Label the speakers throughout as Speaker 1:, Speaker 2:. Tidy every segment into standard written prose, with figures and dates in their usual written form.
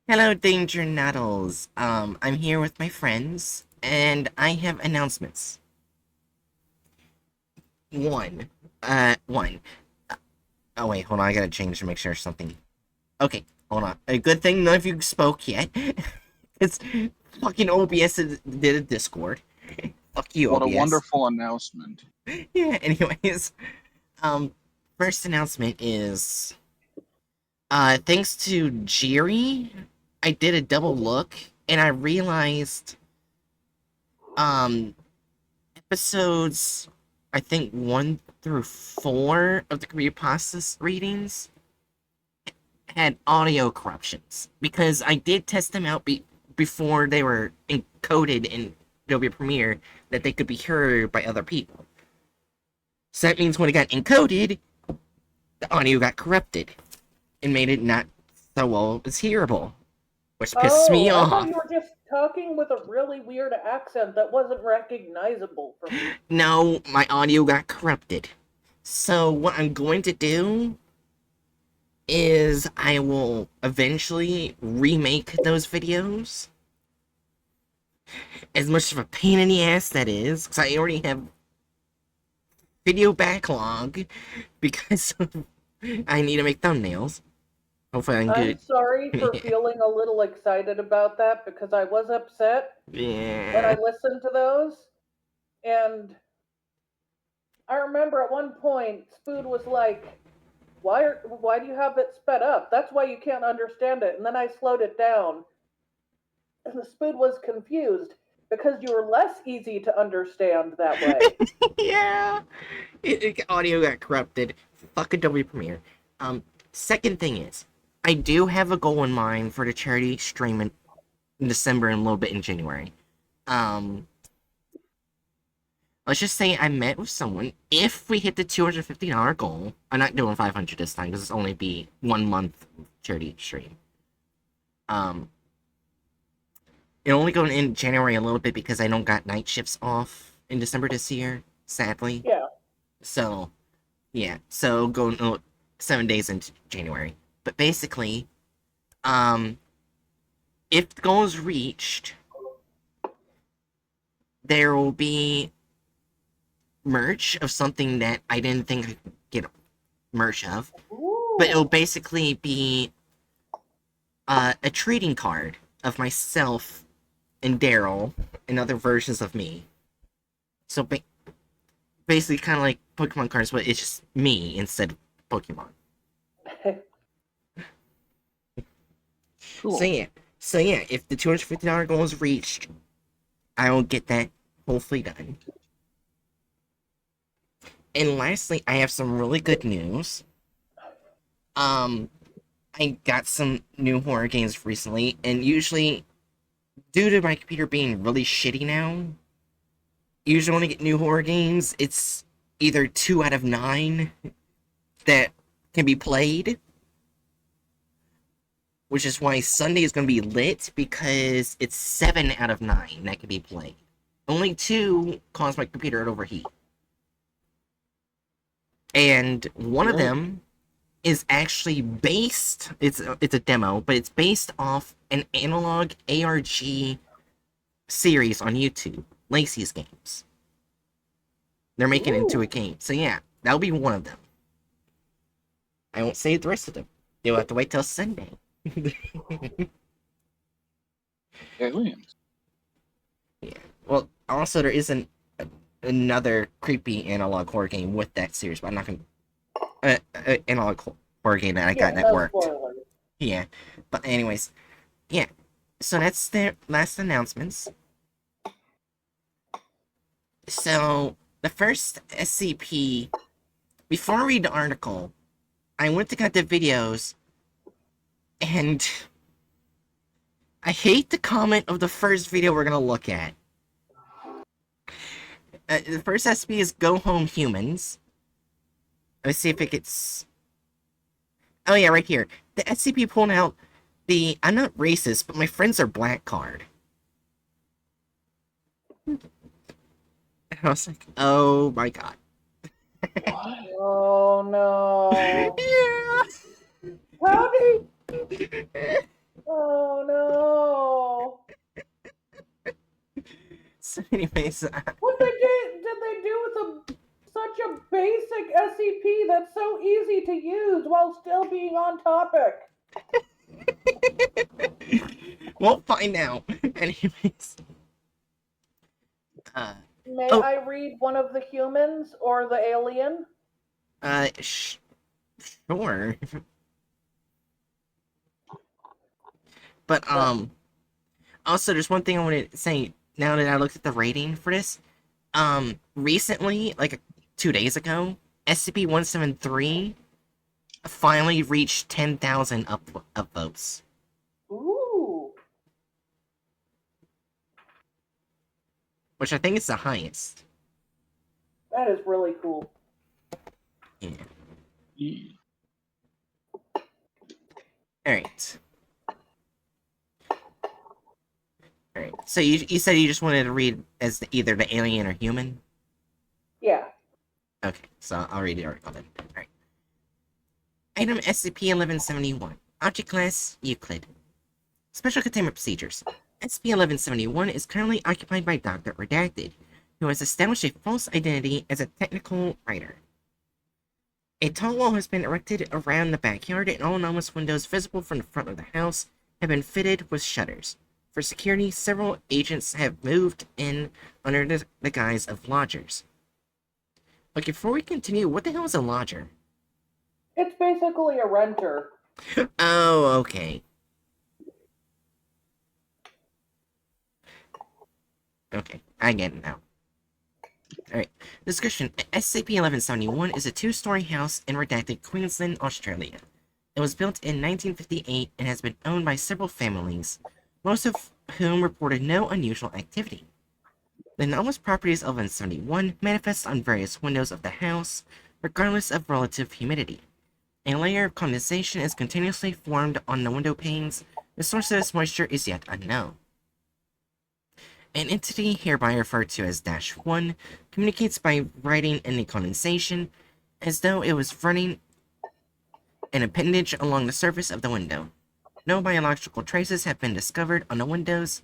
Speaker 1: Hello, Danger Noodles. I'm here with my friends, and I have announcements. One. One. Oh, wait, hold on, I gotta change to make sure something... Okay, hold on. A good thing none of you spoke yet. It's fucking OBS did a Discord. Fuck you,
Speaker 2: What a
Speaker 1: OBS.
Speaker 2: wonderful announcement.
Speaker 1: Yeah, anyways. Um, First announcement is... thanks to Jiri, I did a double look, and I realized... Um, episodes, I think 1 through 4 of the creepypasta readings had audio corruptions because I did test them out before they were encoded in Adobe Premiere that they could be heard by other people. So that means when it got encoded, the audio got corrupted and made it not so well as hearable, which pisses me
Speaker 3: Oh, I thought you
Speaker 1: off.
Speaker 3: were just talking with a really weird accent that wasn't recognizable for me.
Speaker 1: No, my audio got corrupted. So what I'm going to do is I will eventually remake those videos. As much of a pain in the ass that is, because I already have video backlog because I need to make thumbnails. Hopefully I can
Speaker 3: I'm
Speaker 1: get
Speaker 3: sorry for
Speaker 1: it.
Speaker 3: feeling a little excited about that because I was upset when I
Speaker 1: Yeah.
Speaker 3: listened to those. And I remember at one point, Spood was like, why do you have it sped up? That's why you can't understand it. And then I slowed it down. And the Spood was confused because you were less easy to understand that way.
Speaker 1: Yeah. Audio got corrupted. Fuck Adobe Premiere. Second thing is, I do have a goal in mind for the charity stream in December and a little bit in January. Um, let's just say I met with someone. If we hit the $250 goal, I'm not doing 500 this time because it's only be 1 month charity stream. It only going in January a little bit because I don't got night shifts off in December this year, sadly.
Speaker 3: Yeah.
Speaker 1: So, yeah. So going 7 days into January. But basically, um, if the goal is reached, there will be merch of something that I didn't think I could get merch of. But it'll
Speaker 3: Ooh.
Speaker 1: basically be a trading card of myself and Daryl and other versions of me. So basically, kind of like Pokemon cards, but it's just me instead of Pokemon. So
Speaker 2: Cool.
Speaker 1: yeah, so yeah, if the $250 goal is reached, I will get that hopefully done. And lastly, I have some really good news. Um, I got some new horror games recently, and usually, due to my computer being really shitty now, usually when I get new horror games, it's either 2 out of 9 that can be played, which is why Sunday is going to be lit, because it's 7 out of 9 that can be played. Only 2 cause my computer to overheat. And one of them is actually based, it's a demo, but it's based off an analog ARG series on YouTube, Lacey's Games. They're making it into a
Speaker 3: Ooh.
Speaker 1: game. So yeah, that'll be one of them. I won't say the rest of them. You'll have to wait till Sunday.
Speaker 2: Aliens.
Speaker 1: Yeah. Well, also there isn't another creepy analog horror game with that series, but I'm not gonna analog horror game that I
Speaker 3: Yeah,
Speaker 1: got that
Speaker 3: no
Speaker 1: worked.
Speaker 3: spoilers.
Speaker 1: Yeah, but anyways, yeah. So that's the last announcements. So the first SCP. Before I read the article, I went to cut the videos, and I hate the comment of the first video we're gonna look at. The first SCP is Go Home Humans. Let's see if it gets... Oh yeah, right here. The SCP pulled out the "I'm not racist, but my friends are black" card. And I was like, oh my god.
Speaker 2: What?
Speaker 3: Oh no.
Speaker 1: Yeah.
Speaker 3: How did Oh
Speaker 1: Anyways,
Speaker 3: What did they do with such a basic SCP that's so easy to use while still being on topic?
Speaker 1: we'll find out. Anyways,
Speaker 3: May
Speaker 1: oh,
Speaker 3: I read one of the humans or the alien?
Speaker 1: sure. But also there's one thing I want to say now that I looked at the rating for this. Recently, like 2 days ago, SCP-173 finally reached 10,000 upvotes.
Speaker 3: Ooh.
Speaker 1: Which I think is the highest.
Speaker 3: That is really cool.
Speaker 1: Yeah.
Speaker 2: E.
Speaker 1: Alright. Alright. So you said you just wanted to read as either the alien or human?
Speaker 3: Yeah.
Speaker 1: Okay, so I'll read the article then. Alright. Item SCP-1171. Object Class Euclid. Special Containment Procedures. SCP-1171 is currently occupied by Dr. Redacted, who has established a false identity as a technical writer. A tall wall has been erected around the backyard, and all enormous windows visible from the front of the house have been fitted with shutters. For security, several agents have moved in under the guise of lodgers. Okay, before we continue, what the hell is a lodger?
Speaker 3: It's basically a renter.
Speaker 1: Oh, okay. Okay, I get it now. Alright, description. SCP-1171 is a two-story house in redacted Queensland, Australia. It was built in 1958 and has been owned by several families, most of whom reported no unusual activity. The anomalous properties of 1171 manifest on various windows of the house, regardless of relative humidity. A layer of condensation is continuously formed on the window panes. The source of this moisture is yet unknown. An entity, hereby referred to as -1, communicates by writing in the condensation, as though it was running an appendage along the surface of the window. No biological traces have been discovered on the windows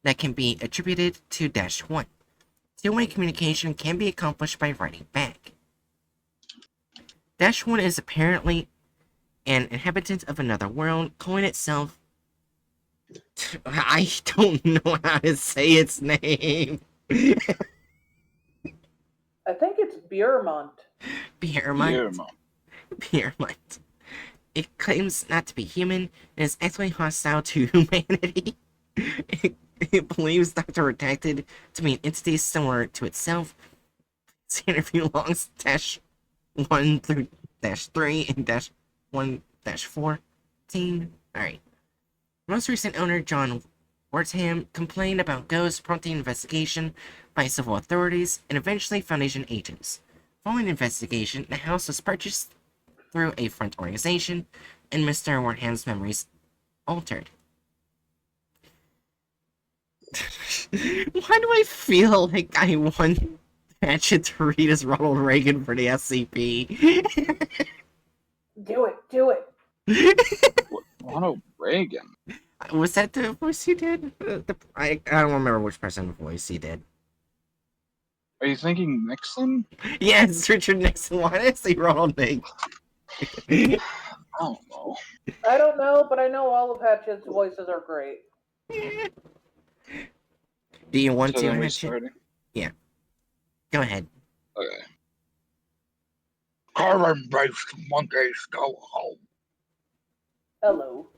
Speaker 1: that can be attributed to -1. Two-way communication can be accomplished by writing back. -1 is apparently an inhabitant of another world, calling itself... I don't know how to say its name.
Speaker 3: I think it's Beermont.
Speaker 1: Beermont. Beermont. It claims not to be human and is actively hostile to humanity. It believes Dr. Redacted to be an entity similar to itself. See interview logs -1 through -3 and -1-14. Alright. Most recent owner, John Wertham, complained about ghosts, prompting investigation by civil authorities and eventually Foundation agents. Following investigation, the house was purchased through a front organization, and Mr. Wertham's memories altered. Why do I feel like I want Patchett to read as Ronald Reagan for the SCP?
Speaker 3: Do it.
Speaker 2: Ronald Reagan.
Speaker 1: Was that the voice he did? I don't remember which person's voice he did.
Speaker 2: Are you thinking Nixon?
Speaker 1: Yeah, it's Richard Nixon. Why did I say Ronald Reagan?
Speaker 2: I don't know.
Speaker 3: I don't know, but I know all of Hatchet's voices are great.
Speaker 1: Do you want
Speaker 2: So
Speaker 1: to,
Speaker 2: then we
Speaker 1: Hatchet?
Speaker 2: starting?
Speaker 1: Yeah. Go ahead.
Speaker 2: Okay. Carbon-based monkeys go home.
Speaker 3: Hello.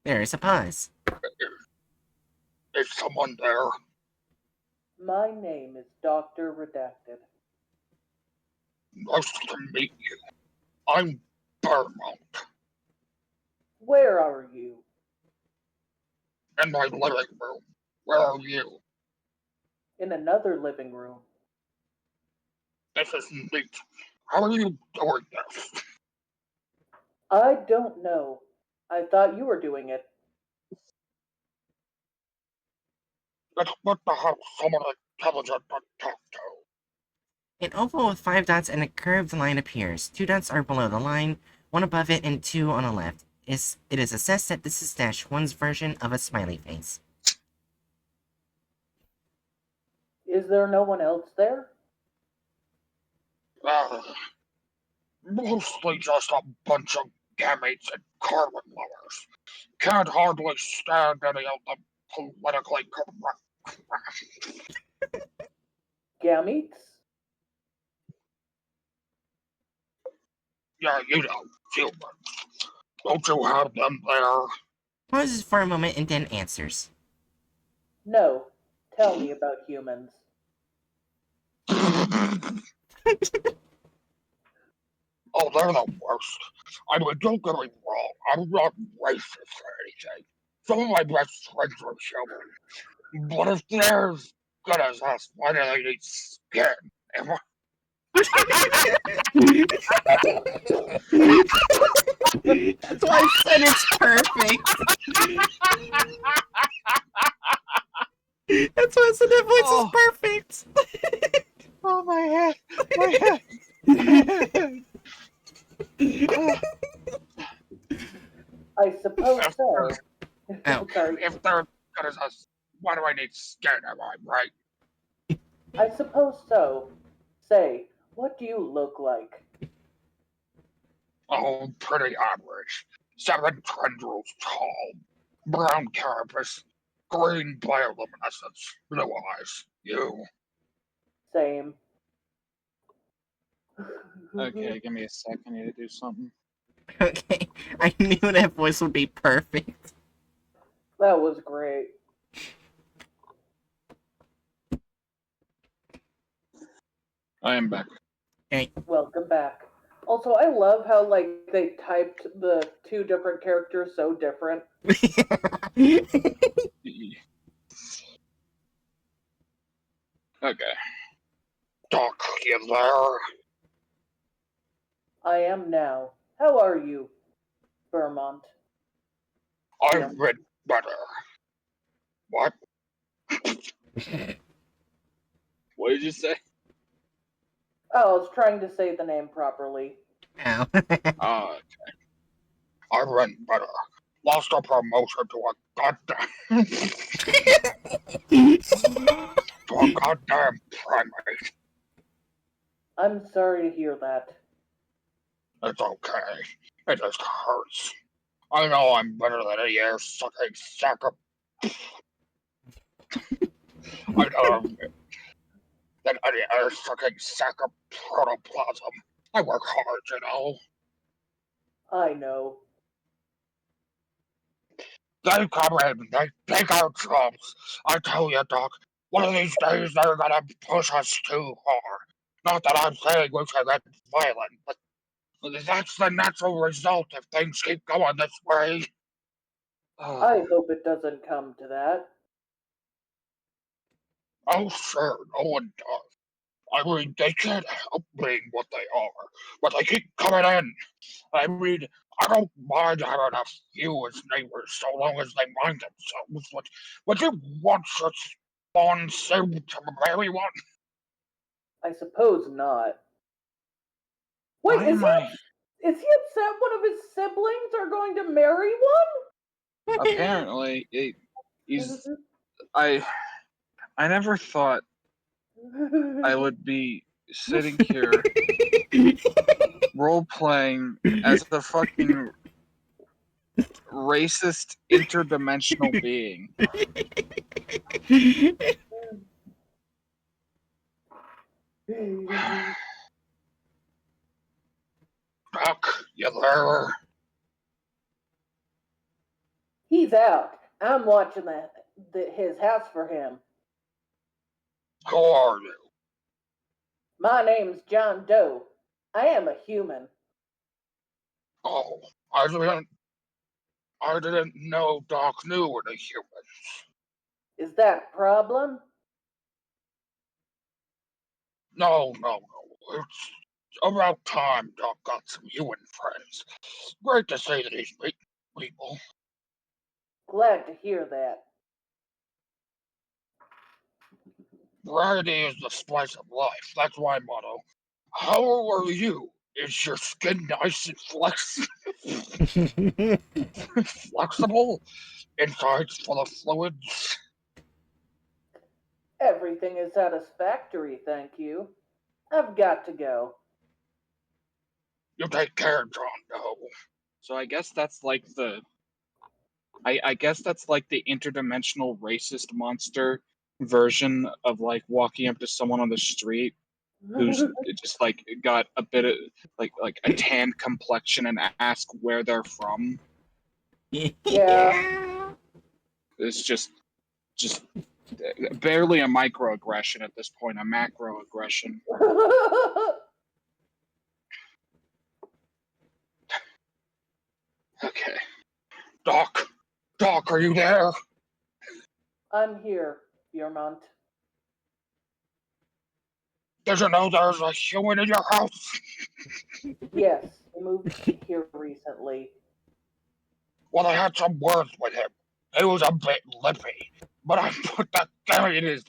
Speaker 1: There is a pause.
Speaker 2: Is someone there?
Speaker 3: My name is Dr. Redacted.
Speaker 2: Nice to meet you. I'm Paramount.
Speaker 3: Where are you?
Speaker 2: In my living room. Where are you?
Speaker 3: In another living room.
Speaker 2: This is neat. How are you doing this?
Speaker 3: I don't know. I thought you were doing it.
Speaker 2: It's good to have someone intelligent to talk to.
Speaker 1: An oval with 5 dots and a curved line appears. 2 dots are below the line, 1 above it, and 2 on the left. It is assessed that this is -1's version of a smiley face.
Speaker 3: Is there no one else there?
Speaker 2: Mostly just a bunch of gametes and carbon lovers. Can't hardly stand any of the politically correct crap.
Speaker 3: Gametes?
Speaker 2: Yeah, you know, humans. Don't you have them there?
Speaker 1: Pauses for a moment and then answers.
Speaker 3: No. Tell me about humans.
Speaker 2: Oh, they're the worst. I mean, don't get me wrong, I'm not racist or anything. Some of my best friends are human. But if they're as good as us, why do they need skin? Am I-
Speaker 1: That's why I said it's perfect. That's why I said that voice is perfect.
Speaker 2: Oh, my head! My head! My head!
Speaker 3: I suppose so.
Speaker 1: Oh.
Speaker 3: Sorry.
Speaker 2: If they're good as us, why do I need skin? Am I right?
Speaker 3: I suppose so. Say, what do you look like?
Speaker 2: Oh, pretty average. 7 tendrils tall, brown carapace, green bioluminescence, blue eyes. You.
Speaker 3: Same.
Speaker 4: Okay, give me a sec. I need to do something.
Speaker 1: Okay, I knew that voice would be perfect.
Speaker 3: That was great.
Speaker 4: I am back.
Speaker 3: Welcome back. Also, I love how like they typed the two different characters so different.
Speaker 4: Okay.
Speaker 2: Doc, you there?
Speaker 3: I am now. How are you, Vermont?
Speaker 2: I've been better. What?
Speaker 4: What did you say?
Speaker 3: Oh, I was trying to say the name properly.
Speaker 1: Ow.
Speaker 4: Oh,
Speaker 2: I've been better. Lost a promotion to a goddamn to a goddamn primate.
Speaker 3: I'm sorry to hear that.
Speaker 2: It's okay. It just hurts. I know I'm better than a air sucking sack of. I know I'm than any air sucking sack of protoplasm. I work hard, you know.
Speaker 3: I know.
Speaker 2: They come in, they take our jobs. I tell you, Doc, one of these days they're gonna push us too hard. Not that I'm saying we should get violent, but that's the natural result if things keep going this way.
Speaker 3: I hope it doesn't come to that.
Speaker 2: Oh, sure, no one does. I mean, they can't help being what they are, but they keep coming in. I mean, I don't mind having a few as neighbors so long as they mind themselves, but would you want such spawn soon to marry one?
Speaker 3: I suppose not. Wait,
Speaker 4: why am I?
Speaker 3: is he upset one of his siblings are going to marry
Speaker 4: Apparently, he's.
Speaker 3: one?
Speaker 4: I never thought I would be sitting here role playing as the fucking racist interdimensional being.
Speaker 2: Doc, you there?
Speaker 3: He's out. I'm watching his house for him.
Speaker 2: Who are you?
Speaker 3: My name's John Doe. I am a human.
Speaker 2: Oh, I didn't know Doc knew any humans.
Speaker 3: Is that a problem?
Speaker 2: No. It's about time Doc got some human friends. Great to see that he's meeting people.
Speaker 3: Glad to hear that.
Speaker 2: Variety is the spice of life. That's my motto. How are you? Is your skin nice and flexible? Insides full of fluids?
Speaker 3: Everything is satisfactory, thank you. I've got to go.
Speaker 2: You take care, John Doe.
Speaker 4: So I guess that's like the I guess that's like the interdimensional racist monster version of like walking up to someone on the street who's just like got a bit of like a tan complexion and ask where they're from.
Speaker 3: Yeah.
Speaker 4: It's just barely a microaggression at this point, a macroaggression. Okay.
Speaker 2: Doc, are you there?
Speaker 3: I'm here, Piermont.
Speaker 2: Did you know there's a human in your house?
Speaker 3: Yes, I moved here recently.
Speaker 2: Well, I had some words with him. He was a bit lippy, but I put that guy in his.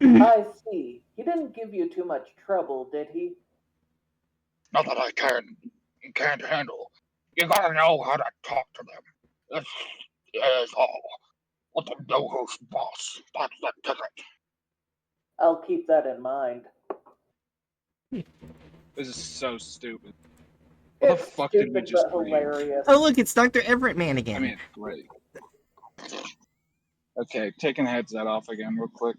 Speaker 3: I see. He didn't give you too much trouble, did he?
Speaker 2: Not that I can't handle. You gotta know how to talk to them. This is all. What the no-host boss. That's the ticket.
Speaker 3: I'll keep that in mind.
Speaker 4: This is so stupid. What the
Speaker 3: It's
Speaker 4: fuck did we
Speaker 3: stupid
Speaker 4: just
Speaker 3: but
Speaker 4: read?
Speaker 3: hilarious.
Speaker 1: Oh, look, it's Dr. Everett Man again.
Speaker 4: I mean, great. Okay, taking the headset off again real quick.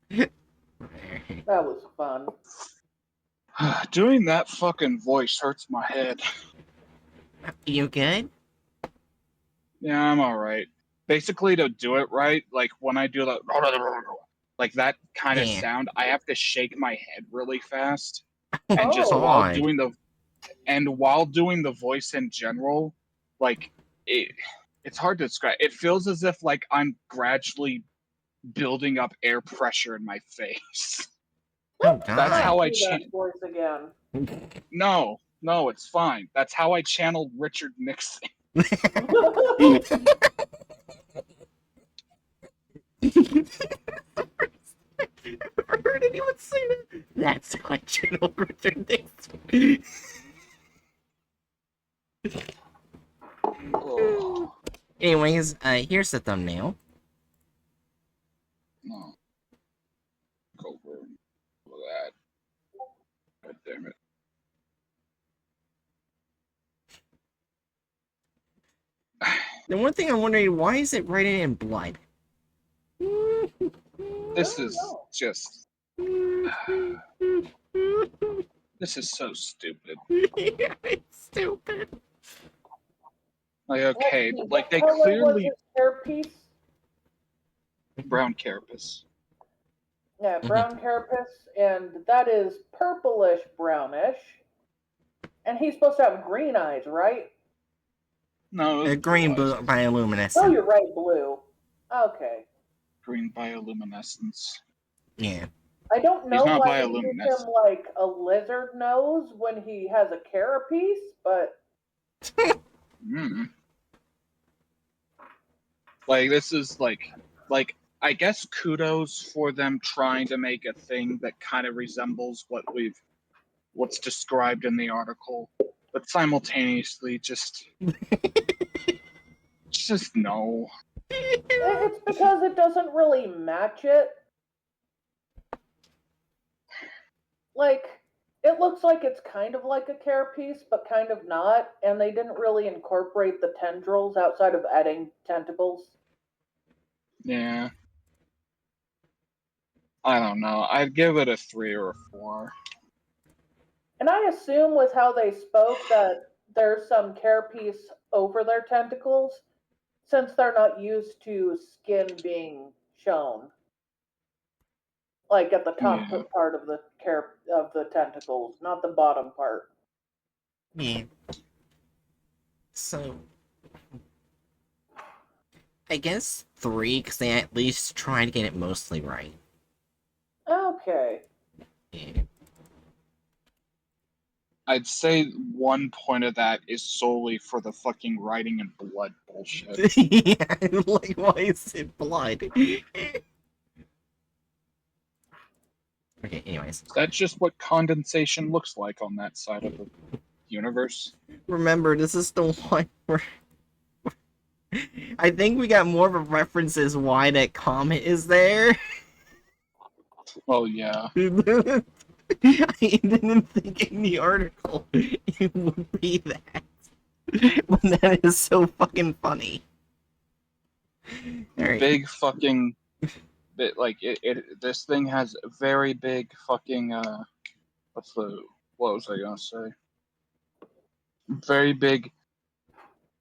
Speaker 3: That was fun.
Speaker 4: Doing that fucking voice hurts my head.
Speaker 1: You good?
Speaker 4: Yeah, I'm alright. Basically, to do it right, like when I do like that kind of
Speaker 1: Yeah.
Speaker 4: sound, I have to shake my head really fast.
Speaker 1: Oh,
Speaker 4: And just
Speaker 3: Oh.
Speaker 4: while
Speaker 1: God.
Speaker 4: doing the voice in general, like it's hard to describe. It feels as if like I'm gradually building up air pressure in my face.
Speaker 1: Oh,
Speaker 4: That's how I
Speaker 3: Do that voice again.
Speaker 4: No, it's fine. That's how I channeled Richard Nixon.
Speaker 1: Never heard anyone say that. That's how I channel Richard Nixon.
Speaker 4: Oh,
Speaker 1: Anyways, here's the thumbnail.
Speaker 4: no. Go over that. God damn it.
Speaker 1: The one thing I'm wondering, why is it written in blood?
Speaker 4: This is just. This is so stupid.
Speaker 1: It's stupid.
Speaker 4: Like, okay,
Speaker 3: Let's see,
Speaker 4: like they
Speaker 3: what color
Speaker 4: clearly.
Speaker 3: was his hairpiece?
Speaker 4: Brown carapace.
Speaker 3: Yeah, brown carapace, and that is purplish brownish. And he's supposed to have green eyes, right?
Speaker 4: No, it was
Speaker 1: Green
Speaker 4: blue eyes.
Speaker 3: Oh,
Speaker 1: bioluminescent.
Speaker 3: you're right, blue. Okay.
Speaker 4: Green bioluminescence.
Speaker 1: Yeah.
Speaker 3: I don't know
Speaker 4: He's not
Speaker 3: why they give
Speaker 4: bioluminescent.
Speaker 3: him like a lizard nose when he has a carapace, but
Speaker 4: Mm. Like this is like I guess kudos for them trying to make a thing that kind of resembles what's described in the article, but simultaneously just no.
Speaker 3: it's because it doesn't really match it. Like, it looks like it's kind of like a carapace, but kind of not, and they didn't really incorporate the tendrils outside of adding tentacles.
Speaker 4: Yeah. I don't know. I'd give it a 3 or a 4.
Speaker 3: And I assume with how they spoke that there's some carapace over their tentacles, since they're not used to skin being shown. Like at the top
Speaker 4: Yeah.
Speaker 3: part of the tentacles, not the bottom part.
Speaker 1: Yeah. So, I guess 3, because they at least try to get it mostly right.
Speaker 3: Okay.
Speaker 1: Yeah.
Speaker 4: I'd say one point of that is solely for the fucking writing and blood bullshit.
Speaker 1: Yeah, like, why is it blood? Okay, anyways.
Speaker 4: That's just what condensation looks like on that side of the universe.
Speaker 1: Remember, this is the one where I think we got more of a reference as why that comet is there.
Speaker 4: Oh yeah.
Speaker 1: I didn't think in the article it would be that. But that is so fucking funny. Alright.
Speaker 4: Big fucking bit like this thing has very big fucking what was I gonna say? Very big,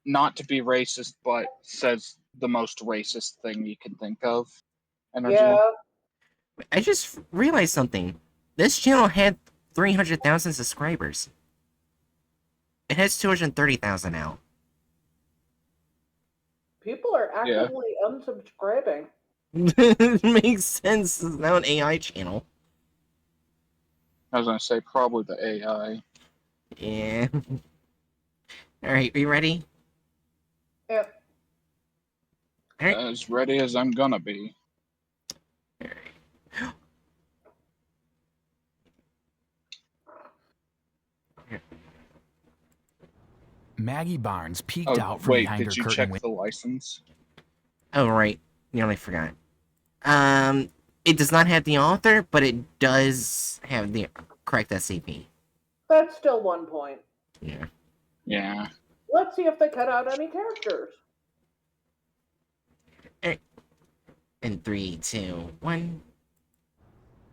Speaker 4: not to be racist, but says the most racist thing you can think of. Energy.
Speaker 3: Yeah.
Speaker 1: I just realized something. This channel had 300,000 subscribers. It has 230,000 now.
Speaker 3: People are
Speaker 4: Yeah.
Speaker 3: actively unsubscribing.
Speaker 1: It makes sense. It's now an AI channel.
Speaker 4: I was gonna say probably the AI.
Speaker 1: Yeah. Alright, we ready?
Speaker 3: Yeah.
Speaker 1: Alright.
Speaker 4: As ready as I'm gonna be.
Speaker 5: Maggie Barnes peeked out from
Speaker 4: Wait,
Speaker 5: behind her
Speaker 4: did you
Speaker 5: curtain
Speaker 4: check
Speaker 5: window.
Speaker 4: the license?
Speaker 1: Oh, right. Nearly forgot. It does not have the author, but it does have the correct SCP.
Speaker 3: That's still 1 point.
Speaker 1: Yeah.
Speaker 4: Yeah.
Speaker 3: Let's see if they cut out any characters.
Speaker 1: In 3, 2, 1.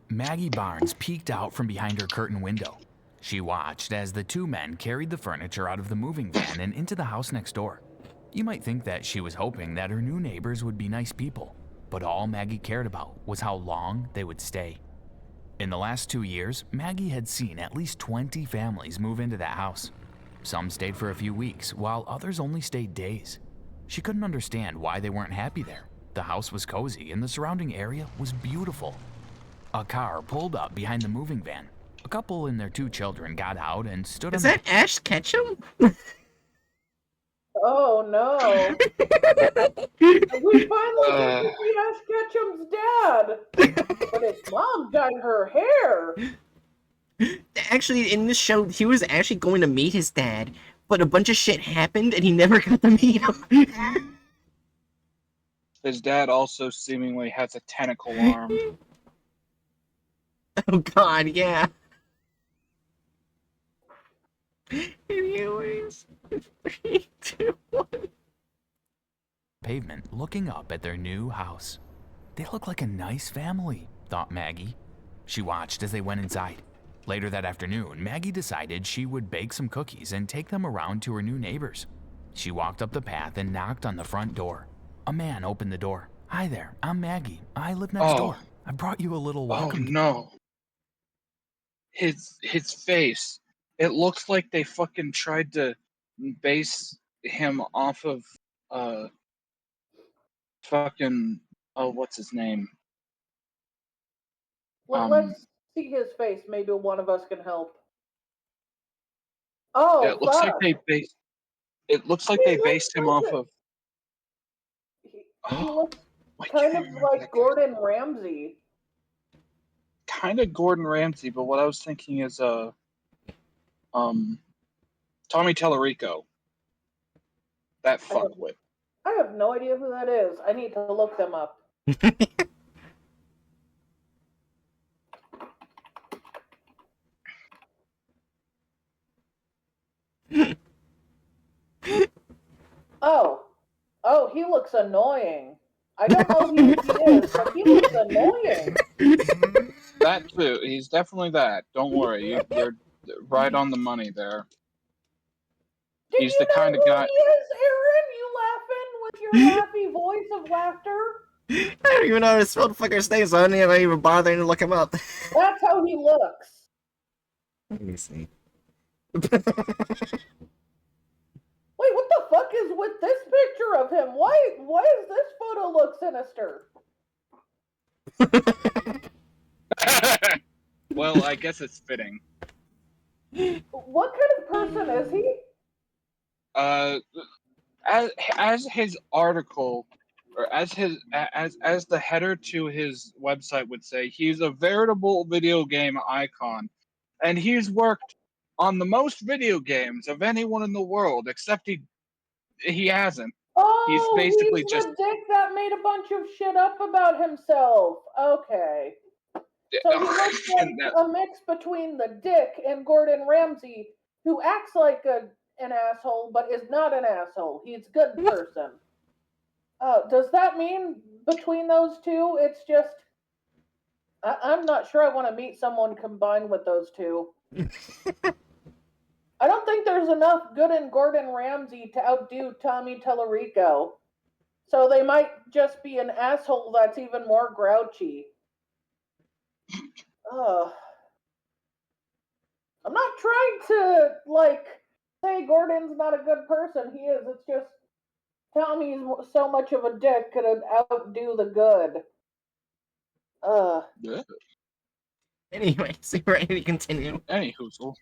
Speaker 5: Maggie Barnes peeked out from behind her curtain window. She watched as the two men carried the furniture out of the moving van and into the house next door. You might think that she was hoping that her new neighbors would be nice people, but all Maggie cared about was how long they would stay. In the last 2 years, Maggie had seen at least 20 families move into that house. Some stayed for a few weeks, while others only stayed days. She couldn't understand why they weren't happy there. The house was cozy and the surrounding area was beautiful. A car pulled up behind the moving van. A couple and their 2 children got out and stood
Speaker 1: Is
Speaker 5: on
Speaker 1: that Ash Ketchum?
Speaker 3: Oh no. We finally get to see Ash Ketchum's dad. But his mom dyed her hair.
Speaker 1: Actually, in this show, he was actually going to meet his dad, but a bunch of shit happened and he never got to meet him.
Speaker 4: His dad also seemingly has a tentacle arm.
Speaker 1: Oh god, yeah. Anyways, 3, 2, 1.
Speaker 5: pavement looking up at their new house. They look like a nice family, thought Maggie. She watched as they went inside. Later that afternoon, Maggie decided she would bake some cookies and take them around to her new neighbors. She walked up the path and knocked on the front door. A man opened the door. "Hi there, I'm Maggie. I live next door. I brought you a little welcome."
Speaker 4: Oh no. His face. It looks like they fucking tried to base him off of fucking what's his name?
Speaker 3: Let's see his face. Maybe one of us can help. Oh,
Speaker 4: Yeah, it looks like
Speaker 3: fuck.
Speaker 4: it looks like
Speaker 3: He
Speaker 4: they
Speaker 3: looks
Speaker 4: based him
Speaker 3: like
Speaker 4: off of
Speaker 3: He looks
Speaker 4: I
Speaker 3: kind
Speaker 4: can't
Speaker 3: of
Speaker 4: remember
Speaker 3: like
Speaker 4: that guy.
Speaker 3: Gordon Ramsay.
Speaker 4: Kind of Gordon Ramsay, but what I was thinking is Tommy Tallarico. That fuckwit.
Speaker 3: I have no idea who that is. I need to look them up. Oh, he looks annoying. I don't know who he is, but he looks annoying.
Speaker 4: That too. He's definitely that. Don't worry. You're right on the money there.
Speaker 3: Did
Speaker 4: He's
Speaker 3: you
Speaker 4: the
Speaker 3: know
Speaker 4: kind of
Speaker 3: who
Speaker 4: guy.
Speaker 3: he is, Aaron? You laughing with your laughy voice of laughter?
Speaker 1: I don't even know how to spell the fucker's name, so I'm not even bothering to look him up.
Speaker 3: That's how he looks.
Speaker 1: Let me see.
Speaker 3: Wait, what the fuck is with this picture of him? Why does this photo look sinister?
Speaker 4: Well, I guess it's fitting.
Speaker 3: What kind of person is he?
Speaker 4: As his article or as the header to his website would say, he's a veritable video game icon, and he's worked on the most video games of anyone in the world, except he hasn't. He's
Speaker 3: Oh,
Speaker 4: basically
Speaker 3: he's
Speaker 4: just
Speaker 3: the dick that made a bunch of shit up about himself. Okay. So he looks like
Speaker 4: and that,
Speaker 3: a mix between the dick and Gordon Ramsay, who acts like an asshole but is not an asshole. He's a good person. Does that mean between those two, it's just. I'm not sure I want to meet someone combined with those two. I don't think there's enough good in Gordon Ramsay to outdo Tommy Tallarico. So they might just be an asshole that's even more grouchy. Ugh. I'm not trying to, say Gordon's not a good person. He is. It's just Tommy's so much of a dick could outdo the good. Ugh.
Speaker 4: yeah.
Speaker 1: Anyways, you ready to continue?
Speaker 4: Anywho,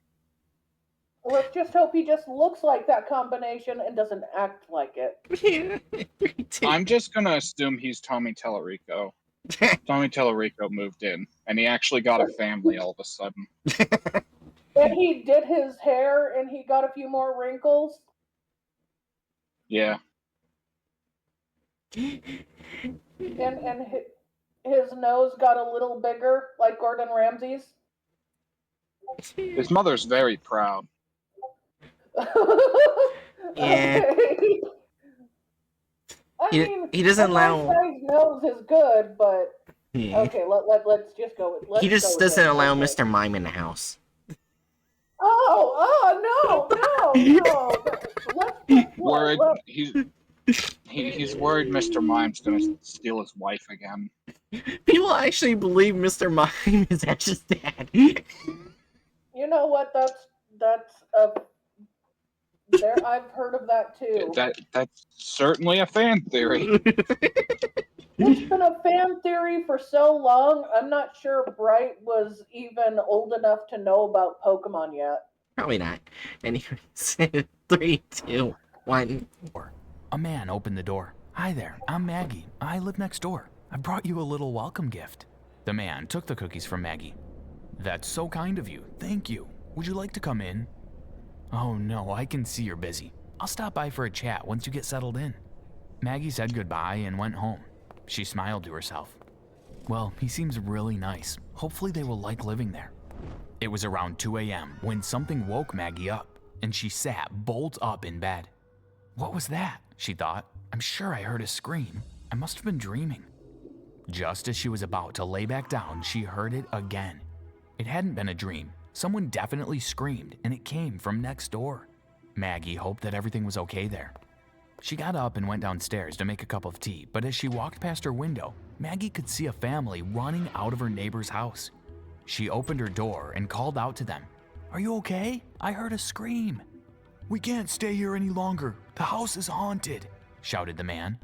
Speaker 3: Let's just hope he just looks like that combination and doesn't act like it.
Speaker 1: Yeah. 3, 2.
Speaker 4: I'm just gonna assume he's Tommy Tallarico. Tommy Tallarico moved in, and he actually got a family all of a sudden.
Speaker 3: And he did his hair and he got a few more wrinkles.
Speaker 4: Yeah.
Speaker 3: And his nose got a little bigger, like Gordon Ramsay's.
Speaker 4: His mother's very proud.
Speaker 1: Yeah.
Speaker 3: Okay. I mean,
Speaker 1: he doesn't
Speaker 3: a
Speaker 1: allow.
Speaker 3: nice guy's nose is good, but
Speaker 1: Yeah.
Speaker 3: okay, let's just go with.
Speaker 1: He just doesn't
Speaker 3: it.
Speaker 1: allow
Speaker 3: Okay.
Speaker 1: Mr. Mime in the house.
Speaker 3: Oh no! Let's
Speaker 4: Worried he's worried Mr. Mime's gonna steal his wife again.
Speaker 1: People actually believe Mr. Mime is Ash's dad.
Speaker 3: You know what? That's a. There, I've heard of that too.
Speaker 4: That's certainly a fan theory.
Speaker 3: It's been a fan theory for so long. I'm not sure Bright was even old enough to know about Pokemon yet.
Speaker 1: Probably not. Anyways, 3, 2, 1.
Speaker 5: A man opened the door. Hi there, I'm Maggie. I live next door. I brought you a little welcome gift. The man took the cookies from Maggie. That's so kind of you. Thank you. Would you like to come in? Oh no, I can see you're busy. I'll stop by for a chat once you get settled in. Maggie said goodbye and went home. She smiled to herself. Well, he seems really nice. Hopefully they will like living there. It was around 2 a.m. when something woke Maggie up, and she sat bolt up in bed. What was that? She thought. I'm sure I heard a scream. I must have been dreaming. Just as she was about to lay back down, she heard it again. It hadn't been a dream. Someone definitely screamed, and it came from next door. Maggie hoped that everything was okay there. She got up and went downstairs to make a cup of tea, but as she walked past her window, Maggie could see a family running out of her neighbor's house. She opened her door and called out to them. Are you okay? I heard a scream. We can't stay here any longer. The house is haunted, shouted the man.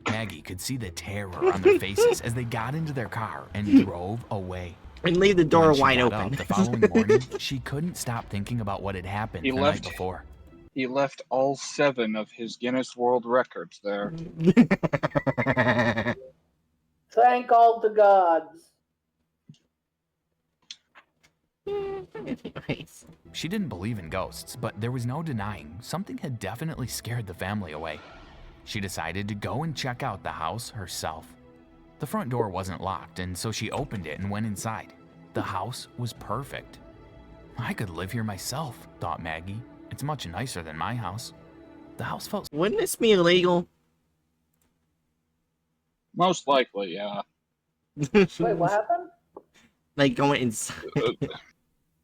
Speaker 5: Maggie could see the terror on their faces as they got into their car and drove away.
Speaker 1: And leave the door
Speaker 5: When she
Speaker 1: wide
Speaker 5: got
Speaker 1: open.
Speaker 5: up the following morning, she couldn't stop thinking about what had happened the night before.
Speaker 4: He left all 7 of his Guinness World Records there.
Speaker 3: Thank all the gods.
Speaker 1: Anyways.
Speaker 5: She didn't believe in ghosts, but there was no denying something had definitely scared the family away. She decided to go and check out the house herself. The front door wasn't locked, and so she opened it and went inside. The house was perfect. I could live here myself, thought Maggie. It's much nicer than my house. The house felt...
Speaker 1: Wouldn't this be illegal?
Speaker 4: Most likely, yeah.
Speaker 3: Wait, what happened?
Speaker 1: Like going inside.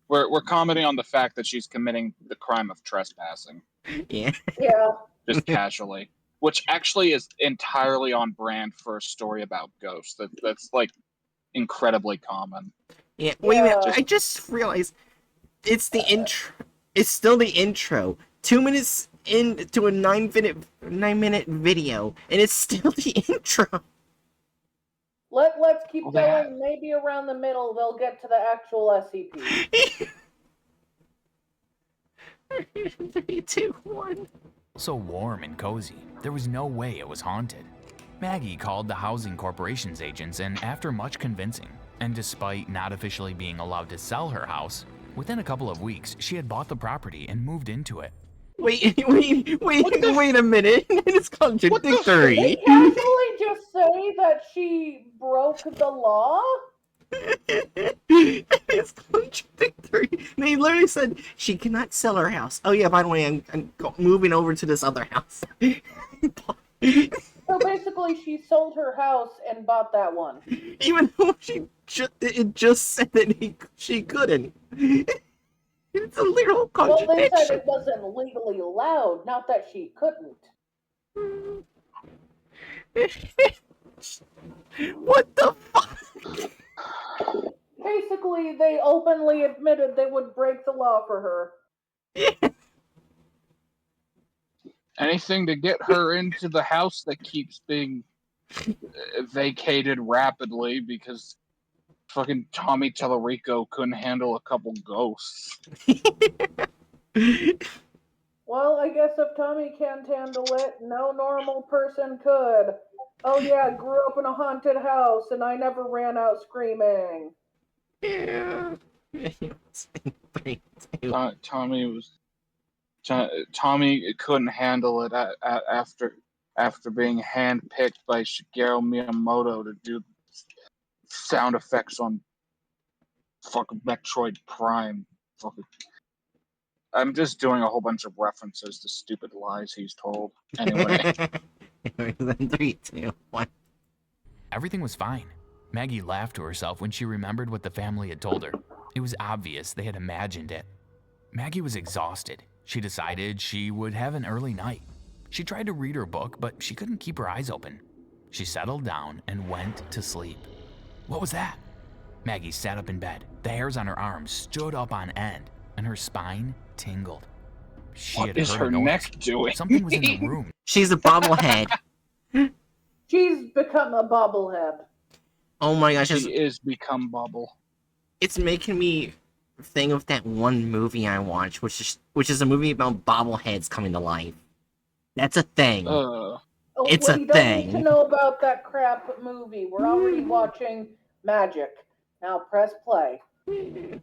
Speaker 4: We're commenting on the fact that she's committing the crime of trespassing.
Speaker 1: Yeah.
Speaker 3: Yeah.
Speaker 4: Just casually. Which actually is entirely on brand for a story about ghosts. That's like incredibly common.
Speaker 1: Yeah. Wait a minute.
Speaker 3: Yeah.
Speaker 1: I just realized it's the intro. It's still the intro. 2 minutes into a 9-minute video, and it's still the intro.
Speaker 3: Let's keep
Speaker 4: Well,
Speaker 3: going. Maybe around the middle they'll get to the actual SCP.
Speaker 1: 3, 2, 1.
Speaker 5: so warm and cozy. There was no way it was haunted. Maggie called the housing corporation's agents, and after much convincing, and despite not officially being allowed to sell her house, within a couple of weeks, she had bought the property and moved into it.
Speaker 1: Wait a minute. It's
Speaker 3: Did
Speaker 1: contradictory.
Speaker 3: they casually just say that she broke the law?
Speaker 1: It's contradictory. They literally said she cannot sell her house. Oh yeah, by the way, I'm moving over to this other house.
Speaker 3: So basically, she sold her house and bought that one.
Speaker 1: Even though it just said that she couldn't. It's a literal
Speaker 3: Well, they
Speaker 1: contradiction.
Speaker 3: said it wasn't legally allowed, not that she couldn't.
Speaker 1: What the fuck?
Speaker 3: Basically, they openly admitted they would break the law for her.
Speaker 4: Anything to get her into the house that keeps being vacated rapidly because fucking Tommy Tellerico couldn't handle a couple ghosts.
Speaker 3: Well, I guess if Tommy can't handle it, no normal person could. Oh yeah, I grew up in a haunted house and I never ran out screaming.
Speaker 1: Yeah. 3, 2.
Speaker 4: Tommy couldn't handle it after being handpicked by Shigeru Miyamoto to do sound effects on fucking Metroid Prime. Fucking. I'm just doing a whole bunch of references to stupid lies he's told. Anyway.
Speaker 1: Then 3, 2, 1.
Speaker 5: Everything was fine. Maggie laughed to herself when she remembered what the family had told her. It was obvious they had imagined it. Maggie was exhausted. She decided she would have an early night. She tried to read her book, but she couldn't keep her eyes open. She settled down and went to sleep. What was that? Maggie sat up in bed. The hairs on her arms stood up on end, and her spine tingled. She
Speaker 4: What
Speaker 5: had
Speaker 4: is
Speaker 5: heard
Speaker 4: her
Speaker 5: a noise.
Speaker 4: neck doing?
Speaker 5: Something was in the room.
Speaker 1: She's a bobblehead.
Speaker 3: She's become a bobblehead.
Speaker 1: Oh my gosh,
Speaker 4: She is become Bubble.
Speaker 1: it's making me think of that one movie I watched, which is a movie about bobbleheads coming to life. That's a thing.
Speaker 3: Oh,
Speaker 1: It's
Speaker 3: well,
Speaker 1: a
Speaker 3: you don't need
Speaker 1: thing.
Speaker 3: to know about that crap movie. We're already watching Magic. Now press play.
Speaker 1: 3,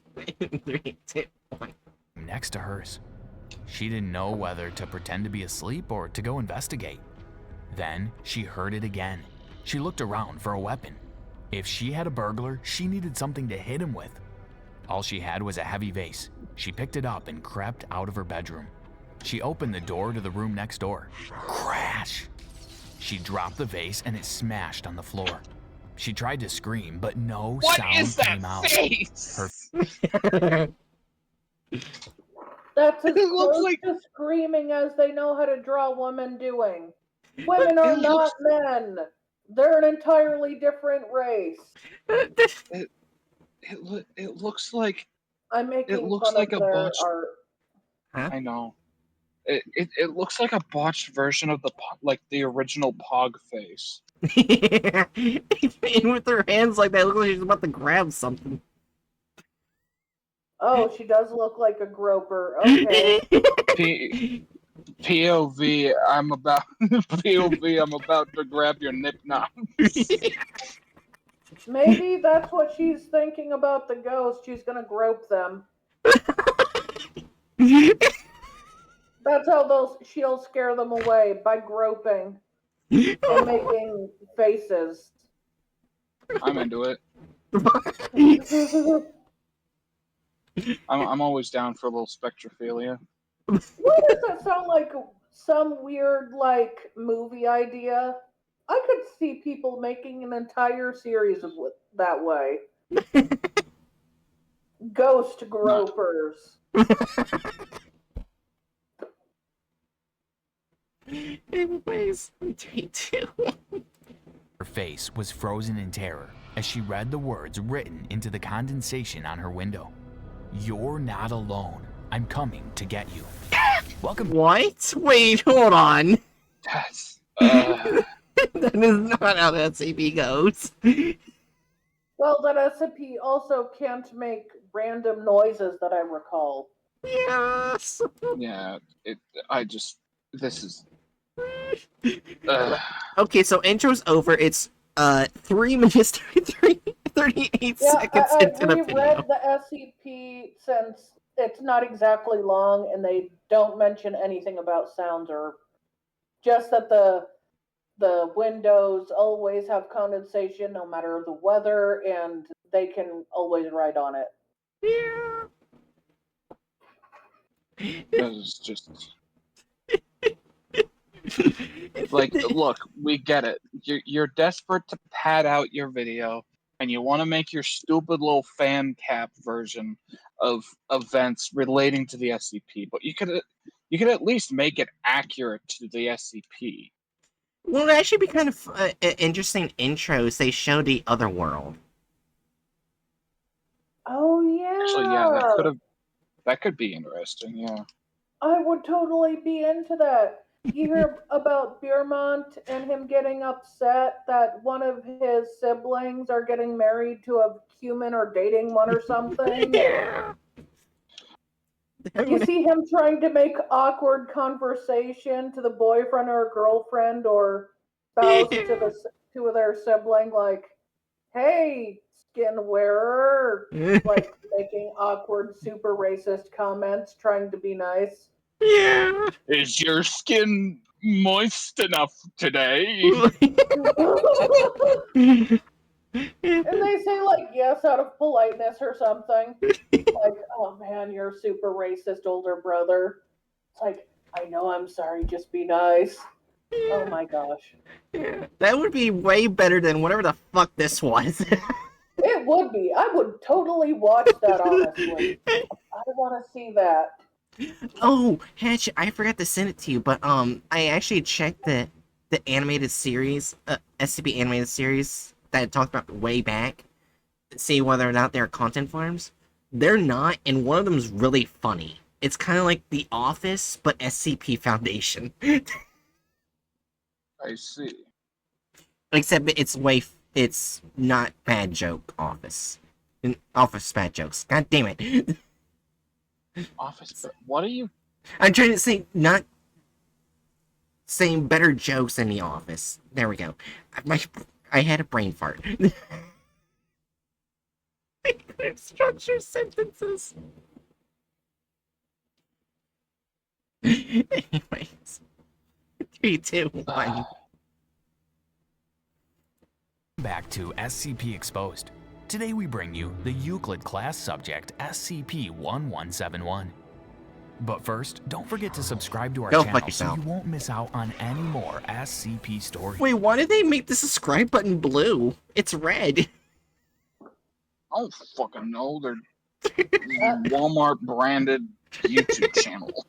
Speaker 1: 2, 1.
Speaker 5: Next to hers. She didn't know whether to pretend to be asleep or to go investigate. Then she heard it again. She looked around for a weapon. If she had a burglar, she needed something to hit him with. All she had was a heavy vase. She picked it up and crept out of her bedroom. She opened the door to the room next door. Crash! She dropped the vase and it smashed on the floor. She tried to scream, but no sound came out.
Speaker 4: face?
Speaker 3: That's as
Speaker 4: It looks
Speaker 3: close
Speaker 4: like-
Speaker 3: to screaming as they know how to draw women doing. Women are
Speaker 4: It
Speaker 3: not
Speaker 4: looks-
Speaker 3: men. They're an entirely different race.
Speaker 4: It looks like
Speaker 3: I'm making
Speaker 4: looks
Speaker 3: fun
Speaker 4: like
Speaker 3: of
Speaker 4: a
Speaker 3: their
Speaker 4: botched-
Speaker 3: art.
Speaker 4: I know. It looks like a botched version of the original Pog face.
Speaker 1: And with her hands like that, it looks like she's about to grab something.
Speaker 3: Oh, she does look like a groper. Okay.
Speaker 4: POV, I'm about to grab your nip knot.
Speaker 3: Maybe that's what she's thinking about the ghost. She's gonna grope them. That's how she'll scare them away, by groping and making faces.
Speaker 4: I'm into it. I'm always down for a little spectrophilia.
Speaker 3: Why does that sound like some weird movie idea? I could see people making an entire series of that way. Ghost gropers.
Speaker 1: Anyways, 3, 2.
Speaker 5: Her face was frozen in terror as she read the words written into the condensation on her window. You're not alone. I'm coming to get you. Welcome.
Speaker 1: What? Wait, hold on.
Speaker 4: That's
Speaker 1: That is not how that SCP goes.
Speaker 3: Well, that SCP also can't make random noises that I recall.
Speaker 1: Yes.
Speaker 4: yeah. This is
Speaker 1: Okay, so intro's over. It's 3 minutes 38
Speaker 3: Yeah,
Speaker 1: seconds
Speaker 3: I've
Speaker 1: into the video.
Speaker 3: reread the SCP since it's not exactly long, and they don't mention anything about sounds or just that the windows always have condensation no matter the weather, and they can always ride on it.
Speaker 4: That is just like, look, we get it. You're desperate to pad out your video, and you want to make your stupid little fan cap version of events relating to the SCP, but you could at least make it accurate to the SCP.
Speaker 1: Well, it'd actually be kind of interesting intros. They show the other world.
Speaker 3: Oh yeah.
Speaker 4: Actually, yeah, that could be interesting. Yeah.
Speaker 3: I would totally be into that. You hear about Beermont and him getting upset that one of his siblings are getting married to a human or dating one or something.
Speaker 1: Yeah.
Speaker 3: You see him trying to make awkward conversation to the boyfriend or girlfriend or spouse to their sibling, like, "Hey, skin wearer," like making awkward, super racist comments, trying to be nice.
Speaker 1: Yeah.
Speaker 4: Is your skin moist enough today?
Speaker 3: And they say like yes out of politeness or something. Like, oh man, you're a super racist older brother. It's like, I know, I'm sorry, just be nice. Oh my gosh.
Speaker 1: That would be way better than whatever the fuck this was.
Speaker 3: It would be. I would totally watch that, honestly. I want to see that.
Speaker 1: Oh, Hatch, I forgot to send it to you, but I actually checked the animated series, SCP animated series that I talked about way back, to see whether or not they're content farms. They're not, and one of them is really funny. It's kind of like The Office, but SCP Foundation.
Speaker 4: I see.
Speaker 1: Except it's not bad joke Office. Office bad jokes. God damn it.
Speaker 4: Office. What are you?
Speaker 1: I'm trying to say not saying better jokes than The Office. There we go. I had a brain fart. I couldn't structure sentences. Anyways. 3, 2, 1.
Speaker 5: Back to SCP Exposed. Today we bring you the Euclid class subject SCP-1171. But first, don't forget to subscribe to our
Speaker 1: Go
Speaker 5: channel
Speaker 1: fuck
Speaker 5: so
Speaker 1: yourself.
Speaker 5: you won't miss out on any more SCP stories.
Speaker 1: Wait, why did they make the subscribe button blue? It's red.
Speaker 4: I don't fucking know. They're Walmart branded YouTube channel.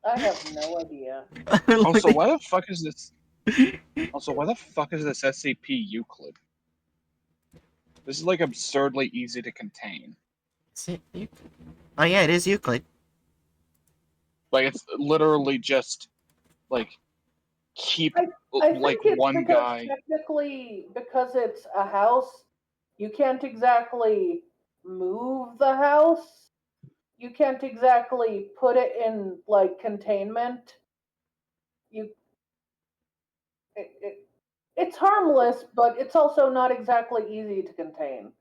Speaker 3: I have no idea.
Speaker 4: Also, why the fuck is this? Also, why the fuck is this SCP Euclid? This is like absurdly easy to contain.
Speaker 1: Is it Euclid? Oh yeah, it is Euclid.
Speaker 4: Like it's literally just like keep
Speaker 3: I
Speaker 4: like
Speaker 3: think it's
Speaker 4: one
Speaker 3: because
Speaker 4: guy.
Speaker 3: technically, because it's a house, you can't exactly move the house. You can't exactly put it in like containment. You, it's harmless, but it's also not exactly easy to contain.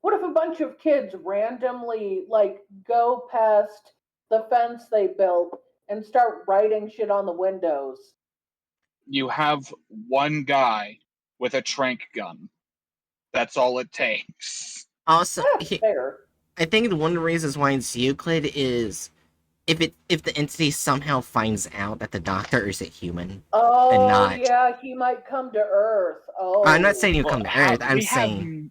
Speaker 3: What if a bunch of kids randomly like go past the fence they built and start writing shit on the windows?
Speaker 4: You have one guy with a trank gun. That's all it takes.
Speaker 1: Also,
Speaker 3: That's fair.
Speaker 1: I think one of the reasons why it's Euclid is if the entity somehow finds out that the doctor is a human.
Speaker 3: Oh
Speaker 1: not-
Speaker 3: yeah, he might come to Earth. Oh,
Speaker 1: I'm not saying you
Speaker 4: Well,
Speaker 1: come to Earth. I'm saying.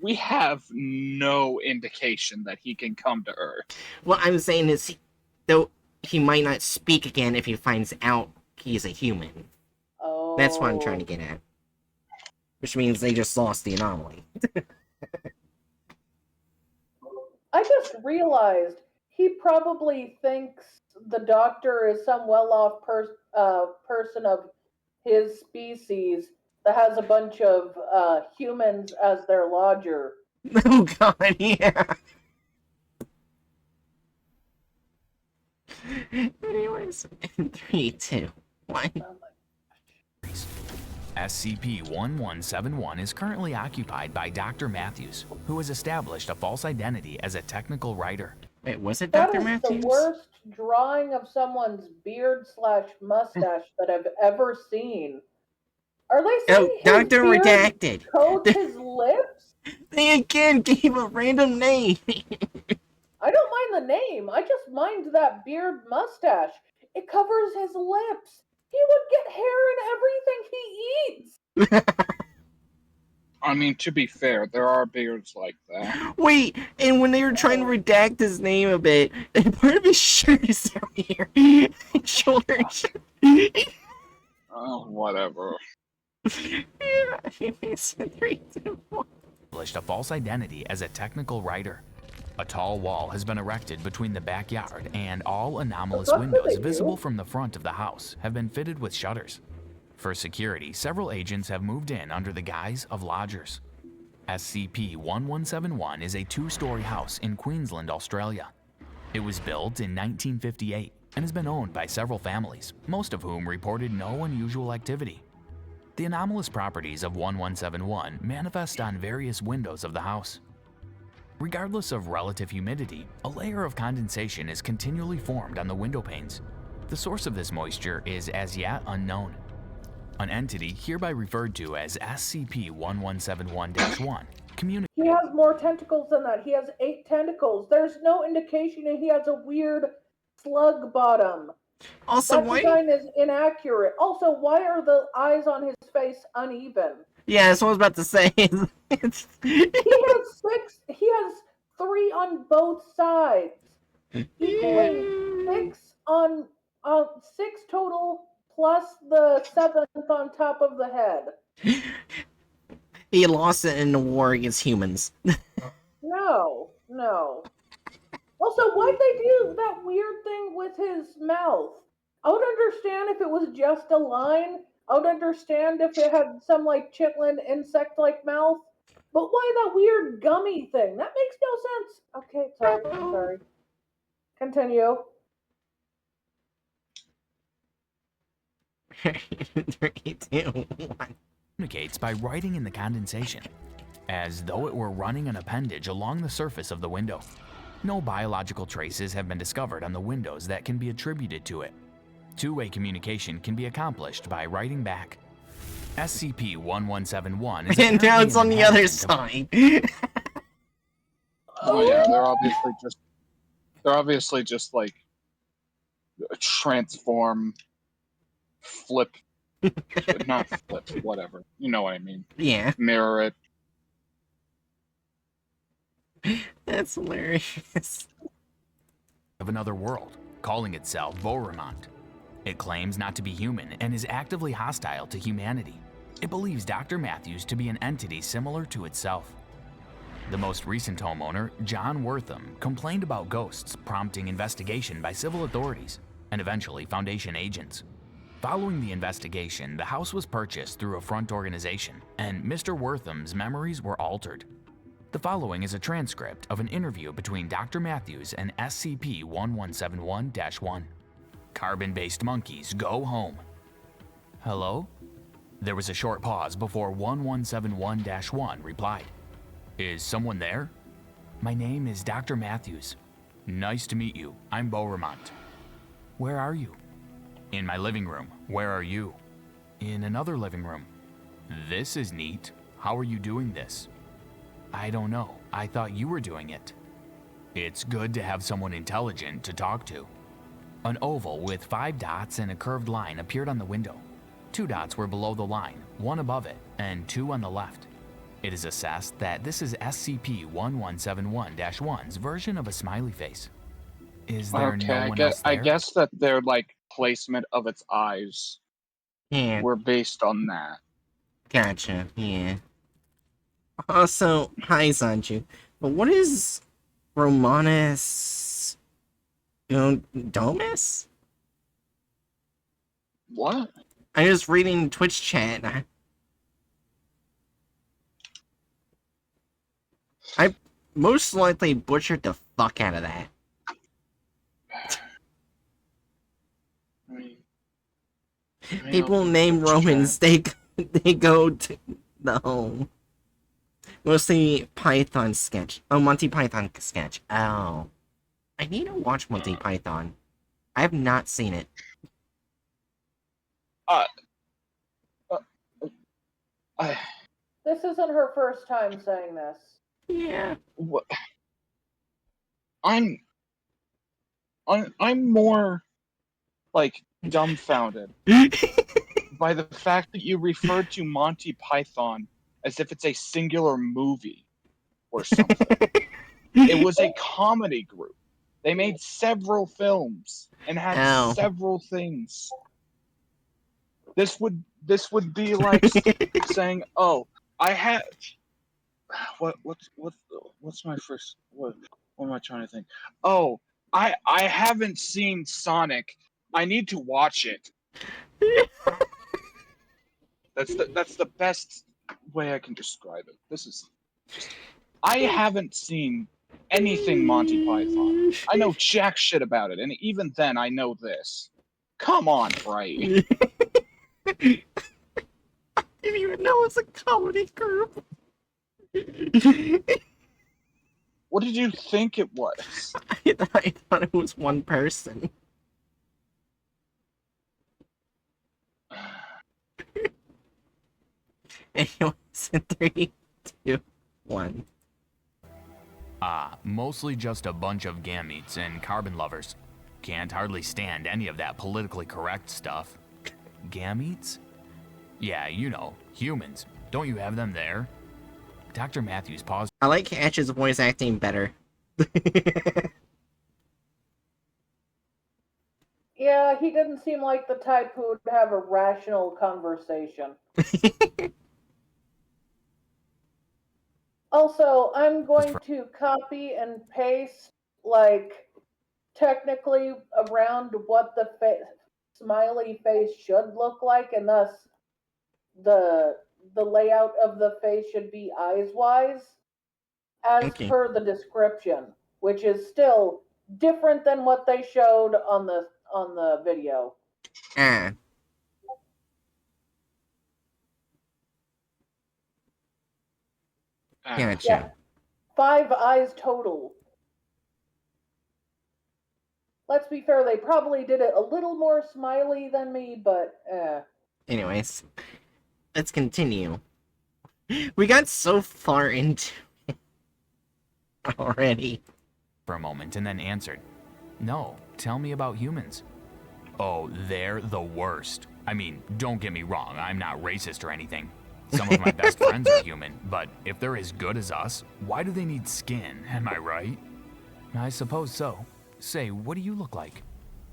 Speaker 4: we have no indication that he can come to Earth.
Speaker 1: What I'm saying is, though he might not speak again if he finds out he's a human.
Speaker 3: Oh,
Speaker 1: That's what I'm trying to get at. Which means they just lost the anomaly.
Speaker 3: I just realized he probably thinks the doctor is some well-off person of his species that has a bunch of humans as their lodger.
Speaker 1: Oh god, yeah. Anyways, 3, 2, 1.
Speaker 5: SCP-1171 is currently occupied by Dr. Matthews, who has established a false identity as a technical writer.
Speaker 1: Wait, was it
Speaker 3: That
Speaker 1: Dr.
Speaker 3: is
Speaker 1: Matthews?
Speaker 3: the worst drawing of someone's beard/mustache that I've ever seen. Are they saying
Speaker 1: Oh,
Speaker 3: his
Speaker 1: Dr.
Speaker 3: beard
Speaker 1: Redacted.
Speaker 3: coats his lips?
Speaker 1: They again gave a random name.
Speaker 3: I don't mind the name. I just mind that beard mustache. It covers his lips. He would get hair in everything he eats.
Speaker 4: I mean, to be fair, there are beards like that.
Speaker 1: Wait, and when they were trying to redact his name a bit, part of his shirt is down here. Shoulders.
Speaker 4: Oh, whatever.
Speaker 1: Yeah, it's 3, 2, 1.
Speaker 5: Established a false identity as a technical writer. A tall wall has been erected between the backyard, and all anomalous
Speaker 3: What do
Speaker 5: windows
Speaker 3: they
Speaker 5: visible
Speaker 3: do?
Speaker 5: from the front of the house have been fitted with shutters. For security, several agents have moved in under the guise of lodgers. SCP-1171 is a 2-story house in Queensland, Australia. It was built in 1958 and has been owned by several families, most of whom reported no unusual activity. The anomalous properties of 1171 manifest on various windows of the house. Regardless of relative humidity, a layer of condensation is continually formed on the window panes. The source of this moisture is as yet unknown. An entity hereby referred to as SCP-1171-1 communicates.
Speaker 3: He has more tentacles than that. He has 8 tentacles. There's no indication that he has a weird slug bottom.
Speaker 1: Also,
Speaker 3: That
Speaker 1: why?
Speaker 3: design is inaccurate. Also, why are the eyes on his face uneven?
Speaker 1: Yeah, that's what I was about to say.
Speaker 3: He has 6. He has 3 on both sides, equaling 6 on 6 total plus the 7th on top of the head.
Speaker 1: He lost it in the war against humans.
Speaker 3: No. Also, why'd they do that weird thing with his mouth? I would understand if it was just a line. I would understand if it had some like chitlin insect-like mouth. But why that weird gummy thing? That makes no sense. Okay, sorry. I'm sorry. Continue.
Speaker 1: 3, 2, 1.
Speaker 5: Communicates by writing in the condensation, as though it were running an appendage along the surface of the window. No biological traces have been discovered on the windows that can be attributed to it. Two-way communication can be accomplished by writing back. SCP-1171 is
Speaker 1: And now
Speaker 5: apparently
Speaker 1: it's
Speaker 5: an
Speaker 1: on the other
Speaker 5: inhabitant
Speaker 1: side.
Speaker 4: Oh yeah, they're obviously just like transform, flip, not flip, whatever. You know what I mean.
Speaker 1: Yeah,
Speaker 4: Mirror it.
Speaker 1: that's hilarious.
Speaker 5: of another world, calling itself Voremont. It claims not to be human and is actively hostile to humanity. It believes Dr. Matthews to be an entity similar to itself. The most recent homeowner, John Wortham, complained about ghosts, prompting investigation by civil authorities and eventually Foundation agents. Following the investigation, the house was purchased through a front organization, and Mr. Wortham's memories were altered. The following is a transcript of an interview between Dr. Matthews and SCP-1171-1. Carbon-based monkeys, go home. Hello? There was a short pause before 1171-1 replied. Is someone there? My name is Dr. Matthews. Nice to meet you. I'm Beauremont. Where are you? In my living room. Where are you? In another living room. This is neat. How are you doing this? I don't know. I thought you were doing it. It's good to have someone intelligent to talk to. An oval with 5 dots and a curved line appeared on the window. 2 dots were below the line, 1 above it, and 2 on the left. It is assessed that this is SCP-1171-1's version of a smiley face. Is there no one else there?
Speaker 4: I guess that their like placement of its eyes
Speaker 1: Yeah,
Speaker 4: were based on that.
Speaker 1: gotcha, yeah. Also, hi Sanju. But what is Romanus Domus?
Speaker 4: What?
Speaker 1: I'm just reading Twitch chat. I most likely butchered the fuck out of that. People named Romans, they go to the home. Mostly Python sketch. Oh, Monty Python sketch. Oh. I need to watch Monty Python. I have not seen it.
Speaker 3: This isn't her first time saying this.
Speaker 1: Yeah.
Speaker 4: What? I'm more like dumbfounded by the fact that you referred to Monty Python as if it's a singular movie or something. It was a comedy group. They made several films and had
Speaker 1: Ow.
Speaker 4: several things. This would be like saying, "Oh, I had what's my first what am I trying to think? Oh, I haven't seen Sonic. I need to watch it." That's the best way I can describe it. This is just I haven't seen anything Monty Python. I know jack shit about it, and even then I know this. Come on, Bright.
Speaker 1: I didn't even know it's a comedy group.
Speaker 4: What did you think it was?
Speaker 1: I thought it was one person. Anyways, in 3, 2, 1.
Speaker 5: Mostly just a bunch of gametes and carbon lovers. Can't hardly stand any of that politically correct stuff. Gametes? Yeah, you know, humans. Don't you have them there? Dr. Matthews paused.
Speaker 1: I like Ash's voice acting better.
Speaker 3: Yeah, he didn't seem like the type who would have a rational conversation. Also, I'm going to copy and paste, like, technically around what the smiley face should look like, and thus the layout of the face should be eyes-wise, as
Speaker 1: Okay.
Speaker 3: per the description, which is still different than what they showed on the video.
Speaker 1: Ah. Gotcha.
Speaker 3: Yeah. 5 eyes total. Let's be fair, they probably did it a little more smiley than me, but
Speaker 1: Anyways, let's continue. We got so far into it already.
Speaker 5: For a moment and then answered, "No, tell me about humans." "Oh, they're the worst. I mean, don't get me wrong, I'm not racist or anything. Some of my best friends are human, but if they're as good as us, why do they need skin, am I right?" "I suppose so. Say, what do you look like?"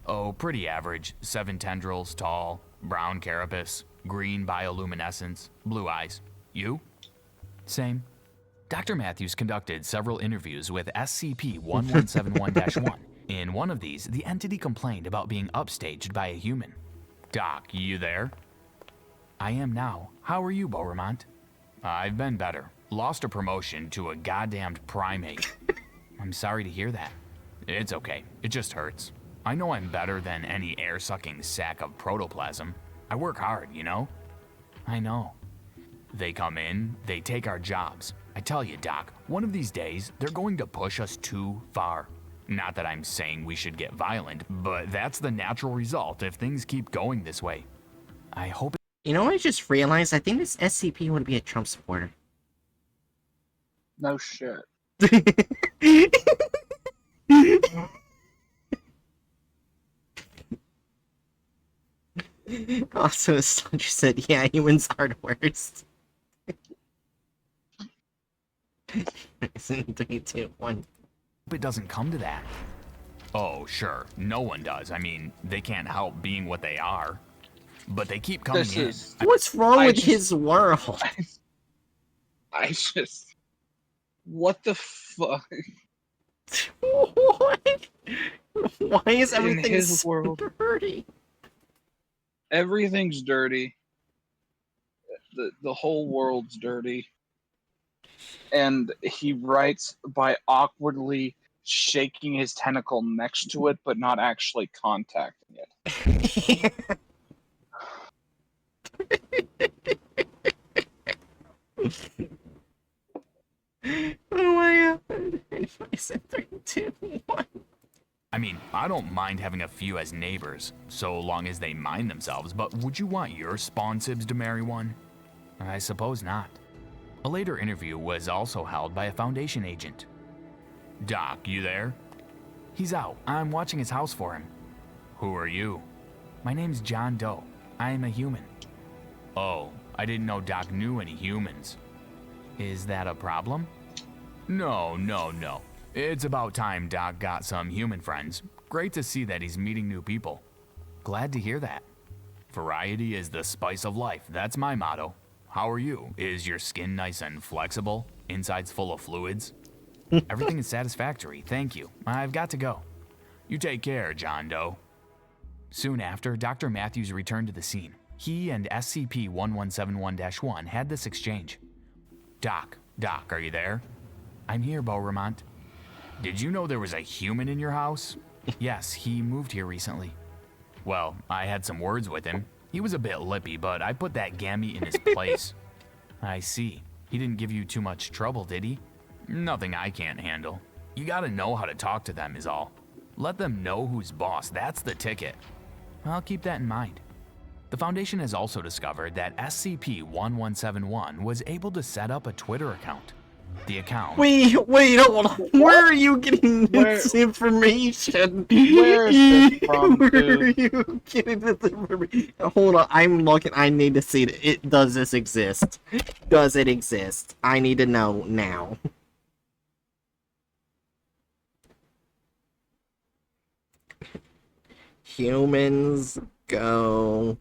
Speaker 5: "Oh, pretty average. 7 tendrils, tall, brown carapace, green bioluminescence, blue eyes. You?" "Same." Dr. Matthews conducted several interviews with SCP-1171-1. In one of these, the entity complained about being upstaged by a human. "Doc, you there?" "I am now. How are you, Beaumont?" "I've been better. Lost a promotion to a goddamned primate." "I'm sorry to hear that." "It's okay. It just hurts. I know I'm better than any air-sucking sack of protoplasm. I work hard, you know?" "I know." "They come in, they take our jobs. I tell you, Doc, one of these days, they're going to push us too far. Not that I'm saying we should get violent, but that's the natural result if things keep going this way. I hope it."
Speaker 1: You know what I just realized? I think this SCP would be a Trump supporter.
Speaker 4: No shit.
Speaker 1: Also, Sandra said, yeah, humans are the worst. It's in 3, 2, 1.
Speaker 5: It doesn't come to that. Oh, sure, no one does. I mean, they can't help being what they are. But they keep coming in.
Speaker 1: What's wrong with his world?
Speaker 4: I just... What the fuck?
Speaker 1: What? Why is everything
Speaker 4: In his
Speaker 1: so
Speaker 4: world,
Speaker 1: dirty?
Speaker 4: everything's dirty. The whole world's dirty. And he writes by awkwardly shaking his tentacle next to it, but not actually contacting it.
Speaker 1: Oh my god. I said 3, 2, 1.
Speaker 5: I mean, I don't mind having a few as neighbors, so long as they mind themselves, but would you want your spawn sibs to marry one? I suppose not. A later interview was also held by a Foundation agent. Doc, you there? He's out. I'm watching his house for him. Who are you? My name's John Doe. I am a human. Oh, I didn't know Doc knew any humans. Is that a problem? No. It's about time Doc got some human friends. Great to see that he's meeting new people. Glad to hear that. Variety is the spice of life. That's my motto. How are you? Is your skin nice and flexible? Inside's full of fluids? Everything is satisfactory, thank you. I've got to go. You take care, John Doe. Soon after, Dr. Matthews returned to the scene. He and SCP-1171-1 had this exchange. Doc, are you there? I'm here, Beauremont. Did you know there was a human in your house? Yes, he moved here recently. Well, I had some words with him. He was a bit lippy, but I put that gammy in his place. I see. He didn't give you too much trouble, did he? Nothing I can't handle. You gotta know how to talk to them is all. Let them know who's boss, that's the ticket. I'll keep that in mind. The Foundation has also discovered that SCP-1171 was able to set up a Twitter account. The account...
Speaker 1: Wait, hold on. Where are you getting this information?
Speaker 4: Where is this from,
Speaker 1: Where
Speaker 4: dude?
Speaker 1: are you getting this information? Hold on, I'm looking. I need to see it. Does this exist? Does it exist? I need to know now. Humans go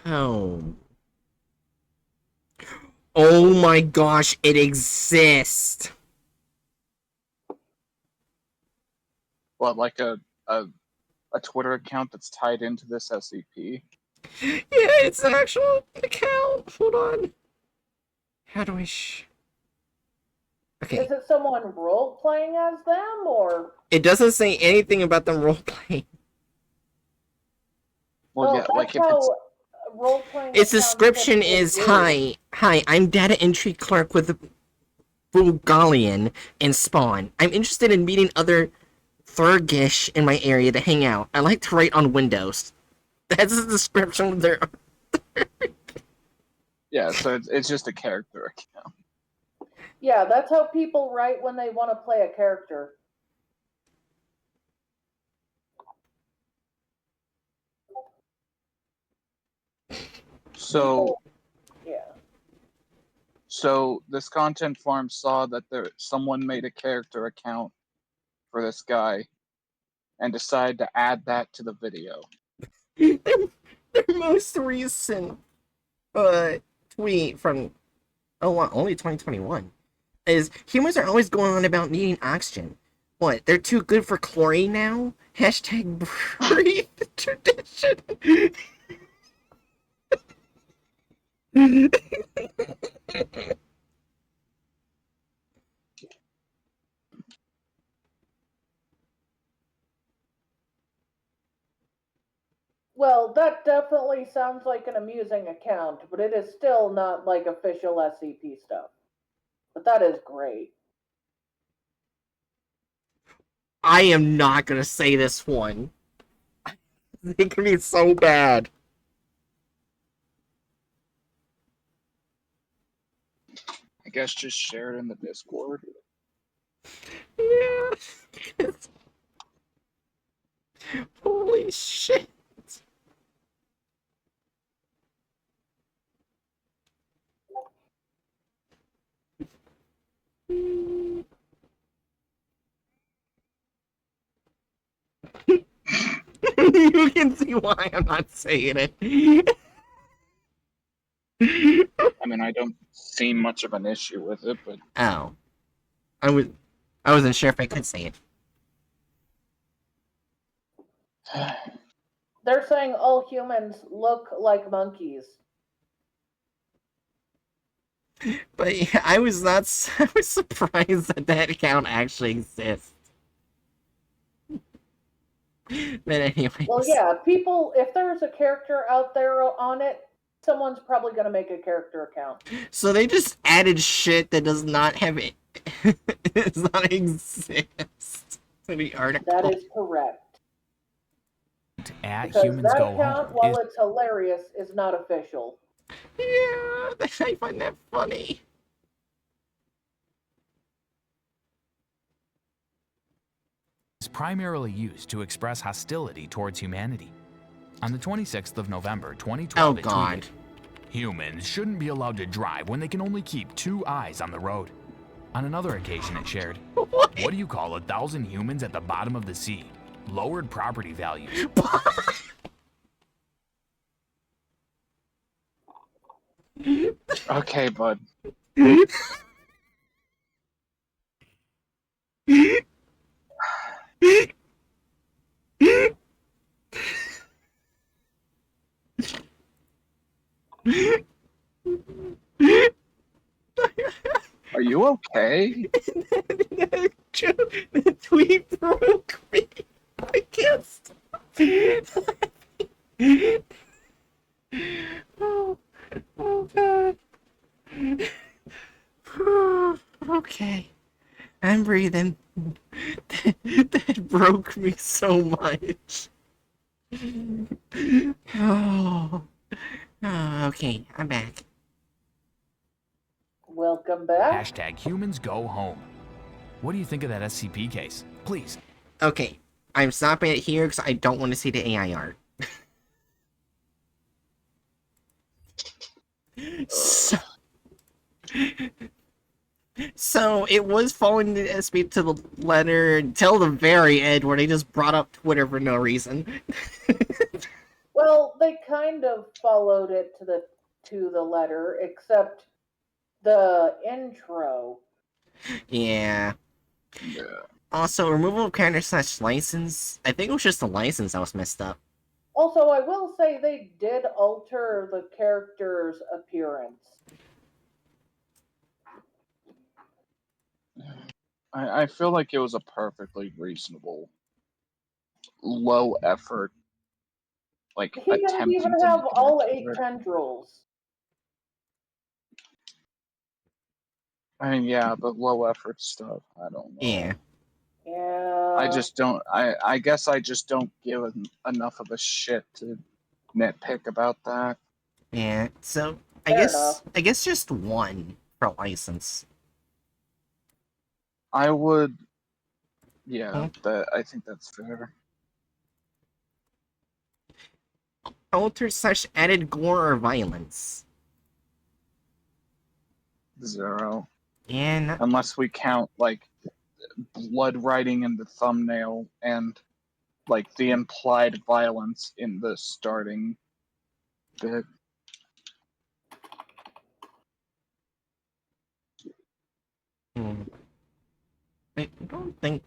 Speaker 1: home. Oh my gosh, it exists!
Speaker 4: What, like a Twitter account that's tied into this SCP?
Speaker 1: Yeah, it's an actual account. Hold on. How do I Okay.
Speaker 3: Is it someone role playing as them, or?
Speaker 1: It doesn't say anything about them role-playing.
Speaker 4: Well, yeah,
Speaker 3: that's
Speaker 4: like if
Speaker 3: how
Speaker 4: it's
Speaker 3: role-playing
Speaker 1: Its
Speaker 3: accounts
Speaker 1: description
Speaker 3: typically
Speaker 1: is,
Speaker 3: do.
Speaker 1: Hi, I'm data entry clerk with Bulgarian and Spawn. I'm interested in meeting other Thurgish in my area to hang out. I like to write on Windows. That's the description there.
Speaker 4: yeah, so it's just a character account.
Speaker 3: Yeah, that's how people write when they want to play a character.
Speaker 4: So
Speaker 3: Yeah.
Speaker 4: So this content farm saw that someone made a character account for this guy and decided to add that to the video.
Speaker 1: Their most recent tweet from only 2021 is humans are always going on about needing oxygen. What? They're too good for chlorine now? Hashtag breathe tradition.
Speaker 3: Well, that definitely sounds like an amusing account, but it is still not like official SCP stuff. But that is great.
Speaker 1: I am not gonna say this one. It can be so bad.
Speaker 4: I guess just share it in the Discord.
Speaker 1: Yeah. Holy shit. You can see why I'm not saying it.
Speaker 4: I mean, I don't see much of an issue with it, but
Speaker 1: Oh. I wasn't sure if I could say it.
Speaker 3: They're saying all humans look like monkeys.
Speaker 1: But yeah, I was surprised that that account actually exists. But anyways.
Speaker 3: Well, yeah, people, if there's a character out there on it, someone's probably going to make a character account.
Speaker 1: So they just added shit that does not have it. Does not exist to the article.
Speaker 3: That is correct.
Speaker 5: At
Speaker 3: Because
Speaker 5: Humans
Speaker 3: that
Speaker 5: Go
Speaker 3: account,
Speaker 5: Home
Speaker 3: while
Speaker 5: is
Speaker 3: it's hilarious, is not official.
Speaker 1: Yeah, I find that funny.
Speaker 5: primarily used to express hostility towards humanity. On the 26th of November, 2012,
Speaker 1: Oh God.
Speaker 5: it tweeted, "Humans shouldn't be allowed to drive when they can only keep 2 eyes on the road." On another occasion, it shared, "What do you call 1,000 humans at the bottom of the sea? Lowered property values."
Speaker 4: Okay, bud. Are you okay?
Speaker 1: The tweet broke me. I can't stop. Oh, oh God. Okay. I'm breathing. That broke me so much. Oh. Oh, okay, I'm back.
Speaker 3: Welcome back.
Speaker 5: Hashtag humans go home. What do you think of that SCP case? Please.
Speaker 1: Okay, I'm stopping it here because I don't want to see the AI art. So it was following the SB to the letter until the very end where they just brought up Twitter for no reason.
Speaker 3: Well, they kind of followed it to the letter, except the intro.
Speaker 1: Yeah.
Speaker 4: Yeah.
Speaker 1: Also, removal of character / license. I think it was just the license that was messed up.
Speaker 3: Also, I will say they did alter the character's appearance.
Speaker 4: I feel like it was a perfectly reasonable, low effort, like
Speaker 3: He didn't
Speaker 4: attempting
Speaker 3: even
Speaker 4: to
Speaker 3: have
Speaker 4: make an
Speaker 3: all 8
Speaker 4: accurate.
Speaker 3: tendrils.
Speaker 4: I mean, yeah, but low effort stuff. I don't know.
Speaker 1: Yeah.
Speaker 3: Yeah.
Speaker 4: I just don't. I guess I just don't give enough of a shit to nitpick about that.
Speaker 1: Yeah. So
Speaker 3: Fair enough.
Speaker 1: I guess just one for license.
Speaker 4: I would. Yeah,
Speaker 1: Hmm?
Speaker 4: I think that's fair.
Speaker 1: Alter / added gore or violence.
Speaker 4: 0.
Speaker 1: And
Speaker 4: Unless we count like blood writing in the thumbnail and like the implied violence in the starting bit.
Speaker 1: I don't think.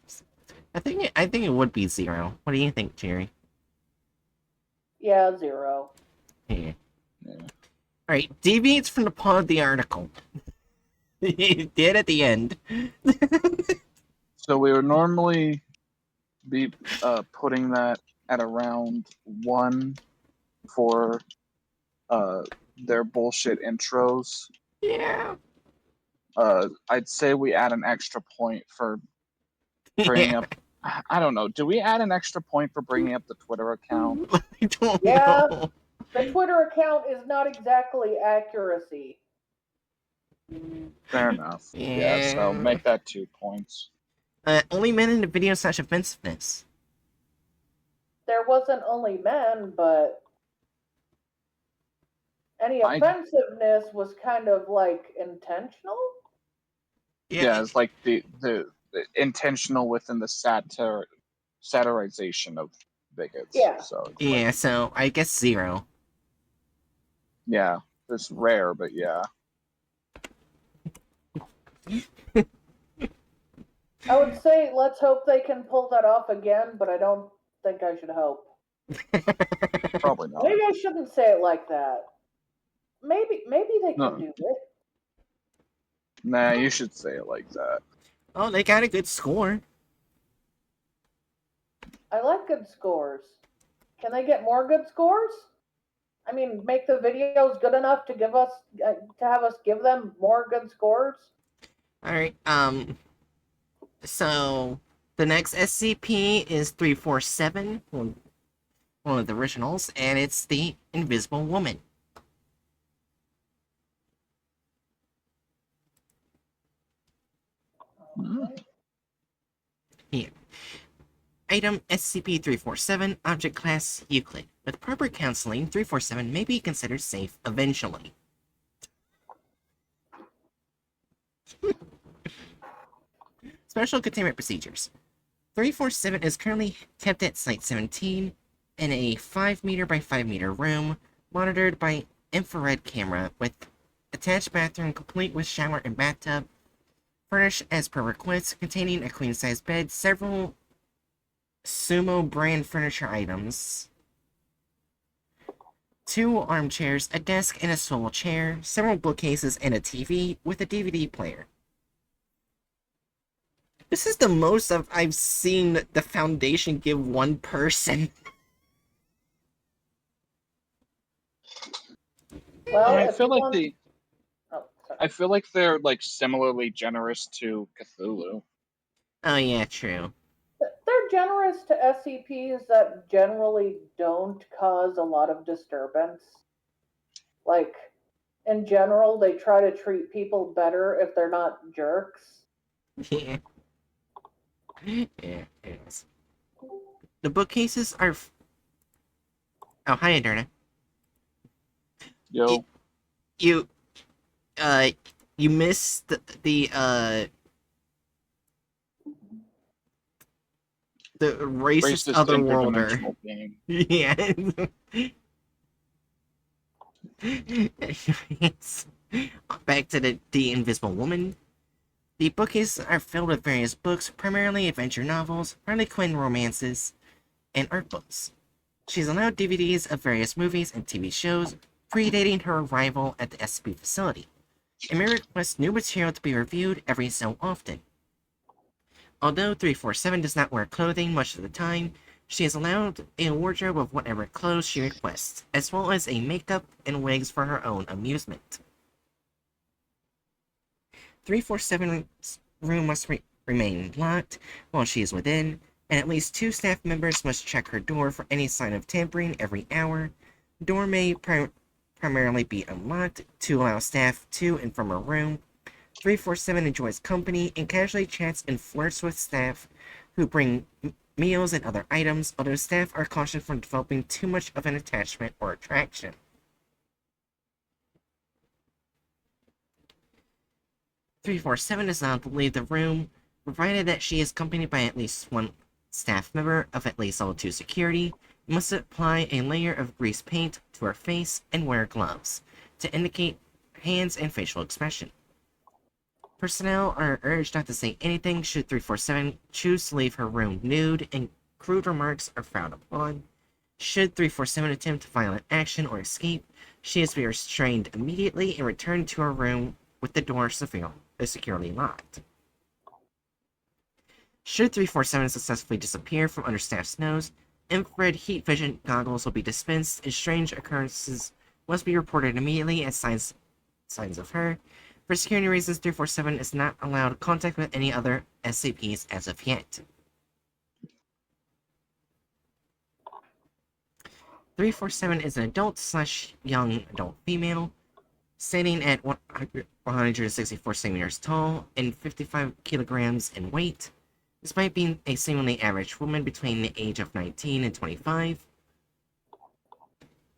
Speaker 1: I think it would be 0. What do you think, Jerry?
Speaker 3: Yeah, 0.
Speaker 1: Yeah.
Speaker 4: Yeah.
Speaker 1: Alright, deviates from the part of the article. It did at the end.
Speaker 4: So we would normally be putting that at around 1 for their bullshit intros.
Speaker 1: Yeah.
Speaker 4: I'd say we add an extra point for bringing up. I don't know. Do we add an extra point for bringing up the Twitter account?
Speaker 1: I don't
Speaker 3: Yeah.
Speaker 1: know.
Speaker 3: The Twitter account is not exactly accuracy.
Speaker 4: Fair enough. Yeah, so make that 2 points.
Speaker 1: Only men in the video / offensiveness.
Speaker 3: There wasn't only men, but any offensiveness was kind of like intentional.
Speaker 4: Yeah, it's like the intentional within the satirization of bigots.
Speaker 3: Yeah.
Speaker 4: So
Speaker 1: Yeah, so I guess 0.
Speaker 4: yeah, it's rare, but yeah.
Speaker 3: I would say let's hope they can pull that off again, but I don't think I should hope.
Speaker 4: Probably not.
Speaker 3: Maybe I shouldn't say it like that. Maybe they can do it.
Speaker 4: Nah, you should say it like that.
Speaker 1: Oh, they got a good score.
Speaker 3: I like good scores. Can they get more good scores? I mean, make the videos good enough to have us give them more good scores.
Speaker 1: Alright, so the next SCP is 347, one of the originals, and it's the Invisible Woman. Here. Item SCP-347, Object Class Euclid. With proper counseling, 347 may be considered safe eventually. Special Containment Procedures. 347 is currently kept at Site 17 in a 5-meter by 5-meter room, monitored by infrared camera, with attached bathroom complete with shower and bathtub, furnished as per request, containing a queen-size bed, several Sumo brand furniture items, 2 armchairs, a desk and a swivel chair, several bookcases, and a TV with a DVD player. This is the most I've seen the Foundation give one person.
Speaker 3: Well,
Speaker 4: I
Speaker 3: if
Speaker 4: feel
Speaker 3: you
Speaker 4: like
Speaker 3: want...
Speaker 4: they.
Speaker 3: Oh, sorry.
Speaker 4: I feel like they're like similarly generous to Cthulhu.
Speaker 1: Oh yeah, true.
Speaker 3: They're generous to SCPs that generally don't cause a lot of disturbance. Like, in general, they try to treat people better if they're not jerks.
Speaker 1: Yeah. Yeah, it is. The bookcases are... Oh, hi, Aderna.
Speaker 4: Yo.
Speaker 1: You, you missed the racist otherworlder.
Speaker 4: Interdimensional being.
Speaker 1: Yeah. Yes. Back to the Invisible Woman. The bookcases are filled with various books, primarily adventure novels, Harley Quinn romances, and art books. She's allowed DVDs of various movies and TV shows, predating her arrival at the SCP facility, and may request new material to be reviewed every so often. Although 347 does not wear clothing much of the time, she is allowed a wardrobe of whatever clothes she requests, as well as a makeup and wigs for her own amusement. 347's room must remain locked while she is within, and at least 2 staff members must check her door for any sign of tampering every hour. Door may primarily be unlocked to allow staff to and from her room. 347 enjoys company and casually chats and flirts with staff who bring meals and other items, although staff are cautioned from developing too much of an attachment or attraction. 347 is allowed to leave the room, provided that she is accompanied by at least 1 staff member of at least level 2 security, must apply a layer of grease paint to her face and wear gloves to indicate hands and facial expression. Personnel are urged not to say anything should 347 choose to leave her room nude, and crude remarks are frowned upon. Should 347 attempt violent action or escape, she is to be restrained immediately and returned to her room with the door securely locked. Should 347 successfully disappear from under staff's nose, infrared heat vision goggles will be dispensed, and strange occurrences must be reported immediately as signs of her. For security reasons, 347 is not allowed contact with any other SCPs as of yet. 347 is an adult/young adult female, standing at 164 centimeters tall and 55 kilograms in weight. Despite being a seemingly average woman between the age of 19 and 25,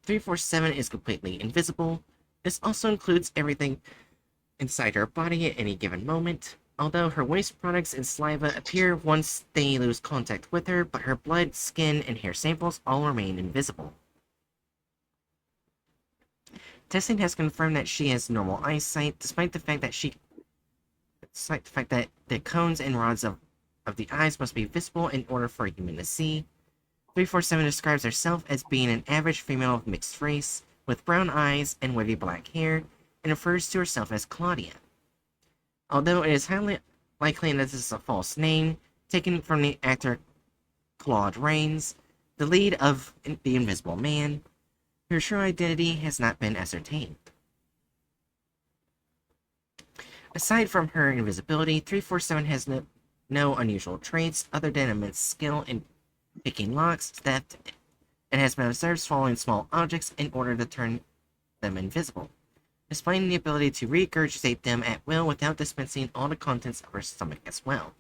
Speaker 1: 347 is completely invisible. This also includes everything inside her body at any given moment, although her waste products and saliva appear once they lose contact with her, but her blood, skin, and hair samples all remain invisible. Testing has confirmed that she has normal eyesight, despite the fact that the cones and rods of the eyes must be visible in order for a human to see. 347 describes herself as being an average female of mixed race, with brown eyes and wavy black hair, and refers to herself as Claudia. Although it is highly likely that this is a false name, taken from the actor Claude Rains, the lead of The Invisible Man, Her true identity has not been ascertained. Aside from her invisibility, 347 has no unusual traits other than immense skill in picking locks, theft, and has been observed swallowing small objects in order to turn them invisible, displaying the ability to regurgitate them at will without dispensing all the contents of her stomach as well.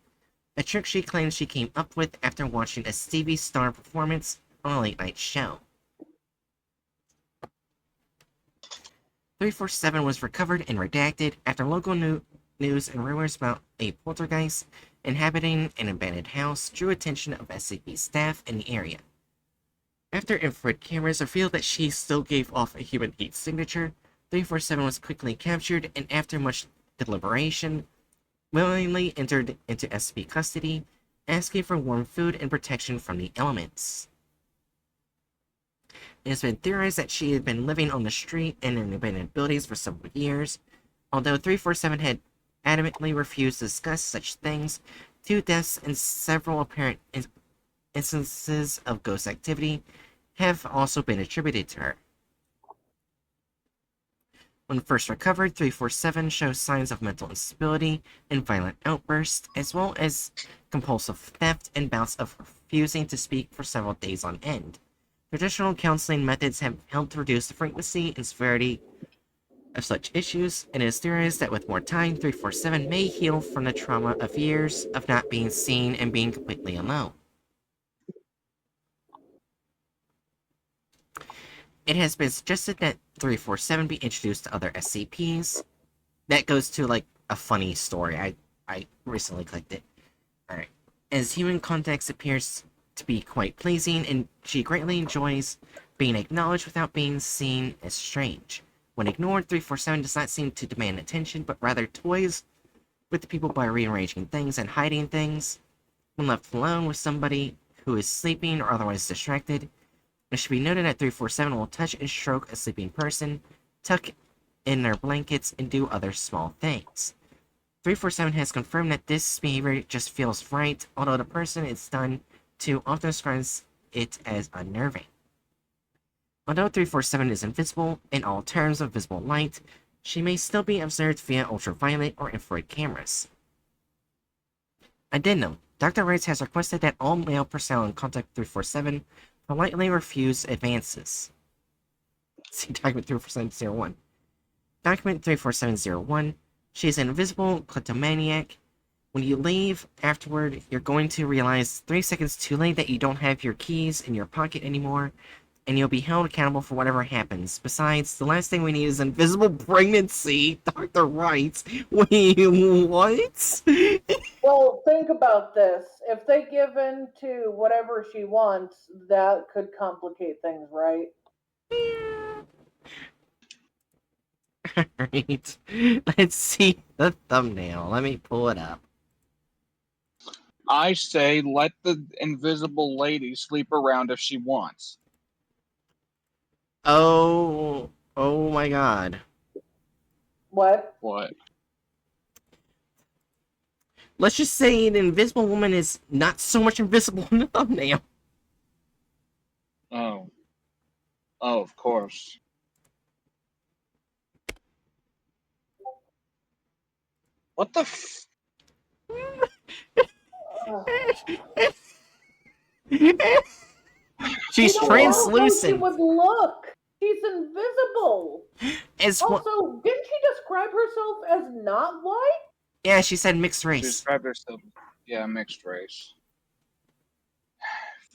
Speaker 1: A trick she claims she came up with after watching a Stevie Star performance on a late-night show. 347 was recovered and redacted after local news and rumors about a poltergeist inhabiting an abandoned house drew attention of SCP staff in the area. After infrared cameras revealed that she still gave off a human heat signature, 347 was quickly captured and after much deliberation, willingly entered into SCP custody, asking for warm food and protection from the elements. It has been theorized that she had been living on the street and in abandoned buildings for several years. Although 347 had adamantly refused to discuss such things, 2 deaths and several apparent instances of ghost activity have also been attributed to her. When first recovered, 347 shows signs of mental instability and violent outbursts, as well as compulsive theft and bouts of refusing to speak for several days on end. Traditional counseling methods have helped reduce the frequency and severity of such issues, and it is theorized that with more time, 347 may heal from the trauma of years of not being seen and being completely alone. It has been suggested that 347 be introduced to other SCPs. That goes to, like, a funny story. I recently clicked it. Alright. As human context appears to be quite pleasing, and she greatly enjoys being acknowledged without being seen as strange. When ignored, 347 does not seem to demand attention, but rather toys with the people by rearranging things and hiding things. When left alone with somebody who is sleeping or otherwise distracted, it should be noted that 347 will touch and stroke a sleeping person, tuck in their blankets, and do other small things. 347 has confirmed that this behavior just feels right, although the person it's done to often describes it as unnerving. Although 347 is invisible in all terms of visible light, she may still be observed via ultraviolet or infrared cameras. Addendum. Dr. Wright has requested that all male personnel in contact 347 politely refuse advances. See document 34701. Document 34701. She is an invisible kleptomaniac. When you leave afterward, you're going to realize 3 seconds too late that you don't have your keys in your pocket anymore, and you'll be held accountable for whatever happens. Besides, the last thing we need is invisible pregnancy, Dr. Wright. Wait, what?
Speaker 3: Well, think about this. If they give in to whatever she wants, that could complicate things, right?
Speaker 1: Alright, let's see the thumbnail. Let me pull it up.
Speaker 4: I say let the invisible lady sleep around if she wants.
Speaker 1: Oh my god.
Speaker 3: What?
Speaker 4: What?
Speaker 1: Let's just say an invisible woman is not so much invisible in the thumbnail.
Speaker 4: Oh. Oh, of course. What the f-
Speaker 1: She's
Speaker 3: You don't know how she
Speaker 1: translucent.
Speaker 3: would look. She's invisible.
Speaker 1: As
Speaker 3: Also, didn't she describe herself as not white?
Speaker 1: yeah, she said mixed
Speaker 4: She
Speaker 1: race.
Speaker 4: described herself. Yeah, mixed race.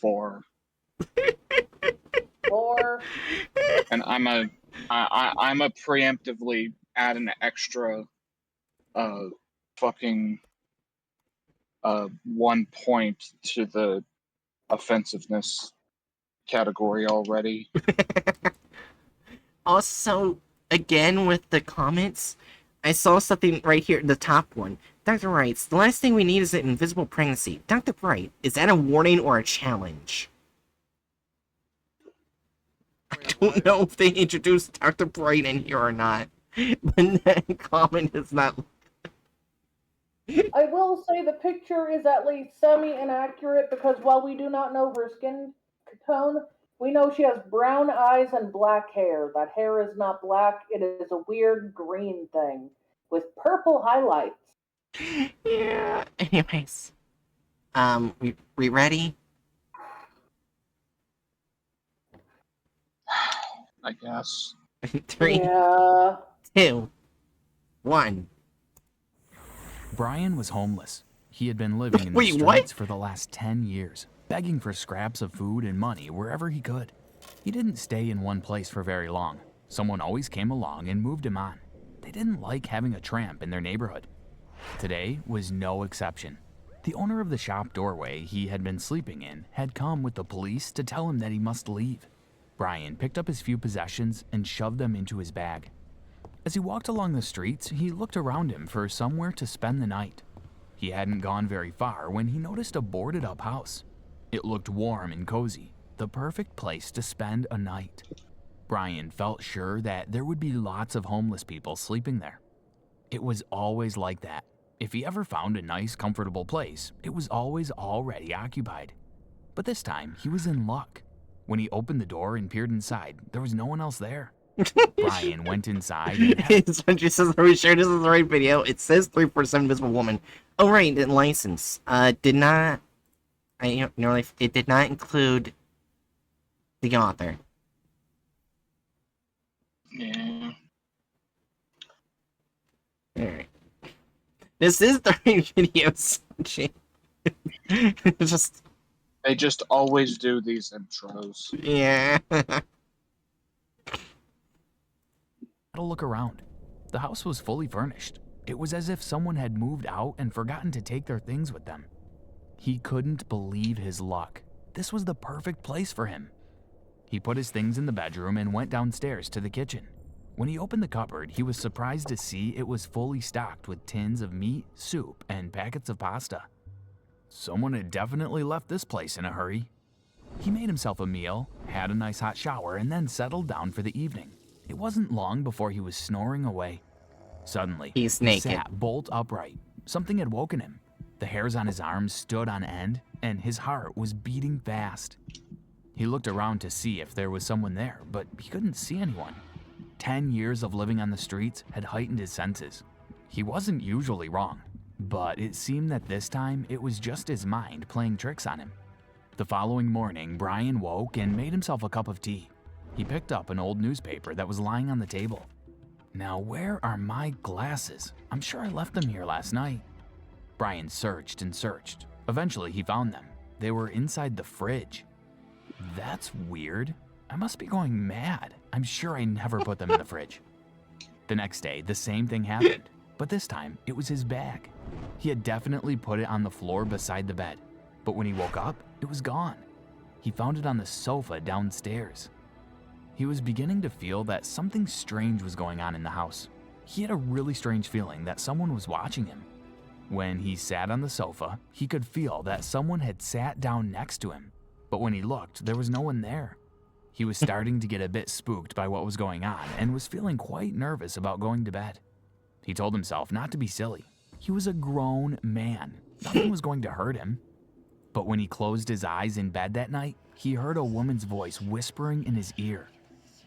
Speaker 4: 4.
Speaker 3: Or
Speaker 4: And I'm a preemptively add an extra fucking 1 point to the offensiveness category already.
Speaker 1: Also, again with the comments, I saw something right here, the top one. Dr. Wright, the last thing we need is an invisible pregnancy. Dr. Wright, is that a warning or a challenge? I don't know if they introduced Dr. Bright in here or not, but that comment is not.
Speaker 3: I will say the picture is at least semi-inaccurate because while we do not know her skin tone, We know she has brown eyes and black hair. That hair is not black, it is a weird green thing with purple highlights.
Speaker 1: Yeah. Anyways, we ready?
Speaker 4: I guess.
Speaker 1: 3,
Speaker 3: Yeah.
Speaker 1: 2, 1.
Speaker 5: Brian was homeless. He had been living in the
Speaker 1: Wait, what?
Speaker 5: streets for the last 10 years, begging for scraps of food and money wherever he could. He didn't stay in one place for very long. Someone always came along and moved him on. They didn't like having a tramp in their neighborhood. Today was no exception. The owner of the shop doorway he had been sleeping in had come with the police to tell him that he must leave. Brian picked up his few possessions and shoved them into his bag. As he walked along the streets, he looked around him for somewhere to spend the night. He hadn't gone very far when he noticed a boarded-up house. It looked warm and cozy, the perfect place to spend a night. Brian felt sure that there would be lots of homeless people sleeping there. It was always like that. If he ever found a nice, comfortable place, it was always already occupied. But this time, he was in luck. When he opened the door and peered inside, there was no one else there. Brian went inside and
Speaker 1: Spencer says, are we sure this is the right video? It says 347 Invisible Woman. Oh, right, the license. Did not... it did not include the author.
Speaker 4: Yeah.
Speaker 1: Alright. This is the right video, Sanji. Just...
Speaker 4: They just always do these intros.
Speaker 1: Yeah.
Speaker 5: had a look around. The house was fully furnished. It was as if someone had moved out and forgotten to take their things with them. He couldn't believe his luck. This was the perfect place for him. He put his things in the bedroom and went downstairs to the kitchen. When he opened the cupboard, he was surprised to see it was fully stocked with tins of meat, soup, and packets of pasta. Someone had definitely left this place in a hurry. He made himself a meal, had a nice hot shower, and then settled down for the evening. It wasn't long before he was snoring away. Suddenly,
Speaker 1: He's
Speaker 5: he
Speaker 1: naked.
Speaker 5: sat bolt upright. Something had woken him. The hairs on his arms stood on end, and his heart was beating fast. He looked around to see if there was someone there, but he couldn't see anyone. 10 years of living on the streets had heightened his senses. He wasn't usually wrong, but it seemed that this time it was just his mind playing tricks on him. The following morning, Brian woke and made himself a cup of tea. He picked up an old newspaper that was lying on the table. Now, where are my glasses? I'm sure I left them here last night. Brian searched and searched. Eventually, he found them. They were inside the fridge. That's weird. I must be going mad. I'm sure I never put them in the fridge. The next day, the same thing happened, but this time it was his bag. He had definitely put it on the floor beside the bed, but when he woke up, it was gone. He found it on the sofa downstairs. He was beginning to feel that something strange was going on in the house. He had a really strange feeling that someone was watching him. When he sat on the sofa, he could feel that someone had sat down next to him, but when he looked, there was no one there. He was starting to get a bit spooked by what was going on and was feeling quite nervous about going to bed. He told himself not to be silly. He was a grown man. Nothing was going to hurt him. But when he closed his eyes in bed that night, he heard a woman's voice whispering in his ear.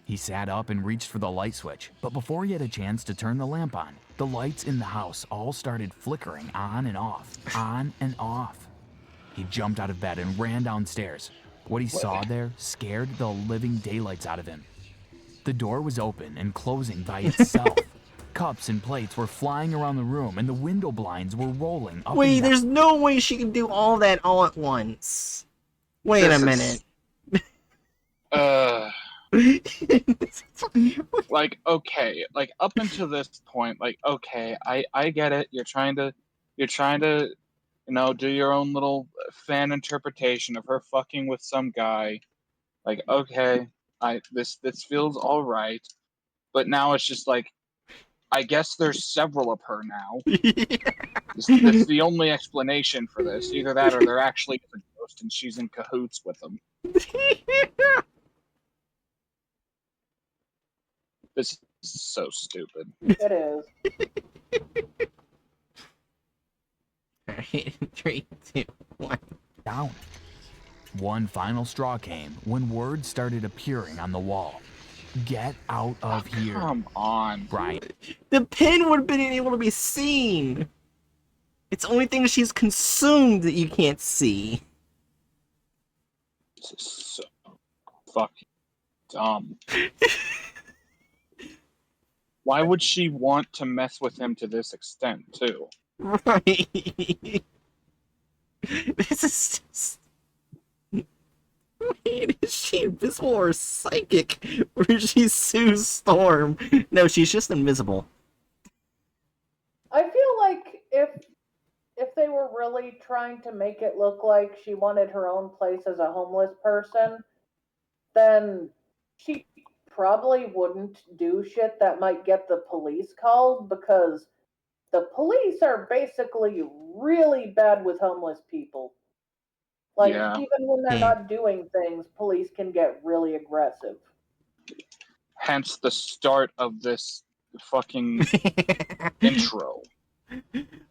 Speaker 5: He sat up and reached for the light switch, but before he had a chance to turn the lamp on, the lights in the house all started flickering on and off, on and off. He jumped out of bed and ran downstairs. What he saw there scared the living daylights out of him. The door was open and closing by itself. Cups and plates were flying around the room, and the window blinds were rolling up
Speaker 1: Wait,
Speaker 5: and down.
Speaker 1: there's no way she can do all that all at once. Wait a minute.
Speaker 4: Like, okay, like up until this point, like, okay, I get it. You're trying to, do your own little fan interpretation of her fucking with some guy. Like, okay, this feels all right, but now it's just like, I guess there's several of her now. That's the only explanation for this. Either that, or they're actually a ghost and she's in cahoots with them. This is so stupid.
Speaker 3: It is.
Speaker 1: Alright, 3, 2, 1.
Speaker 5: Down. One final straw came when word started appearing on the wall. Get out of here.
Speaker 4: Come on.
Speaker 5: Brian
Speaker 1: The pin would have been able to be seen. It's the only thing she's consumed that you can't see.
Speaker 4: This is so fucking dumb. Why would she want to mess with him to this extent, too?
Speaker 1: Right. This is just... Wait, is she invisible or psychic? Or she Sue's Storm? No, she's just invisible.
Speaker 3: I feel like if they were really trying to make it look like she wanted her own place as a homeless person, then she probably wouldn't do shit that might get the police called, because the police are basically really bad with homeless people. Like,
Speaker 4: Yeah.
Speaker 3: even when they're not doing things, police can get really aggressive.
Speaker 4: Hence the start of this fucking intro.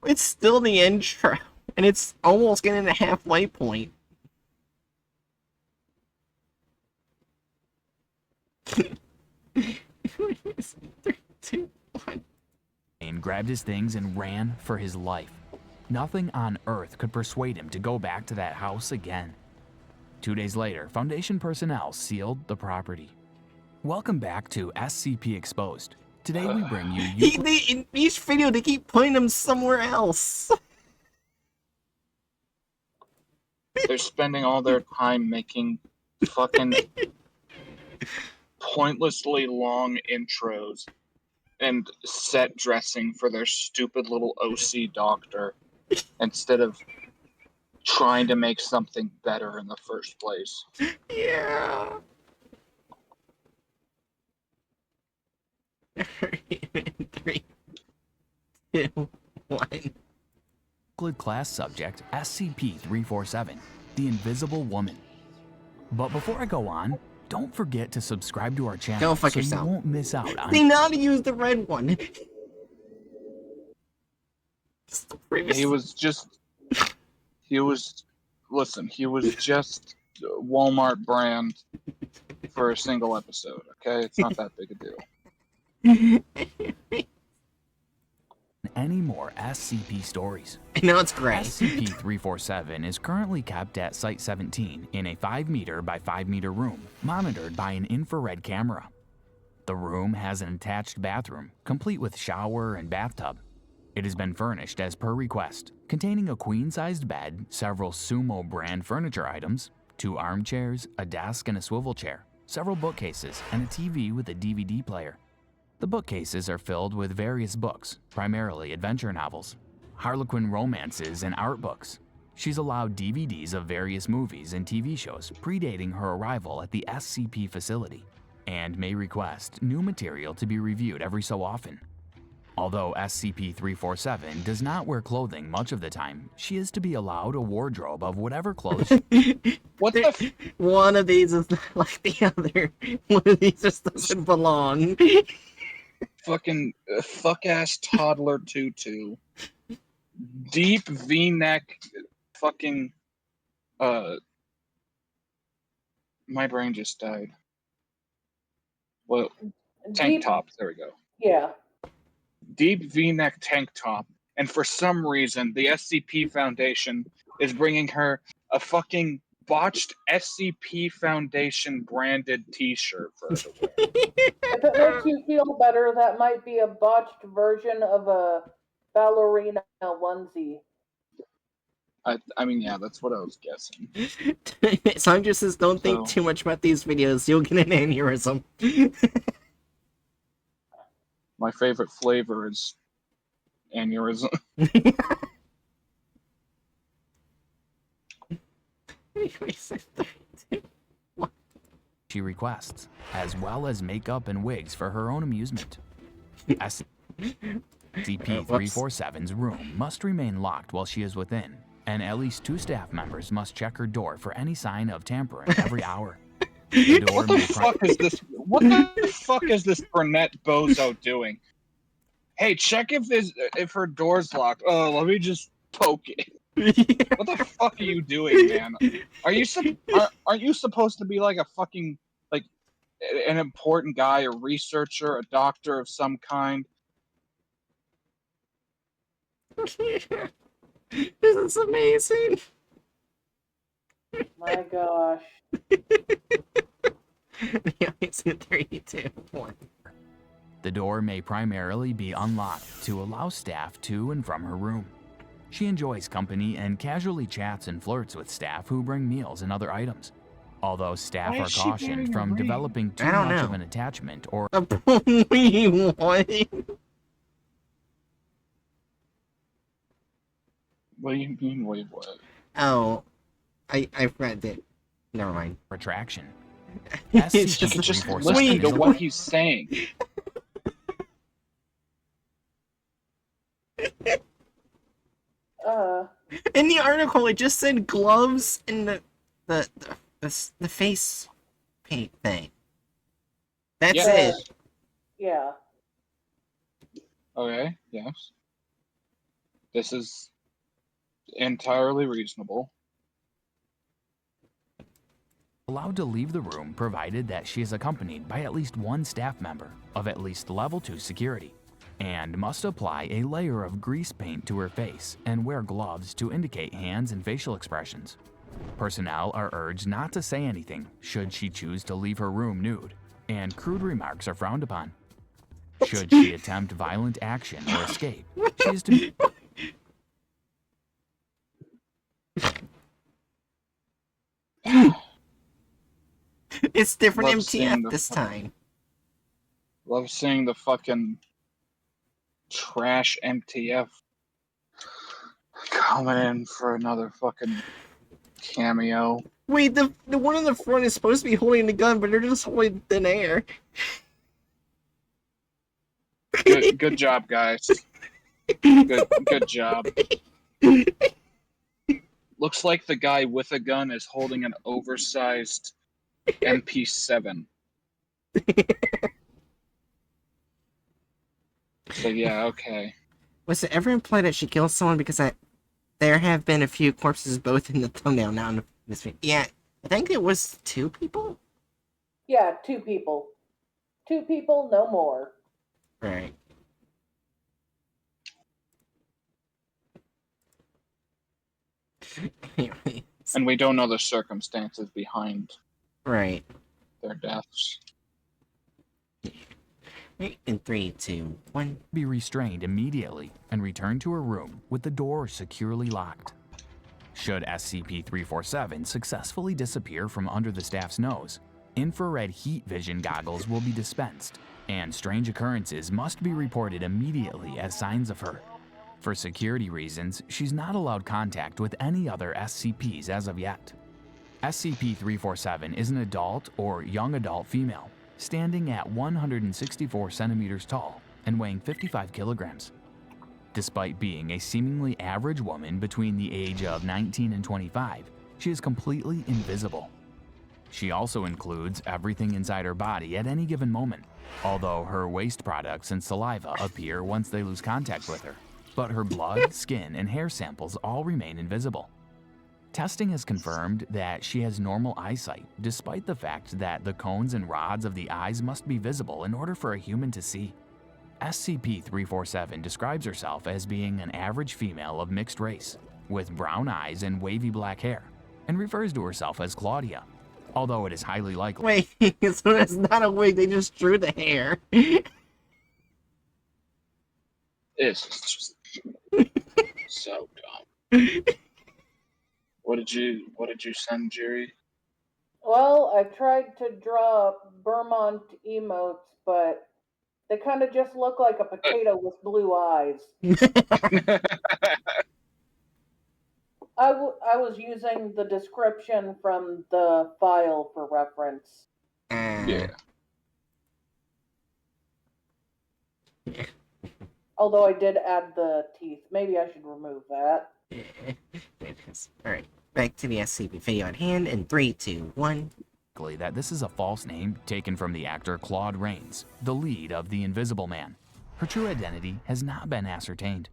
Speaker 1: It's still the intro, and it's almost getting a halfway point. Three, two, one.
Speaker 5: grabbed his things and ran for his life. Nothing on earth could persuade him to go back to that house again. 2 days later, Foundation personnel sealed the property. Welcome back to SCP Exposed. Today we bring you
Speaker 1: In each video, they keep putting him somewhere else.
Speaker 4: They're spending all their time making fucking pointlessly long intros and set dressing for their stupid little OC doctor instead of trying to make something better in the first place.
Speaker 1: Yeah. Three, two, one.
Speaker 5: Euclid class subject SCP-347, the Invisible Woman. But before I go on, don't forget to subscribe to our channel
Speaker 1: Don't fuck
Speaker 5: so
Speaker 1: yourself.
Speaker 5: you won't miss out on
Speaker 1: They know how to use the red one.
Speaker 4: He was just Walmart brand for a single episode, okay? It's not that big a deal.
Speaker 5: any more SCP stories.
Speaker 1: No, it's gray.
Speaker 5: SCP-347 is currently kept at Site-17 in a 5-meter by 5-meter room, monitored by an infrared camera. The room has an attached bathroom, complete with shower and bathtub. It has been furnished as per request, containing a queen-sized bed, several Sumo brand furniture items, 2 armchairs, a desk and a swivel chair, several bookcases, and a TV with a DVD player. The bookcases are filled with various books, primarily adventure novels, Harlequin romances, and art books. She's allowed DVDs of various movies and TV shows predating her arrival at the SCP facility, and may request new material to be reviewed every so often. Although SCP-347 does not wear clothing much of the time, she is to be allowed a wardrobe of whatever clothes
Speaker 4: What the
Speaker 1: One of these is not like the other. One of these just doesn't belong.
Speaker 4: fucking fuck-ass toddler tutu. Deep V-neck fucking... My brain just died. Well, tank top. There we go.
Speaker 3: Yeah.
Speaker 4: Deep V-neck tank top, and for some reason the SCP Foundation is bringing her a fucking botched SCP Foundation branded t-shirt for her to wear.
Speaker 3: If it makes you feel better, that might be a botched version of a ballerina onesie.
Speaker 4: I mean, yeah, that's what I was guessing.
Speaker 1: Sandra says, don't think
Speaker 4: So-
Speaker 1: too much about these videos, you'll get an aneurysm.
Speaker 4: My favorite flavor is aneurysm.
Speaker 5: she requests, as well as makeup and wigs for her own amusement. SCP-347's room must remain locked while she is within, and at least 2 staff members must check her door for any sign of tampering every hour. The door
Speaker 4: What the
Speaker 5: may
Speaker 4: fuck is this? What the fuck is this brunette bozo doing? Hey, check if her door's locked. Oh, let me just poke it. What the fuck are you doing, man? Aren't you supposed to be like a fucking like an important guy, a researcher, a doctor of some kind?
Speaker 1: This is amazing.
Speaker 3: My gosh.
Speaker 1: Yeah, it's in 3, 2, 1.
Speaker 5: The door may primarily be unlocked to allow staff to and from her room. She enjoys company and casually chats and flirts with staff who bring meals and other items. Although staff
Speaker 4: Why
Speaker 5: are
Speaker 4: is she wearing
Speaker 5: cautioned
Speaker 4: a
Speaker 5: from
Speaker 4: ring?
Speaker 5: developing too
Speaker 1: I don't
Speaker 5: much
Speaker 1: know.
Speaker 5: of an attachment or
Speaker 1: Wait, what?
Speaker 4: What do you mean? Wait, what?
Speaker 1: Oh, I read it. Never mind.
Speaker 5: attraction.
Speaker 1: It's
Speaker 4: You could just
Speaker 5: SCP-347
Speaker 4: listen to
Speaker 5: is a-
Speaker 4: what he's saying.
Speaker 1: In the article, it just said gloves and the face paint thing. That's
Speaker 4: Yes.
Speaker 1: it.
Speaker 3: Yeah.
Speaker 4: Okay, yes. This is entirely reasonable.
Speaker 5: allowed to leave the room provided that she is accompanied by at least one staff member of at least level 2 security, and must apply a layer of grease paint to her face and wear gloves to indicate hands and facial expressions. Personnel are urged not to say anything should she choose to leave her room nude, and crude remarks are frowned upon. Should she attempt violent action or escape, she is to be
Speaker 1: It's different
Speaker 4: Love seeing
Speaker 1: MTF
Speaker 4: the
Speaker 1: this time.
Speaker 4: Love seeing the fucking trash MTF coming in for another fucking cameo.
Speaker 1: Wait, the one in the front is supposed to be holding the gun, but they're just holding thin air.
Speaker 4: Good job, guys. Good job. Looks like the guy with a gun is holding an oversized MP7. So yeah, okay.
Speaker 1: Was it ever implied that she killed someone? Because there have been a few corpses both in the thumbnail, not in this video. Yeah, I think it was 2 people?
Speaker 3: Yeah, 2 people. 2 people, no more.
Speaker 1: Right. Anyways.
Speaker 4: And we don't know the circumstances behind
Speaker 1: Right.
Speaker 4: their deaths.
Speaker 1: In 3, 2, 1.
Speaker 5: be restrained immediately and return to her room with the door securely locked. Should SCP-347 successfully disappear from under the staff's nose, infrared heat vision goggles will be dispensed, and strange occurrences must be reported immediately as signs of her. For security reasons, she's not allowed contact with any other SCPs as of yet. SCP-347 is an adult or young adult female, standing at 164 centimeters tall and weighing 55 kilograms. Despite being a seemingly average woman between the age of 19 and 25, she is completely invisible. She also includes everything inside her body at any given moment, although her waste products and saliva appear once they lose contact with her, but her blood, skin, and hair samples all remain invisible. Testing has confirmed that she has normal eyesight, despite the fact that the cones and rods of the eyes must be visible in order for a human to see. SCP-347 describes herself as being an average female of mixed race, with brown eyes and wavy black hair, and refers to herself as Claudia, although it is highly likely
Speaker 1: Wait, so that's not a wig, they just drew the hair.
Speaker 4: It's just so dumb. What did you send, Jerry?
Speaker 3: Well, I tried to draw Vermont emotes, but they kind of just look like a potato with blue eyes. I was using the description from the file for reference.
Speaker 4: Yeah.
Speaker 3: Although I did add the teeth. Maybe I should remove that.
Speaker 1: Alright, back to the SCP video at hand in 3, 2, 1.
Speaker 5: that this is a false name taken from the actor Claude Rains, the lead of The Invisible Man. Her true identity has not been ascertained.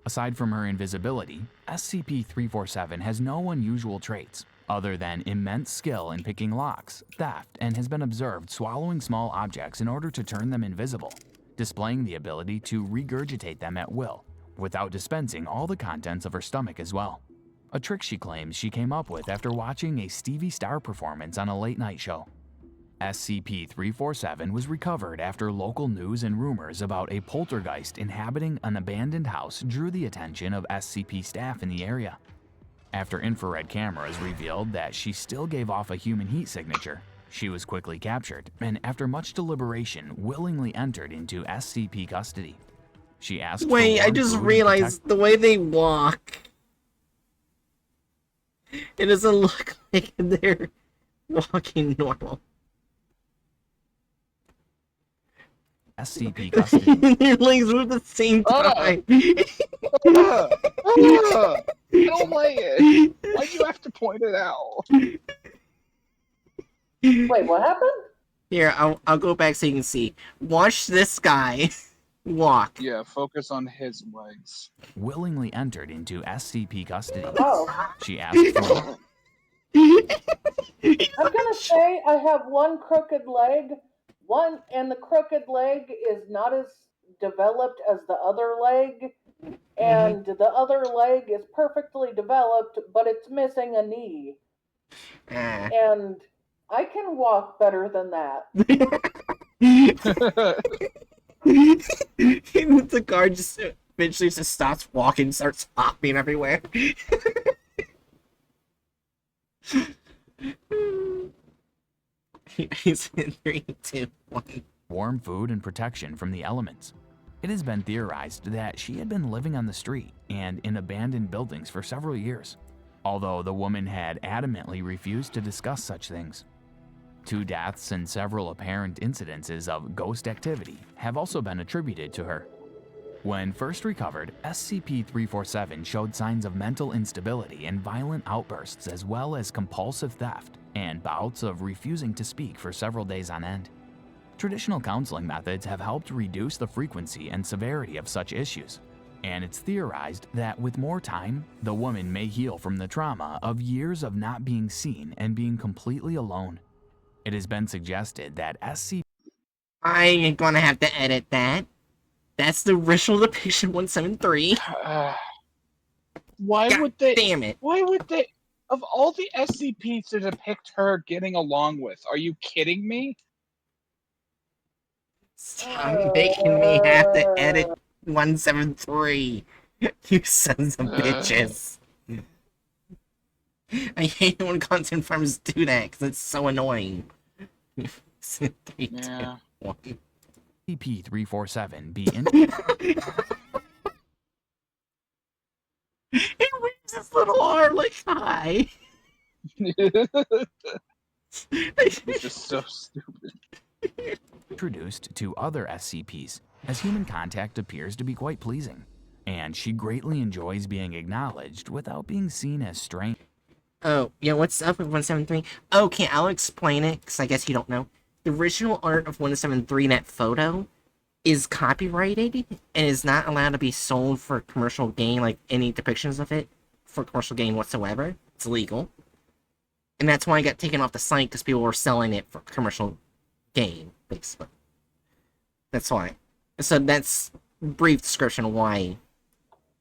Speaker 5: Aside from her invisibility, SCP-347 has no unusual traits, other than immense skill in picking locks, theft, and has been observed swallowing small objects in order to turn them invisible, displaying the ability to regurgitate them at will, without dispensing all the contents of her stomach as well. A trick she claims she came up with after watching a Stevie Star performance on a late-night show. SCP-347 was recovered after local news and rumors about a poltergeist inhabiting an abandoned house drew the attention of SCP staff in the area. After infrared cameras revealed that she still gave off a human heat signature, she was quickly captured and, after much deliberation, willingly entered into SCP custody. She asked for
Speaker 1: Wait, I
Speaker 5: warm
Speaker 1: just
Speaker 5: food and
Speaker 1: realized the way they walk. It doesn't look like they're walking normal.
Speaker 5: SCP custody.
Speaker 1: Their legs move at the same time.
Speaker 4: I don't like it. Why'd you have to point it out?
Speaker 3: Wait, what happened?
Speaker 1: Here, I'll go back so you can see. Watch this guy walk.
Speaker 4: Yeah, focus on his legs.
Speaker 5: Willingly entered into SCP custody.
Speaker 3: Oh,
Speaker 5: She asked for
Speaker 3: I'm gonna say I have one crooked leg. And the crooked leg is not as developed as the other leg, and the other leg is perfectly developed, but it's missing a knee. And I can walk better than that.
Speaker 1: The guard just eventually just stops walking, starts hopping everywhere. He's in 3, 2, 1.
Speaker 5: warm food and protection from the elements. It has been theorized that she had been living on the street and in abandoned buildings for several years, although the woman had adamantly refused to discuss such things. 2 deaths and several apparent incidences of ghost activity have also been attributed to her. When first recovered, SCP-347 showed signs of mental instability and violent outbursts, as well as compulsive theft and bouts of refusing to speak for several days on end. Traditional counseling methods have helped reduce the frequency and severity of such issues, and it's theorized that with more time, the woman may heal from the trauma of years of not being seen and being completely alone. It has been suggested that SCP
Speaker 1: I ain't gonna have to edit that. That's the original depiction 173.
Speaker 4: Why
Speaker 1: God
Speaker 4: would they?
Speaker 1: damn it.
Speaker 4: Why would they? Of all the SCPs to depict her getting along with, are you kidding me?
Speaker 1: Stop making me have to edit 173. You sons of bitches. I hate it when content farms do that because it's so annoying. 3, 2,
Speaker 4: Yeah.
Speaker 1: 1.
Speaker 5: SCP-347 be
Speaker 1: It waves his little arm like hi.
Speaker 4: It's just so stupid.
Speaker 5: introduced to other SCPs, as human contact appears to be quite pleasing, and she greatly enjoys being acknowledged without being seen as strange.
Speaker 1: Oh, yeah, what's up with 173? Okay, I'll explain it, because I guess you don't know. The original art of 173, that photo, is copyrighted and is not allowed to be sold for commercial gain, like any depictions of it, for commercial gain whatsoever. It's illegal. And that's why I got taken off the site, because people were selling it for commercial gain, basically. That's why. So that's a brief description of why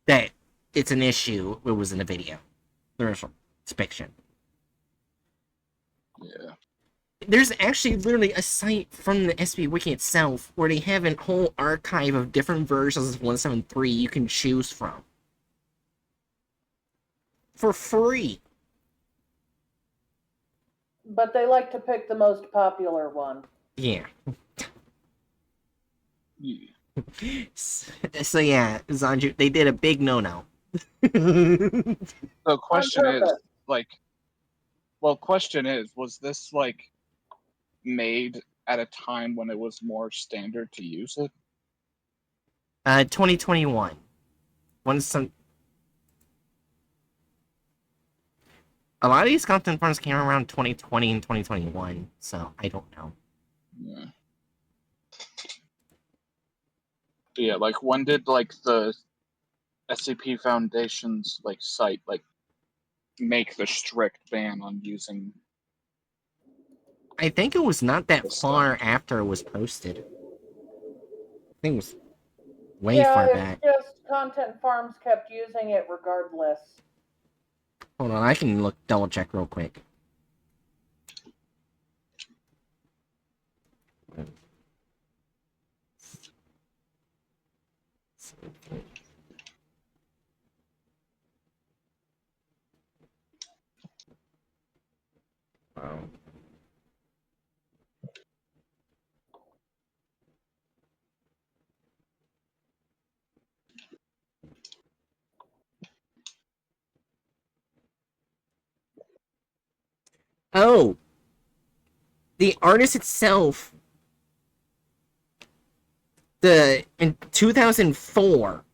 Speaker 1: that it's an issue. It was in the video. The original depiction.
Speaker 4: Yeah.
Speaker 1: There's actually literally a site from the SB Wiki itself where they have a whole archive of different versions of 173 you can choose from. For free.
Speaker 3: But they like to pick the most popular one.
Speaker 1: Yeah.
Speaker 4: Yeah.
Speaker 1: So yeah, Zanju, they did a big no-no.
Speaker 4: The question is,
Speaker 3: purpose.
Speaker 4: was this like made at a time when it was more standard to use it?
Speaker 1: 2021. A lot of these content farms came around 2020 and 2021, so I don't know.
Speaker 4: Yeah. Yeah, like when did like the SCP Foundation's like site like make the strict ban on using
Speaker 1: I think it was not that
Speaker 4: this stuff.
Speaker 1: far after it was posted. I think it was way
Speaker 3: Yeah,
Speaker 1: far
Speaker 3: it's
Speaker 1: back.
Speaker 3: just content farms kept using it regardless.
Speaker 1: Hold on, I can double check real quick. Wow. Oh! The artist itself, in 2004,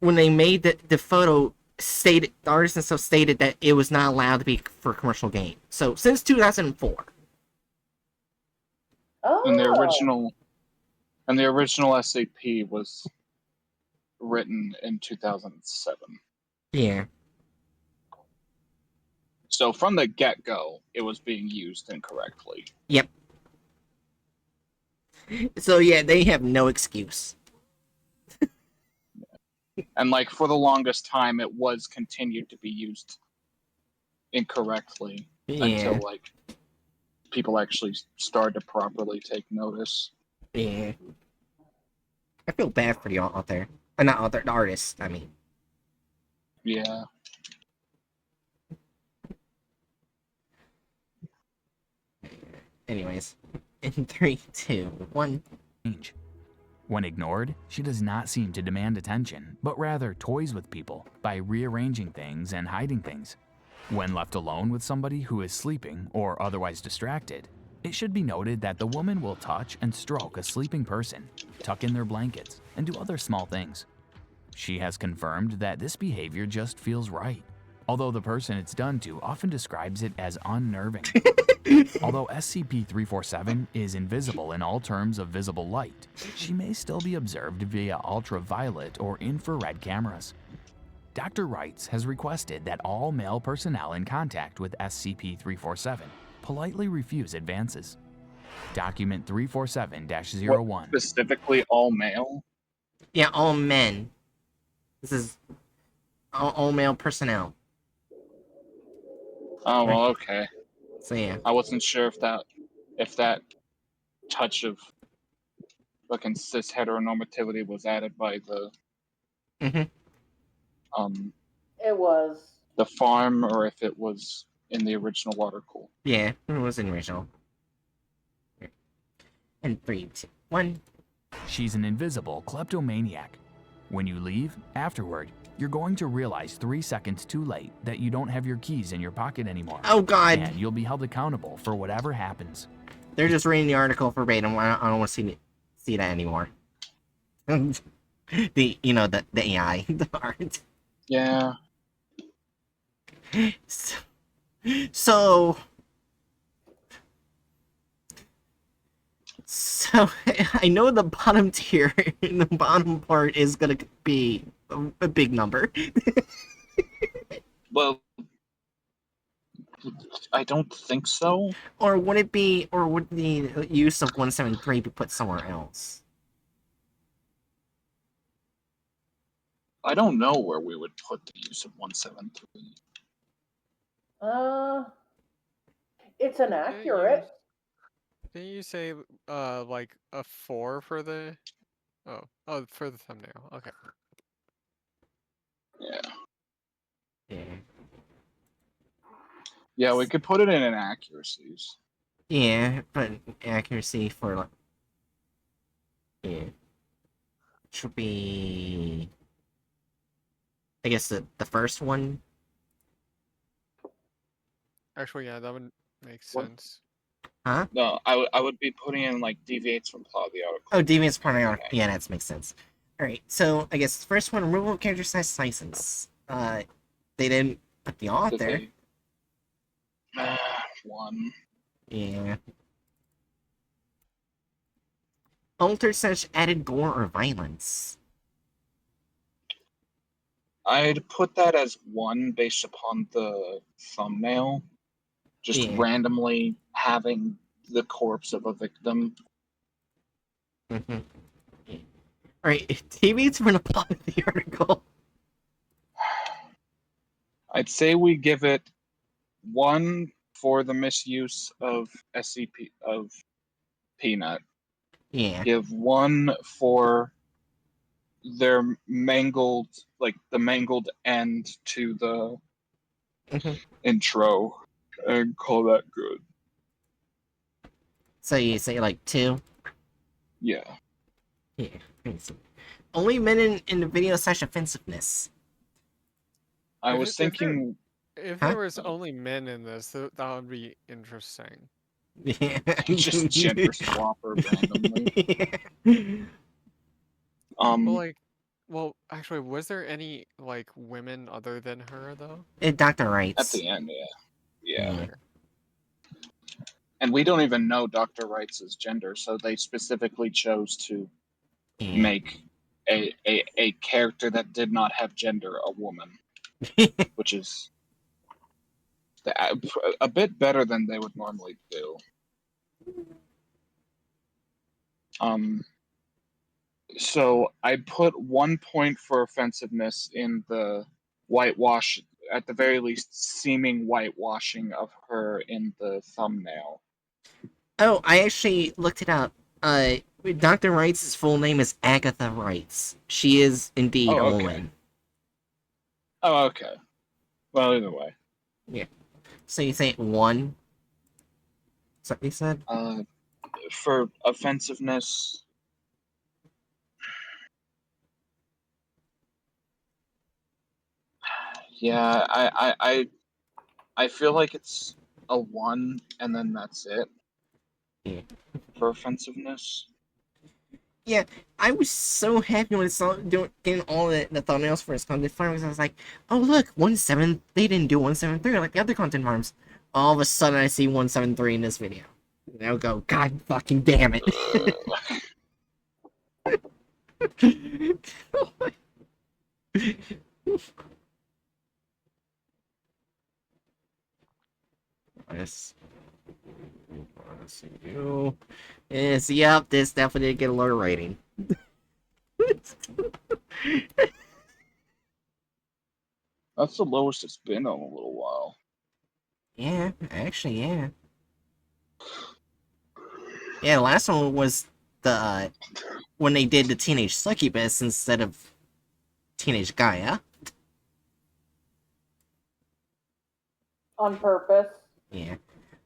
Speaker 1: when they made the photo, the artist itself stated that it was not allowed to be for a commercial game. So, since 2004.
Speaker 3: Oh.
Speaker 4: And the original SCP was written in 2007.
Speaker 1: Yeah.
Speaker 4: So from the get-go, it was being used incorrectly.
Speaker 1: Yep. So, yeah, they have no excuse.
Speaker 4: And like for the longest time, it was continued to be used incorrectly until like people actually started to properly take notice.
Speaker 1: Yeah. I feel bad for the author. Not author, the artist, I mean.
Speaker 4: Yeah.
Speaker 1: Anyways. In 3, 2, 1.
Speaker 5: When ignored, she does not seem to demand attention, but rather toys with people by rearranging things and hiding things. When left alone with somebody who is sleeping or otherwise distracted, it should be noted that the woman will touch and stroke a sleeping person, tuck in their blankets, and do other small things. She has confirmed that this behavior just feels right, although the person it's done to often describes it as unnerving. Although SCP-347 is invisible in all terms of visible light, she may still be observed via ultraviolet or infrared cameras. Dr. Wrights has requested that all male personnel in contact with SCP-347 politely refuse advances. Document 347-01.
Speaker 4: Specifically all male?
Speaker 1: Yeah, all men. This is all male personnel.
Speaker 4: Oh, well, okay.
Speaker 1: So yeah.
Speaker 4: I wasn't sure if that touch of fucking cis heteronormativity was added by the
Speaker 3: It was.
Speaker 4: the farm or if it was in the original article.
Speaker 1: Yeah, it was in original. And 3, 2, 1.
Speaker 5: She's an invisible kleptomaniac. When you leave, afterward, you're going to realize 3 seconds too late that you don't have your keys in your pocket anymore.
Speaker 1: Oh god!
Speaker 5: And you'll be held accountable for whatever happens.
Speaker 1: They're just reading the article verbatim. I don't want to see that anymore. the AI, the art.
Speaker 4: Yeah.
Speaker 1: So I know the bottom tier, the bottom part is gonna be a big number.
Speaker 4: Well, I don't think so.
Speaker 1: Or would it be, or would the use of 173 be put somewhere else?
Speaker 4: I don't know where we would put the use of 173.
Speaker 3: It's inaccurate.
Speaker 6: Didn't you say like a 4 for the for the thumbnail? Okay.
Speaker 4: Yeah.
Speaker 1: Yeah.
Speaker 4: Yeah, we could put it in inaccuracies.
Speaker 1: Yeah, but accuracy for like, yeah, should be, I guess the first one.
Speaker 6: Actually, yeah, that would make
Speaker 4: What?
Speaker 6: sense.
Speaker 1: Huh?
Speaker 4: No, I would be putting in like deviates from plot of the article.
Speaker 1: Oh, deviance part of the article. Yeah, that makes sense. All right, so I guess the first one, removal of character size license. They didn't put the author.
Speaker 4: One.
Speaker 1: Yeah. Altered such added gore or violence.
Speaker 4: I'd put that as 1 based upon the thumbnail. Just
Speaker 1: Yeah.
Speaker 4: randomly having the corpse of a victim.
Speaker 1: Mm-hmm. Alright, teammates were in a plot of the article.
Speaker 4: I'd say we give it 1 for the misuse of SCP of Peanut.
Speaker 1: Yeah.
Speaker 4: Give 1 for their mangled, like the mangled end to the
Speaker 1: Mhm.
Speaker 4: intro, and call that good.
Speaker 1: So you say like 2?
Speaker 4: Yeah.
Speaker 1: Yeah. Only men in the video / offensiveness.
Speaker 4: I
Speaker 6: If
Speaker 4: was
Speaker 6: it- if there-
Speaker 4: thinking
Speaker 6: If
Speaker 1: Huh?
Speaker 6: there was only men in this, that would be interesting.
Speaker 1: Yeah.
Speaker 4: just gender swapper randomly.
Speaker 1: Yeah.
Speaker 6: Well, actually, was there any like women other than her though?
Speaker 1: Dr.
Speaker 4: At
Speaker 1: Wrights.
Speaker 4: the end, yeah.
Speaker 1: Yeah.
Speaker 6: Okay.
Speaker 4: And we don't even know Dr. Wrights' gender, so they specifically chose to
Speaker 1: Yeah.
Speaker 4: make a character that did not have gender a woman, which is a bit better than they would normally do. So I put 1 point for offensiveness in the whitewash, at the very least, seeming whitewashing of her in the thumbnail.
Speaker 1: Oh, I actually looked it up. Dr. Wrights' full name is Agatha Wrights. She is indeed
Speaker 4: Oh,
Speaker 1: a
Speaker 4: okay.
Speaker 1: woman.
Speaker 4: Oh, okay. Well, either way.
Speaker 1: Yeah. So you say 1? Is that what you said?
Speaker 4: For offensiveness, yeah, I feel like it's a 1, and then that's it.
Speaker 1: Yeah.
Speaker 4: For offensiveness.
Speaker 1: Yeah, I was so happy when I saw getting all the thumbnails for his content farms. I was like, oh look, 1.7. They didn't do 1.7.3 like the other content farms. All of a sudden, I see 1.7.3 in this video. And I'll go, God fucking damn it. Yes. You. Yes, yep, this definitely did get a lower rating.
Speaker 4: That's the lowest it's been in a little while.
Speaker 1: Yeah, actually, yeah. Yeah, the last one was the when they did the teenage succubus instead of teenage Gaia.
Speaker 3: On purpose.
Speaker 1: Yeah.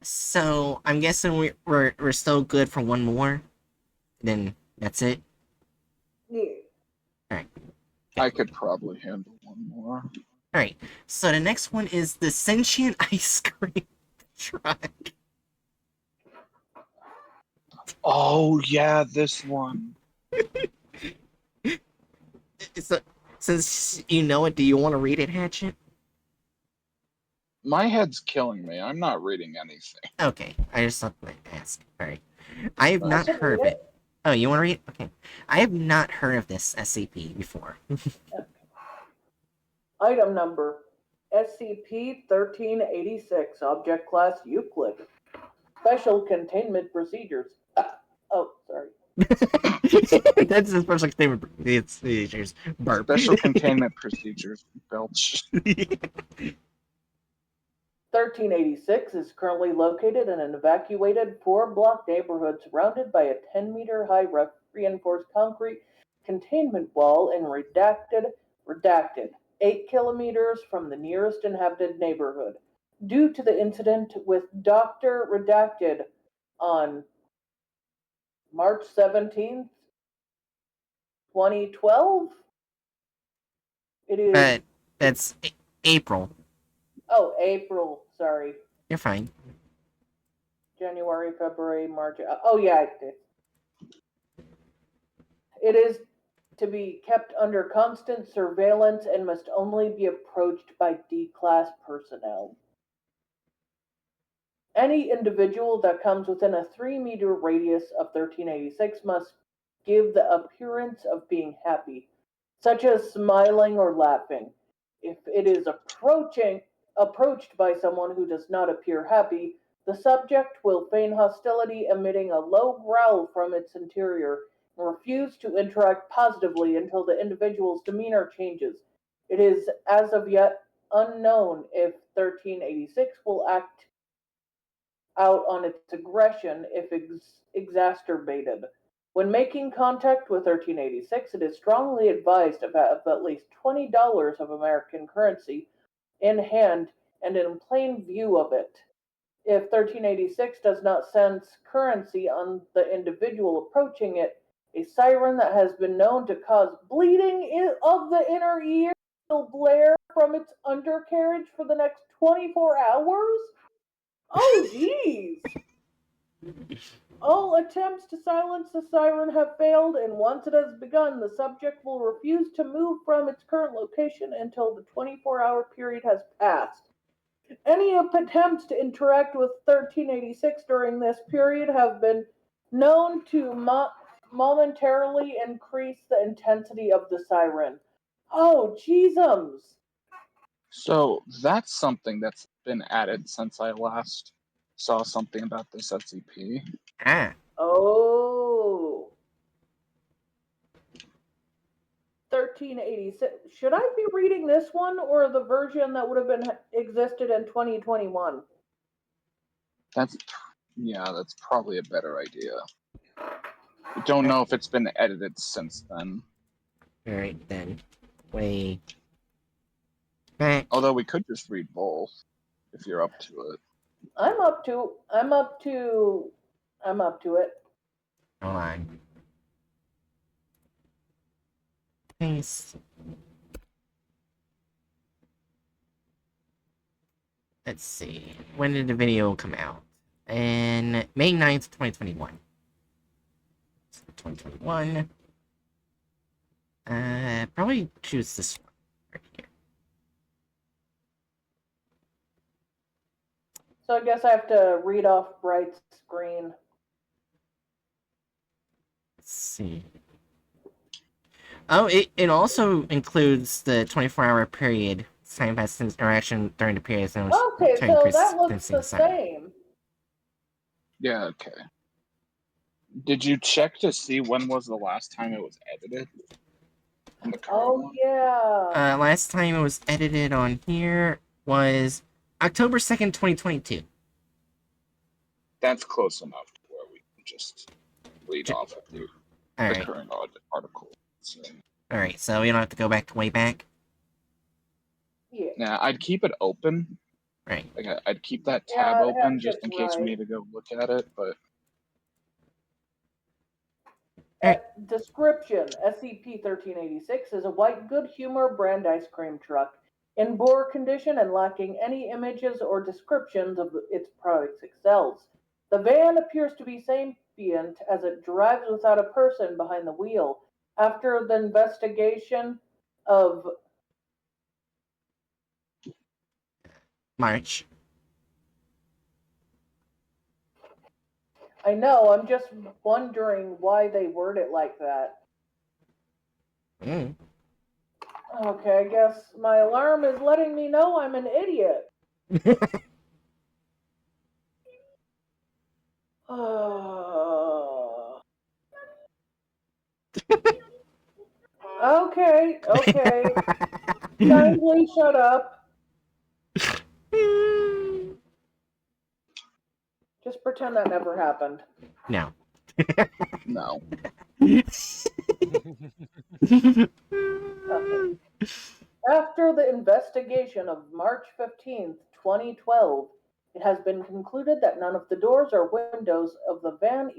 Speaker 1: So I'm guessing we're still good for 1 more. Then that's it.
Speaker 3: Yeah.
Speaker 1: Alright.
Speaker 4: I could probably handle 1 more.
Speaker 1: Alright. So the next one is the sentient ice cream truck.
Speaker 4: Oh, yeah, this one.
Speaker 1: So, since you know it, do you want to read it, Hatchet?
Speaker 4: My head's killing me. I'm not reading anything.
Speaker 1: Okay, I just thought I'd ask. Alright. I have
Speaker 4: I
Speaker 1: not
Speaker 3: can
Speaker 1: heard of
Speaker 3: read
Speaker 1: it. Oh, you want to read it? Okay. I have not heard of this SCP before.
Speaker 3: Item number SCP-1386, Object Class Euclid. Special Containment Procedures. Oh, sorry.
Speaker 1: That's a special statement. It's burp.
Speaker 4: Special containment procedures. Belch.
Speaker 3: 1386 is currently located in an evacuated 4-block neighborhood surrounded by a 10-meter high reinforced concrete containment wall and redacted 8 kilometers from the nearest inhabited neighborhood. Due to the incident with Dr. Redacted on March 17th, 2012, it is.
Speaker 1: That's April.
Speaker 3: Oh, April, sorry.
Speaker 1: You're fine.
Speaker 3: January, February, March. Oh, yeah. It is to be kept under constant surveillance and must only be approached by D-class personnel. Any individual that comes within a 3-meter radius of 1386 must give the appearance of being happy, such as smiling or laughing. If it is approached by someone who does not appear happy, the subject will feign hostility, emitting a low growl from its interior, and refuse to interact positively until the individual's demeanor changes. It is as of yet unknown if 1386 will act out on its aggression if exacerbated. When making contact with 1386, it is strongly advised to have at least $20 of American currency in hand and in plain view of it. If 1386 does not sense currency on the individual approaching it, a siren that has been known to cause bleeding of the inner ear will blare from its undercarriage for the next 24 hours? Oh, jeez! All attempts to silence the siren have failed, and once it has begun, the subject will refuse to move from its current location until the 24-hour period has passed. Any attempts to interact with 1386 during this period have been known to momentarily increase the intensity of the siren. Oh, jeezums!
Speaker 4: So that's something that's been added since I last saw something about this SCP.
Speaker 1: Ah,
Speaker 3: Oh. 1386. Should I be reading this one or the version that would have been existed in 2021?
Speaker 4: That's probably a better idea. I don't know if it's been edited since then.
Speaker 1: alright then. Way back.
Speaker 4: Although we could just read both if you're up to it.
Speaker 3: I'm up to it.
Speaker 1: Hold on. Paste. Let's see. When did the video come out? In May 9th, 2021. 2021. Probably choose this one right here.
Speaker 3: So I guess I have to read off Bright's screen.
Speaker 1: Let's see. Oh, it also includes the 24-hour period. Time passed since interaction during the period.
Speaker 3: Okay, so that looks the same.
Speaker 4: Yeah, okay. Did you check to see when was the last time it was edited? On the current
Speaker 3: Oh,
Speaker 4: one?
Speaker 3: yeah.
Speaker 1: Last time it was edited on here was October 2nd, 2022.
Speaker 4: That's close enough to where we can just read off of the
Speaker 1: Alright.
Speaker 4: current article. So,
Speaker 1: Alright, so we don't have to go back to way back.
Speaker 3: Yeah.
Speaker 4: yeah, I'd keep it open.
Speaker 1: Right.
Speaker 4: Like I'd keep that tab
Speaker 3: Yeah,
Speaker 4: open
Speaker 3: that's
Speaker 4: just in case we
Speaker 3: right.
Speaker 4: need to go look at it, but
Speaker 3: Description: SCP-1386 is a white Good Humor brand ice cream truck in poor condition and lacking any images or descriptions of its products it sells. The van appears to be sapient as it drives without a person behind the wheel. After the investigation of
Speaker 1: March.
Speaker 3: I know, I'm just wondering why they word it like that.
Speaker 1: Mm.
Speaker 3: Okay, I guess my alarm is letting me know I'm an idiot. Okay. Kindly shut up. Just pretend that never happened.
Speaker 1: No.
Speaker 4: no.
Speaker 3: Okay. After the investigation of March 15th, 2012, it has been concluded that none of the doors or windows of the van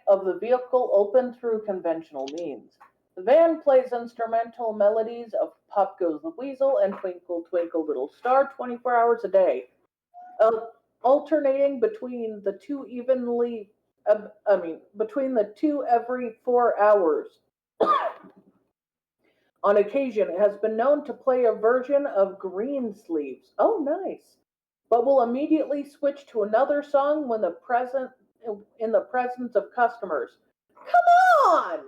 Speaker 3: of the vehicle open through conventional means. The van plays instrumental melodies of Pop Goes the Weasel and Twinkle Twinkle Little Star 24 hours a day, alternating between the two every 4 hours. On occasion, it has been known to play a version of Greensleeves. Oh, nice. But will immediately switch to another song when in the presence of customers. Come on!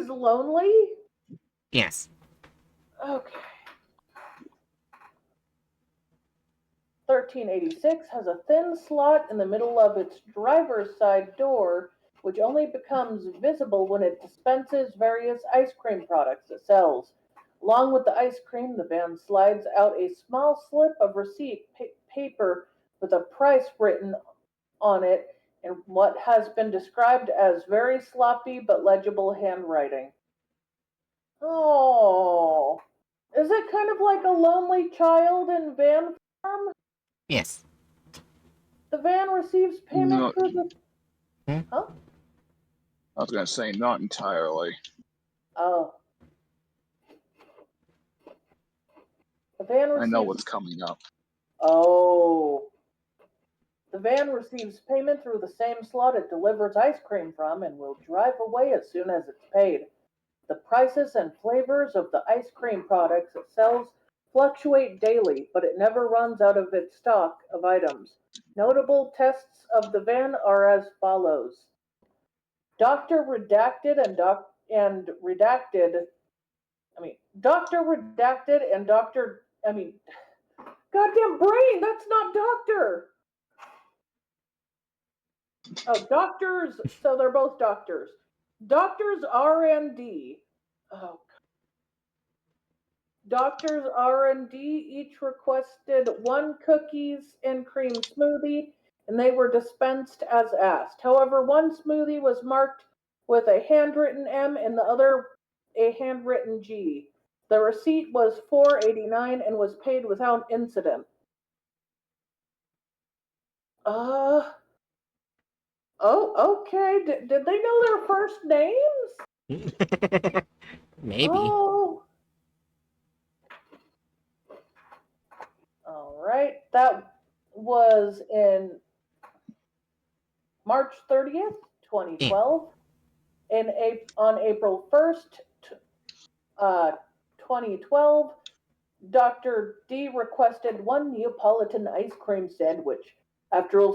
Speaker 3: is lonely?
Speaker 1: Yes.
Speaker 3: Okay. 1386 has a thin slot in the middle of its driver's side door, which only becomes visible when it dispenses various ice cream products it sells. Along with the ice cream, the van slides out a small slip of receipt paper with a price written on it in what has been described as very sloppy but legible handwriting. Oh, is it kind of like a lonely child in van form?
Speaker 1: Yes.
Speaker 3: The van receives payment
Speaker 2: No,
Speaker 3: through the.
Speaker 1: Hmm?
Speaker 3: Huh?
Speaker 2: I was gonna say not entirely.
Speaker 3: Oh. The van
Speaker 2: I know
Speaker 3: receives.
Speaker 2: what's coming up.
Speaker 3: Oh. The van receives payment through the same slot it delivers ice cream from and will drive away as soon as it's paid. The prices and flavors of the ice cream products it sells fluctuate daily, but it never runs out of its stock of items. Notable tests of the van are as follows. Dr. Redacted and Redacted. Dr. Redacted and Dr. Goddamn brain, that's not doctor. Oh, doctors, so they're both doctors. Doctors R&D. Oh, Doctors R&D each requested 1 cookies and cream smoothie, and they were dispensed as asked. However, one smoothie was marked with a handwritten M and the other a handwritten G. The receipt was $4.89 and was paid without incident. Oh, okay. Did they know their first names?
Speaker 1: Maybe.
Speaker 3: Oh. All right. That was in March 30th, 2012. On April 1st, 2012, Dr. D requested 1 Neapolitan ice cream sandwich. After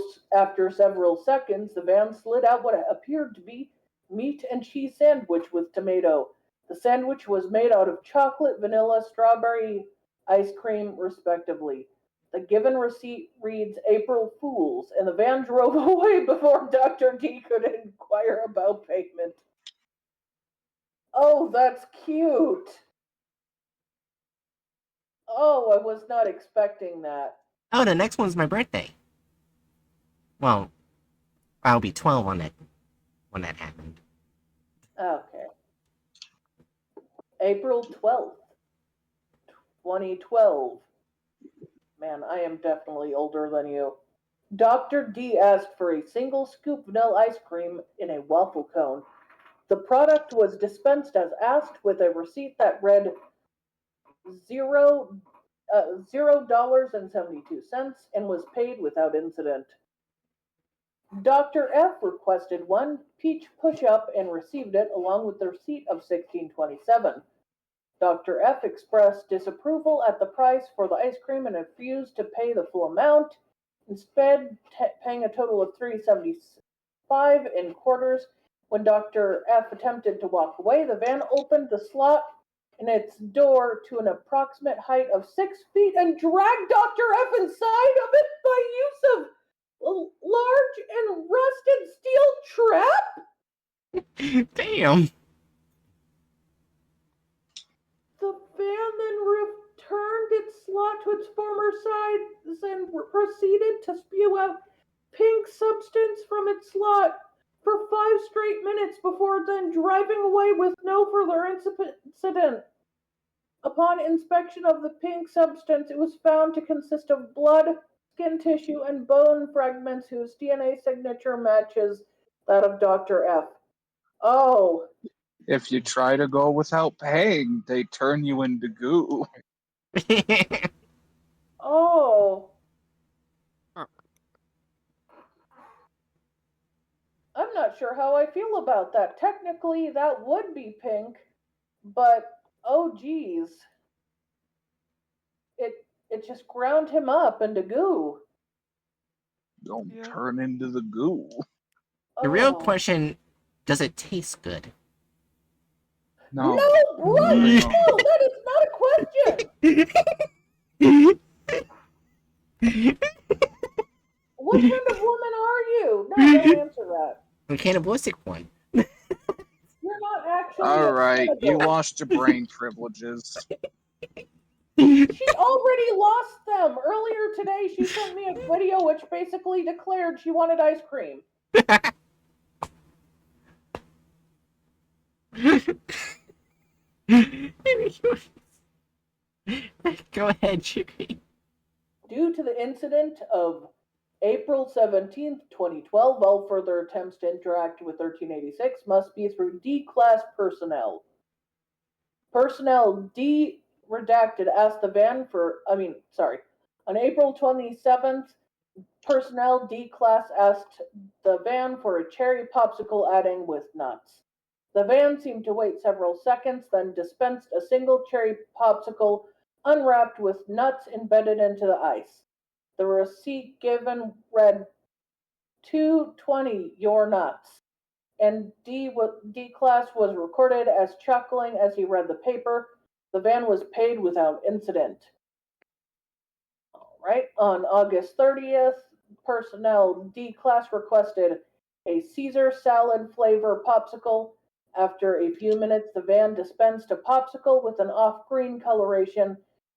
Speaker 3: several seconds, the van slid out what appeared to be meat and cheese sandwich with tomato. The sandwich was made out of chocolate, vanilla, strawberry ice cream, respectively. The given receipt reads April Fools, and the van drove away before Dr. D could inquire about payment. Oh, that's cute. Oh, I was not expecting that.
Speaker 1: Oh, the next one's my birthday. Well, I'll be 12 when that happened.
Speaker 3: Okay. April 12th, 2012. Man, I am definitely older than you. Dr. D asked for a single scoop vanilla ice cream in a waffle cone. The product was dispensed as asked with a receipt that read $0.72 and was paid without incident. Dr. F requested 1 peach push-up and received it along with the receipt of $16.27. Dr. F expressed disapproval at the price for the ice cream and refused to pay the full amount, instead paying a total of $3.75 in quarters. When Dr. F attempted to walk away, the van opened the slot in its door to an approximate height of 6 feet and dragged Dr. F inside of it by use of a large and rusted steel trap.
Speaker 1: Damn.
Speaker 3: The van then returned its slot to its former size and proceeded to spew out pink substance from its slot for 5 straight minutes before then driving away with no further incident. Upon inspection of the pink substance, it was found to consist of blood, skin tissue, and bone fragments whose DNA signature matches that of Dr. F. Oh.
Speaker 2: If you try to go without paying, they turn you into goo.
Speaker 3: Oh. I'm not sure how I feel about that. Technically, that would be pink, but oh geez, it just ground him up into goo.
Speaker 2: Don't
Speaker 6: Yeah.
Speaker 2: turn into the goo.
Speaker 1: The real
Speaker 3: Oh,
Speaker 1: question, does it taste good?
Speaker 4: No.
Speaker 3: No, Bryce,
Speaker 4: No.
Speaker 3: no, that is not a question. What kind of woman are you? No, don't answer that.
Speaker 1: The cannibalistic one.
Speaker 3: You're not actually
Speaker 4: All
Speaker 3: a
Speaker 4: right, you
Speaker 3: cannibal.
Speaker 4: lost your brain privileges.
Speaker 3: She already lost them. Earlier today, she sent me a video which basically declared she wanted ice cream.
Speaker 1: Go ahead, Jerry.
Speaker 3: Due to the incident of April 17th, 2012, all further attempts to interact with 1386 must be through D-Class personnel. Personnel D redacted asked the van for, on April 27th, personnel D-Class asked the van for a cherry popsicle adding with nuts. The van seemed to wait several seconds, then dispensed a single cherry popsicle unwrapped with nuts embedded into the ice. The receipt given read $2.20 your nuts, and D Class was recorded as chuckling as he read the paper. The van was paid without incident. All right, on August 30th, personnel D Class requested a Caesar salad flavor popsicle. After a few minutes, the van dispensed a popsicle with an off-green coloration,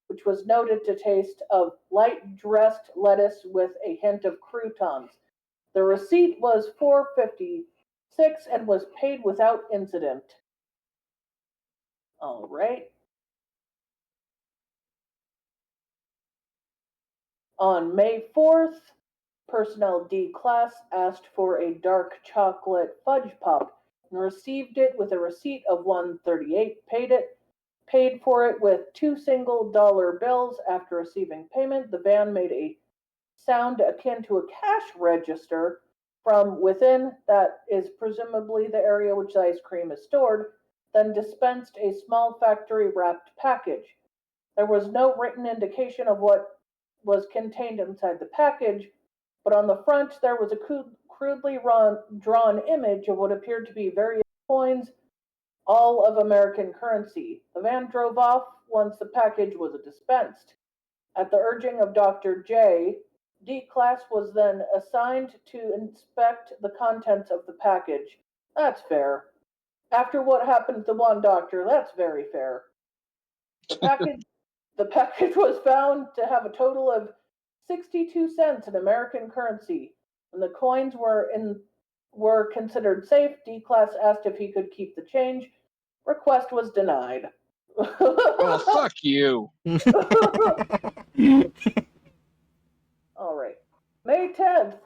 Speaker 3: which was noted to taste of light dressed lettuce with a hint of croutons. The receipt was $4.56 and was paid without incident. All right. On May 4th, personnel D class asked for a dark chocolate fudge pop and received it with a receipt of $1.38, paid for it with two single dollar bills. After receiving payment, the van made a sound akin to a cash register from within, that is presumably the area which the ice cream is stored, then dispensed a small factory wrapped package. There was no written indication of what was contained inside the package, but on the front there was a crudely drawn image of what appeared to be various coins, all of American currency. The van drove off once the package was dispensed. At the urging of Dr. J, D class was then assigned to inspect the contents of the package. That's fair. After what happened to one doctor, that's very fair. The package was found to have a total of 62 cents in American currency. When the coins were considered safe, D class asked if he could keep the change. Request was denied.
Speaker 4: Well, fuck you.
Speaker 3: All right. May 10th,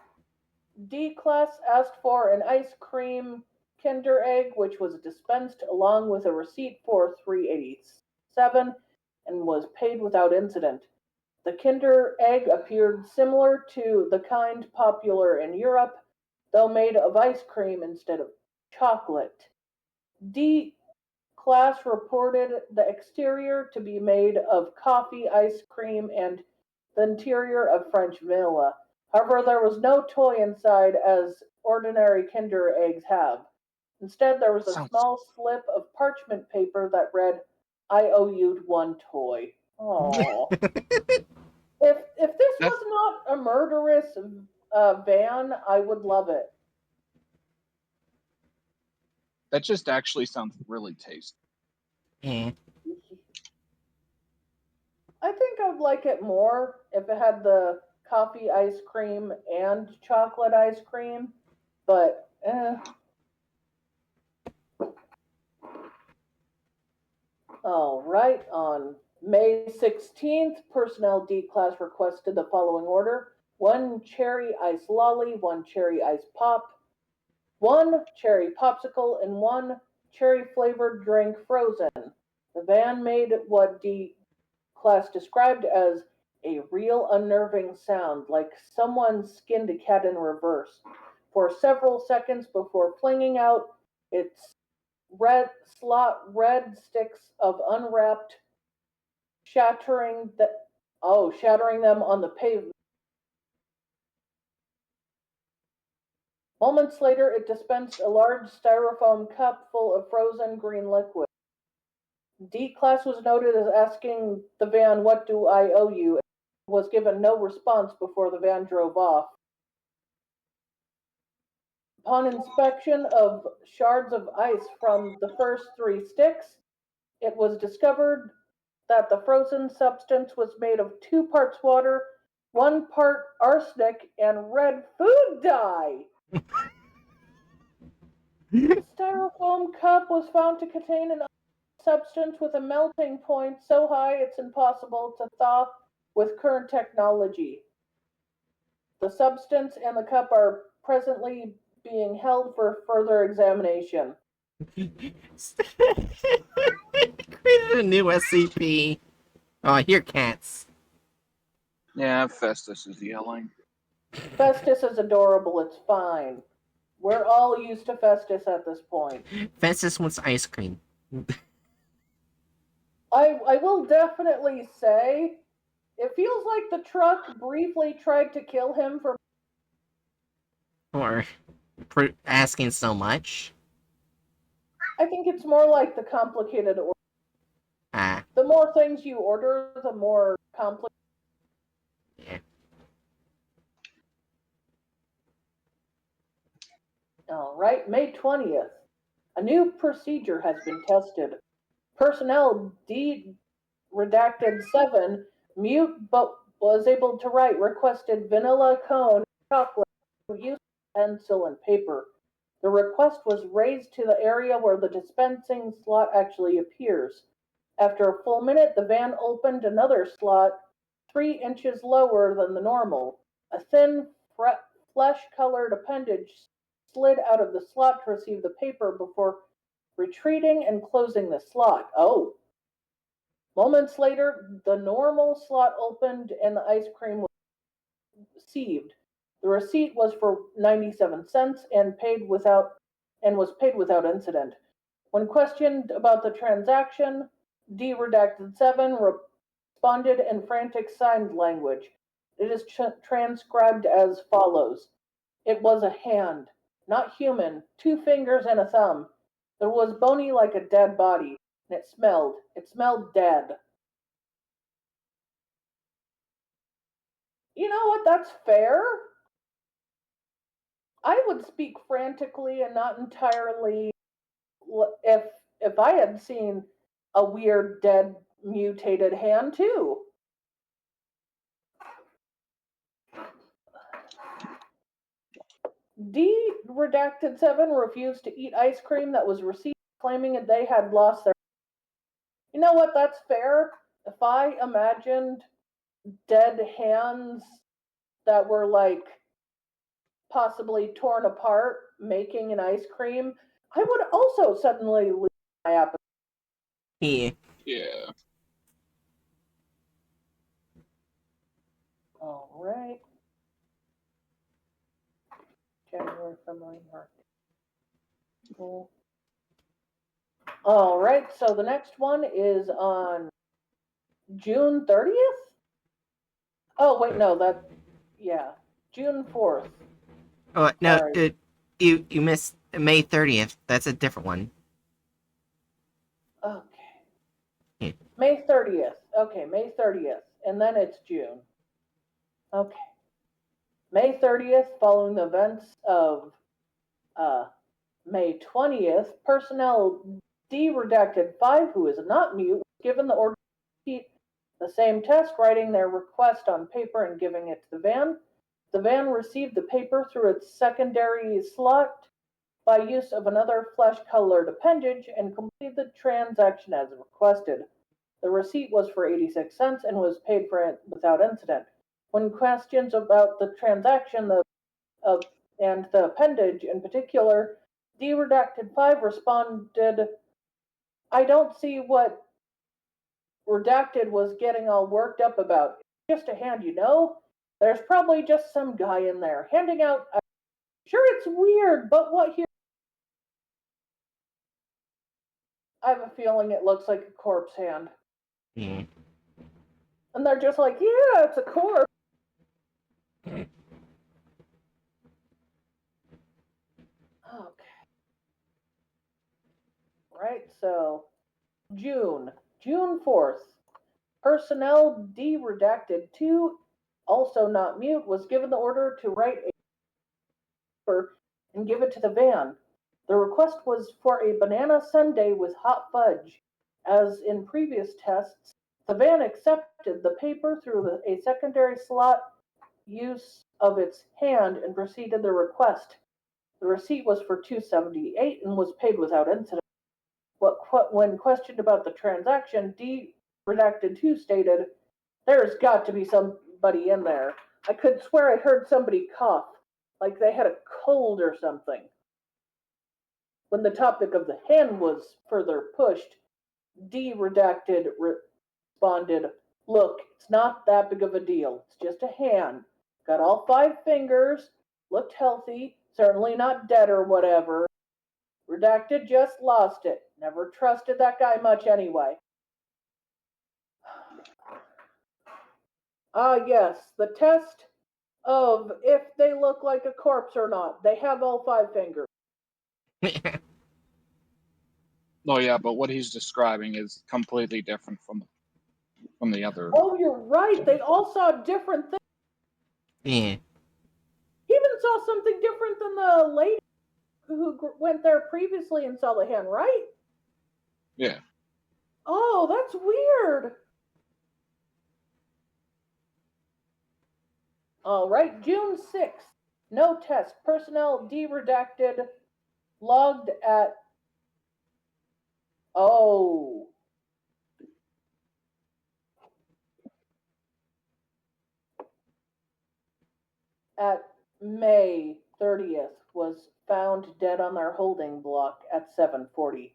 Speaker 3: D class asked for an ice cream Kinder egg, which was dispensed along with a receipt for $3.87 and was paid without incident. The Kinder egg appeared similar to the kind popular in Europe, though made of ice cream instead of chocolate. D class reported the exterior to be made of coffee ice cream and the interior of French vanilla. However, there was no toy inside as ordinary Kinder eggs have. Instead, there was a small slip of parchment paper that read, I owe you one toy. Oh. If this
Speaker 4: That's
Speaker 3: was not a murderous van, I would love it.
Speaker 4: that just actually sounds really tasty.
Speaker 1: Yeah.
Speaker 3: I think I'd like it more if it had the coffee ice cream and chocolate ice cream, but All right, on May 16th, personnel D class requested the following order: one cherry ice lolly, one cherry ice pop, one cherry popsicle, and one cherry flavored drink frozen. The van made what D class described as a real unnerving sound, like someone skinned a cat in reverse, for several seconds before flinging out its red sticks of unwrapped, shattering them on the pavement. Moments later, it dispensed a large styrofoam cup full of frozen green liquid. D class was noted as asking the van, "What do I owe you?" and was given no response before the van drove off. Upon inspection of shards of ice from the first 3 sticks, it was discovered that the frozen substance was made of 2 parts water, 1 part arsenic, and red food dye. The styrofoam cup was found to contain an substance with a melting point so high it's impossible to thaw with current technology. The substance and the cup are presently being held for further examination.
Speaker 1: Created a new SCP. Oh, I hear cats.
Speaker 4: Yeah, Festus is yelling.
Speaker 3: Festus is adorable, it's fine. We're all used to Festus at this point.
Speaker 1: Festus wants ice cream.
Speaker 3: I will definitely say it feels like the truck briefly tried to kill him for
Speaker 1: Or asking so much.
Speaker 3: I think it's more like the complicated order.
Speaker 1: Ah,
Speaker 3: The more things you order, the more complicated.
Speaker 1: yeah.
Speaker 3: All right, May 20th. A new procedure has been tested. Personnel D redacted 7, mute but was able to write, requested vanilla cone chocolate use pencil and paper. The request was raised to the area where the dispensing slot actually appears. After a full minute, the van opened another slot 3 inches lower than the normal. A thin, flesh-colored appendage slid out of the slot to receive the paper before retreating and closing the slot. Oh. Moments later, the normal slot opened and the ice cream was received. The receipt was for 97 cents and was paid without incident. When questioned about the transaction, D redacted 7 responded in frantic sign language. It is transcribed as follows. It was a hand, not human, 2 fingers and a thumb. It was bony like a dead body, and it smelled. It smelled dead. You know what? That's fair. I would speak frantically and not entirely if if I had seen a weird dead mutated hand too. D redacted 7 refused to eat ice cream that was received, claiming that they had lost their. You know what? That's fair. If I imagined dead hands that were like possibly torn apart making an ice cream, I would also suddenly lose my appetite.
Speaker 1: Yeah.
Speaker 4: Yeah.
Speaker 3: All right. January, February, March. Cool. All right. So the next one is on June 30th. Oh wait, no, yeah, June 4th.
Speaker 1: Oh no,
Speaker 3: Sorry.
Speaker 1: you missed May 30th. That's a different one.
Speaker 3: Okay.
Speaker 1: Yeah.
Speaker 3: May 30th. Okay, May 30th, and then it's June. Okay. May 30th, following the events of May 20th, personnel D-redacted 5, who is not mute, was given the order to repeat the same test, writing their request on paper and giving it to the van. The van received the paper through its secondary slot by use of another flesh-colored appendage and completed the transaction as requested. The receipt was for 86 cents and was paid for it without incident. When questions about the transaction and the appendage in particular, D-redacted 5 responded, I don't see what redacted was getting all worked up about. It's just a hand, you know? There's probably just some guy in there handing out. Sure, it's weird, but what here? I have a feeling it looks like a corpse hand.
Speaker 1: Yeah.
Speaker 3: And they're just like, yeah, it's a corpse. Okay. Right, so June 4th. Personnel D redacted 2, also not mute, was given the order to write a paper and give it to the van. The request was for a banana sundae with hot fudge. As in previous tests, the van accepted the paper through a secondary slot use of its hand and proceeded the request. The receipt was for $278 and was paid without incident. When questioned about the transaction, D redacted 2 stated, "There's got to be somebody in there. I could swear I heard somebody cough, like they had a cold or something." When the topic of the hand was further pushed, D redacted responded, "Look, it's not that big of a deal. It's just a hand. Got all 5 fingers, looked healthy, certainly not dead or whatever. Redacted just lost it. Never trusted that guy much anyway." Yes, the test of if they look like a corpse or not. They have all 5 fingers.
Speaker 4: Oh yeah, but what he's describing is completely different from the other.
Speaker 3: Oh, you're right. They all saw different things.
Speaker 1: Yeah.
Speaker 3: He even saw something different than the lady who went there previously and saw the hand, right?
Speaker 4: Yeah.
Speaker 3: Oh, that's weird. All right, June 6th. No test. Personnel D redacted. Logged at. Oh. At May 30th was found dead on their holding block at 7:40.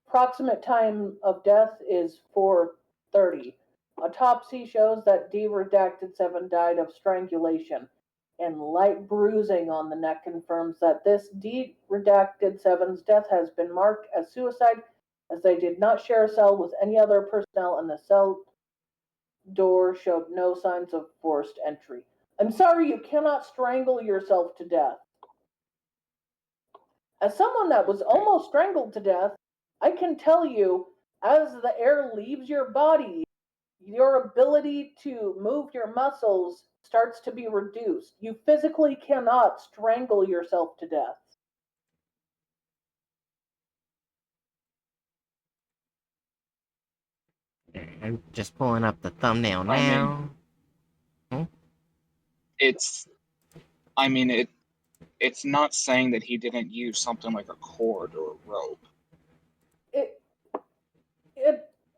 Speaker 3: Approximate time of death is 4:30. Autopsy shows that D redacted 7 died of strangulation, and light bruising on the neck confirms that this D redacted 7's death has been marked as suicide, as they did not share a cell with any other personnel and the cell door showed no signs of forced entry. I'm sorry, you cannot strangle yourself to death. As someone that was almost strangled to death, I can tell you, as the air leaves your body, your ability to move your muscles starts to be reduced. You physically cannot strangle yourself to death.
Speaker 1: I'm just pulling up the thumbnail
Speaker 4: I mean,
Speaker 1: now.
Speaker 4: it's it's not saying that he didn't use something like a cord or a rope.
Speaker 3: It,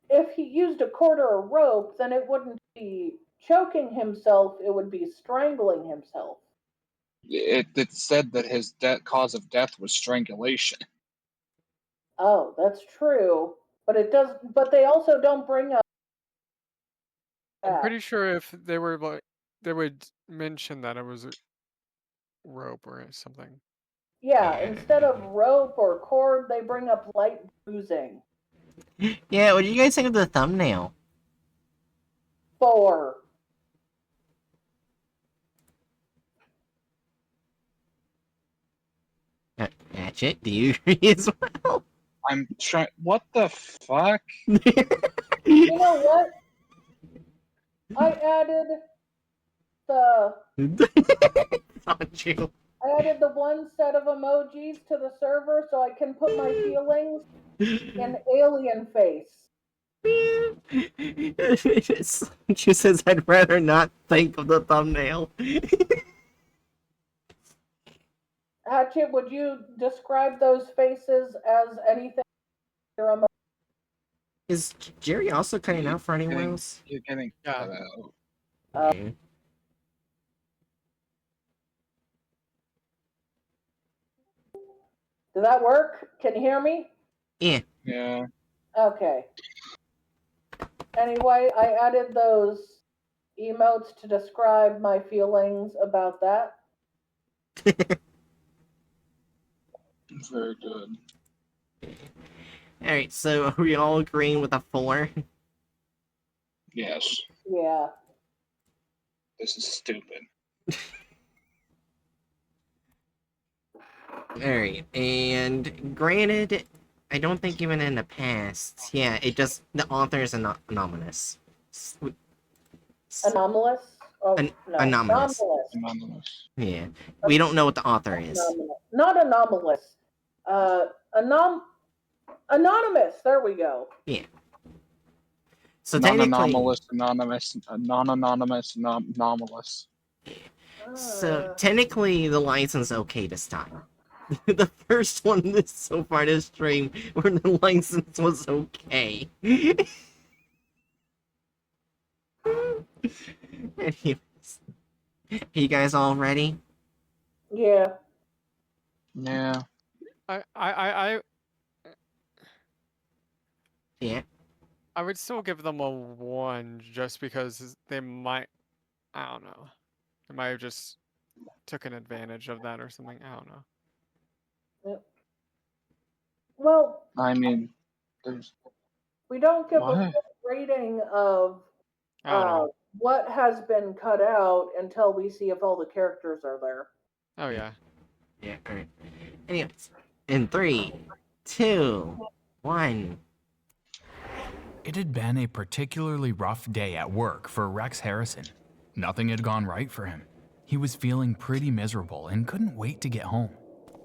Speaker 3: if he used a cord or a rope, then it wouldn't be choking himself, it would be strangling himself.
Speaker 4: It said that his cause of death was strangulation.
Speaker 3: Oh, that's true. But it does. But they also don't bring up.
Speaker 6: I'm pretty sure if they were like, they would mention that it was a rope or something.
Speaker 3: Yeah, instead of rope or cord, they bring up light bruising.
Speaker 1: Yeah, what do you guys think of the thumbnail?
Speaker 3: 4.
Speaker 1: Hatchet, do you agree as well?
Speaker 4: I'm trying. What the fuck?
Speaker 3: You know what? I added the I added the one set of emojis to the server so I can put my feelings in alien face.
Speaker 1: She says I'd rather not think of the thumbnail.
Speaker 3: Hatchet, would you describe those faces as anything?
Speaker 1: Is Jerry also cutting out for anyone
Speaker 4: Getting,
Speaker 1: else?
Speaker 4: you're getting
Speaker 6: Yeah.
Speaker 4: cut out.
Speaker 1: Okay.
Speaker 3: Did that work? Can you hear me?
Speaker 1: Yeah.
Speaker 4: Yeah.
Speaker 3: Okay. Anyway, I added those emotes to describe my feelings about that.
Speaker 4: Very good.
Speaker 1: Alright, so are we all agreeing with a 4?
Speaker 4: Yes.
Speaker 3: Yeah.
Speaker 4: This is stupid.
Speaker 1: Alright, and granted, I don't think even in the past. Yeah, it just the author is anonymous.
Speaker 3: Anomalous? Oh, no.
Speaker 1: Anomalous.
Speaker 4: Anonymous.
Speaker 1: Yeah, we don't know what the author is.
Speaker 3: Anomalous. Not anomalous. Anonymous. There we go.
Speaker 1: Yeah. So technically,
Speaker 4: Non-anomalous, anonymous, non-anonymous, anomalous.
Speaker 1: so technically, the license is okay this time. The first one this so far this stream where the license was okay. Anyways, you guys all ready?
Speaker 3: Yeah.
Speaker 4: Yeah.
Speaker 1: Yeah.
Speaker 6: I would still give them a 1 just because they might. I don't know. They might have just took an advantage of that or something. I don't know.
Speaker 3: Yep. Well,
Speaker 4: I mean, there's
Speaker 3: we don't give a
Speaker 4: what?
Speaker 3: full rating of
Speaker 6: I don't know.
Speaker 3: what has been cut out until we see if all the characters are there.
Speaker 6: Oh yeah.
Speaker 1: Yeah. All right. Anyways, in 3, 2, 1.
Speaker 5: It had been a particularly rough day at work for Rex Harrison. Nothing had gone right for him. He was feeling pretty miserable and couldn't wait to get home.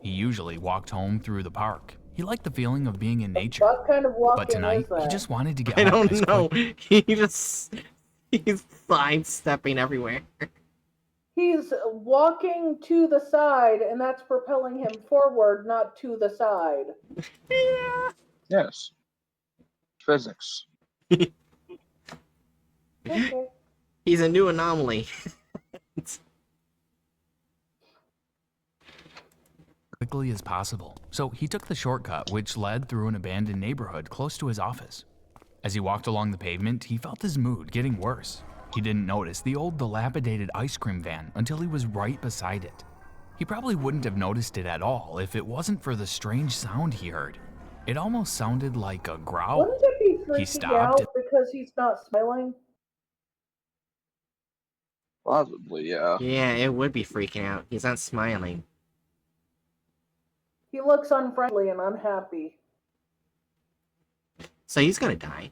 Speaker 5: He usually walked home through the park. He liked the feeling of being in nature.
Speaker 3: What kind of walking
Speaker 5: But tonight,
Speaker 3: is that?
Speaker 5: he just wanted to get
Speaker 1: I
Speaker 5: home
Speaker 1: don't
Speaker 5: as
Speaker 1: know.
Speaker 5: quick.
Speaker 1: He's sidestepping everywhere.
Speaker 3: He's walking to the side, and that's propelling him forward, not to the side.
Speaker 1: Yeah.
Speaker 4: Yes. Physics.
Speaker 3: Okay.
Speaker 1: He's a new anomaly.
Speaker 5: Quickly as possible, so he took the shortcut which led through an abandoned neighborhood close to his office. As he walked along the pavement, he felt his mood getting worse. He didn't notice the old dilapidated ice cream van until he was right beside it. He probably wouldn't have noticed it at all if it wasn't for the strange sound he heard. It almost sounded like a growl.
Speaker 3: Wouldn't it be
Speaker 5: He
Speaker 3: freaking
Speaker 5: stopped
Speaker 3: out because he's not smiling?
Speaker 4: Possibly, yeah.
Speaker 1: Yeah, it would be freaking out. He's not smiling.
Speaker 3: He looks unfriendly and unhappy.
Speaker 1: So he's gonna die.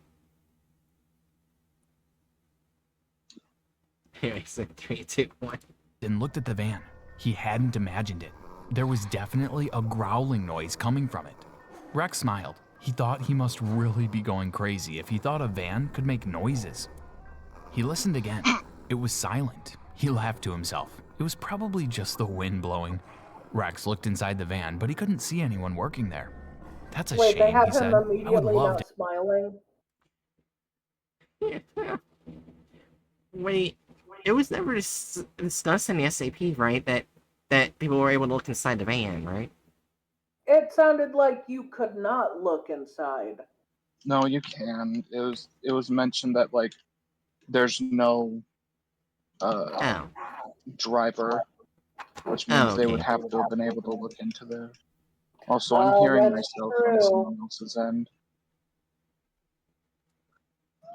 Speaker 1: Anyway, so 3, 2, 1.
Speaker 5: and looked at the van. He hadn't imagined it. There was definitely a growling noise coming from it. Rex smiled. He thought he must really be going crazy if he thought a van could make noises. He listened again. It was silent. He laughed to himself. It was probably just the wind blowing. Rex looked inside the van, but he couldn't see anyone working there. That's a
Speaker 3: Wait, they
Speaker 5: shame,
Speaker 3: have
Speaker 5: he
Speaker 3: him
Speaker 5: said. I would
Speaker 3: immediately
Speaker 5: love
Speaker 3: not
Speaker 5: to.
Speaker 3: smiling?
Speaker 1: Wait, it was never discussed in the SCP, right? That people were able to look inside the van, right?
Speaker 3: It sounded like you could not look inside.
Speaker 4: No, you can. It was mentioned that like there's no
Speaker 1: Oh.
Speaker 4: driver, which means
Speaker 1: Oh,
Speaker 4: they
Speaker 1: okay.
Speaker 4: would have to have been able to look into there. Also, I'm hearing
Speaker 3: that's
Speaker 4: myself
Speaker 3: true.
Speaker 4: on someone else's end.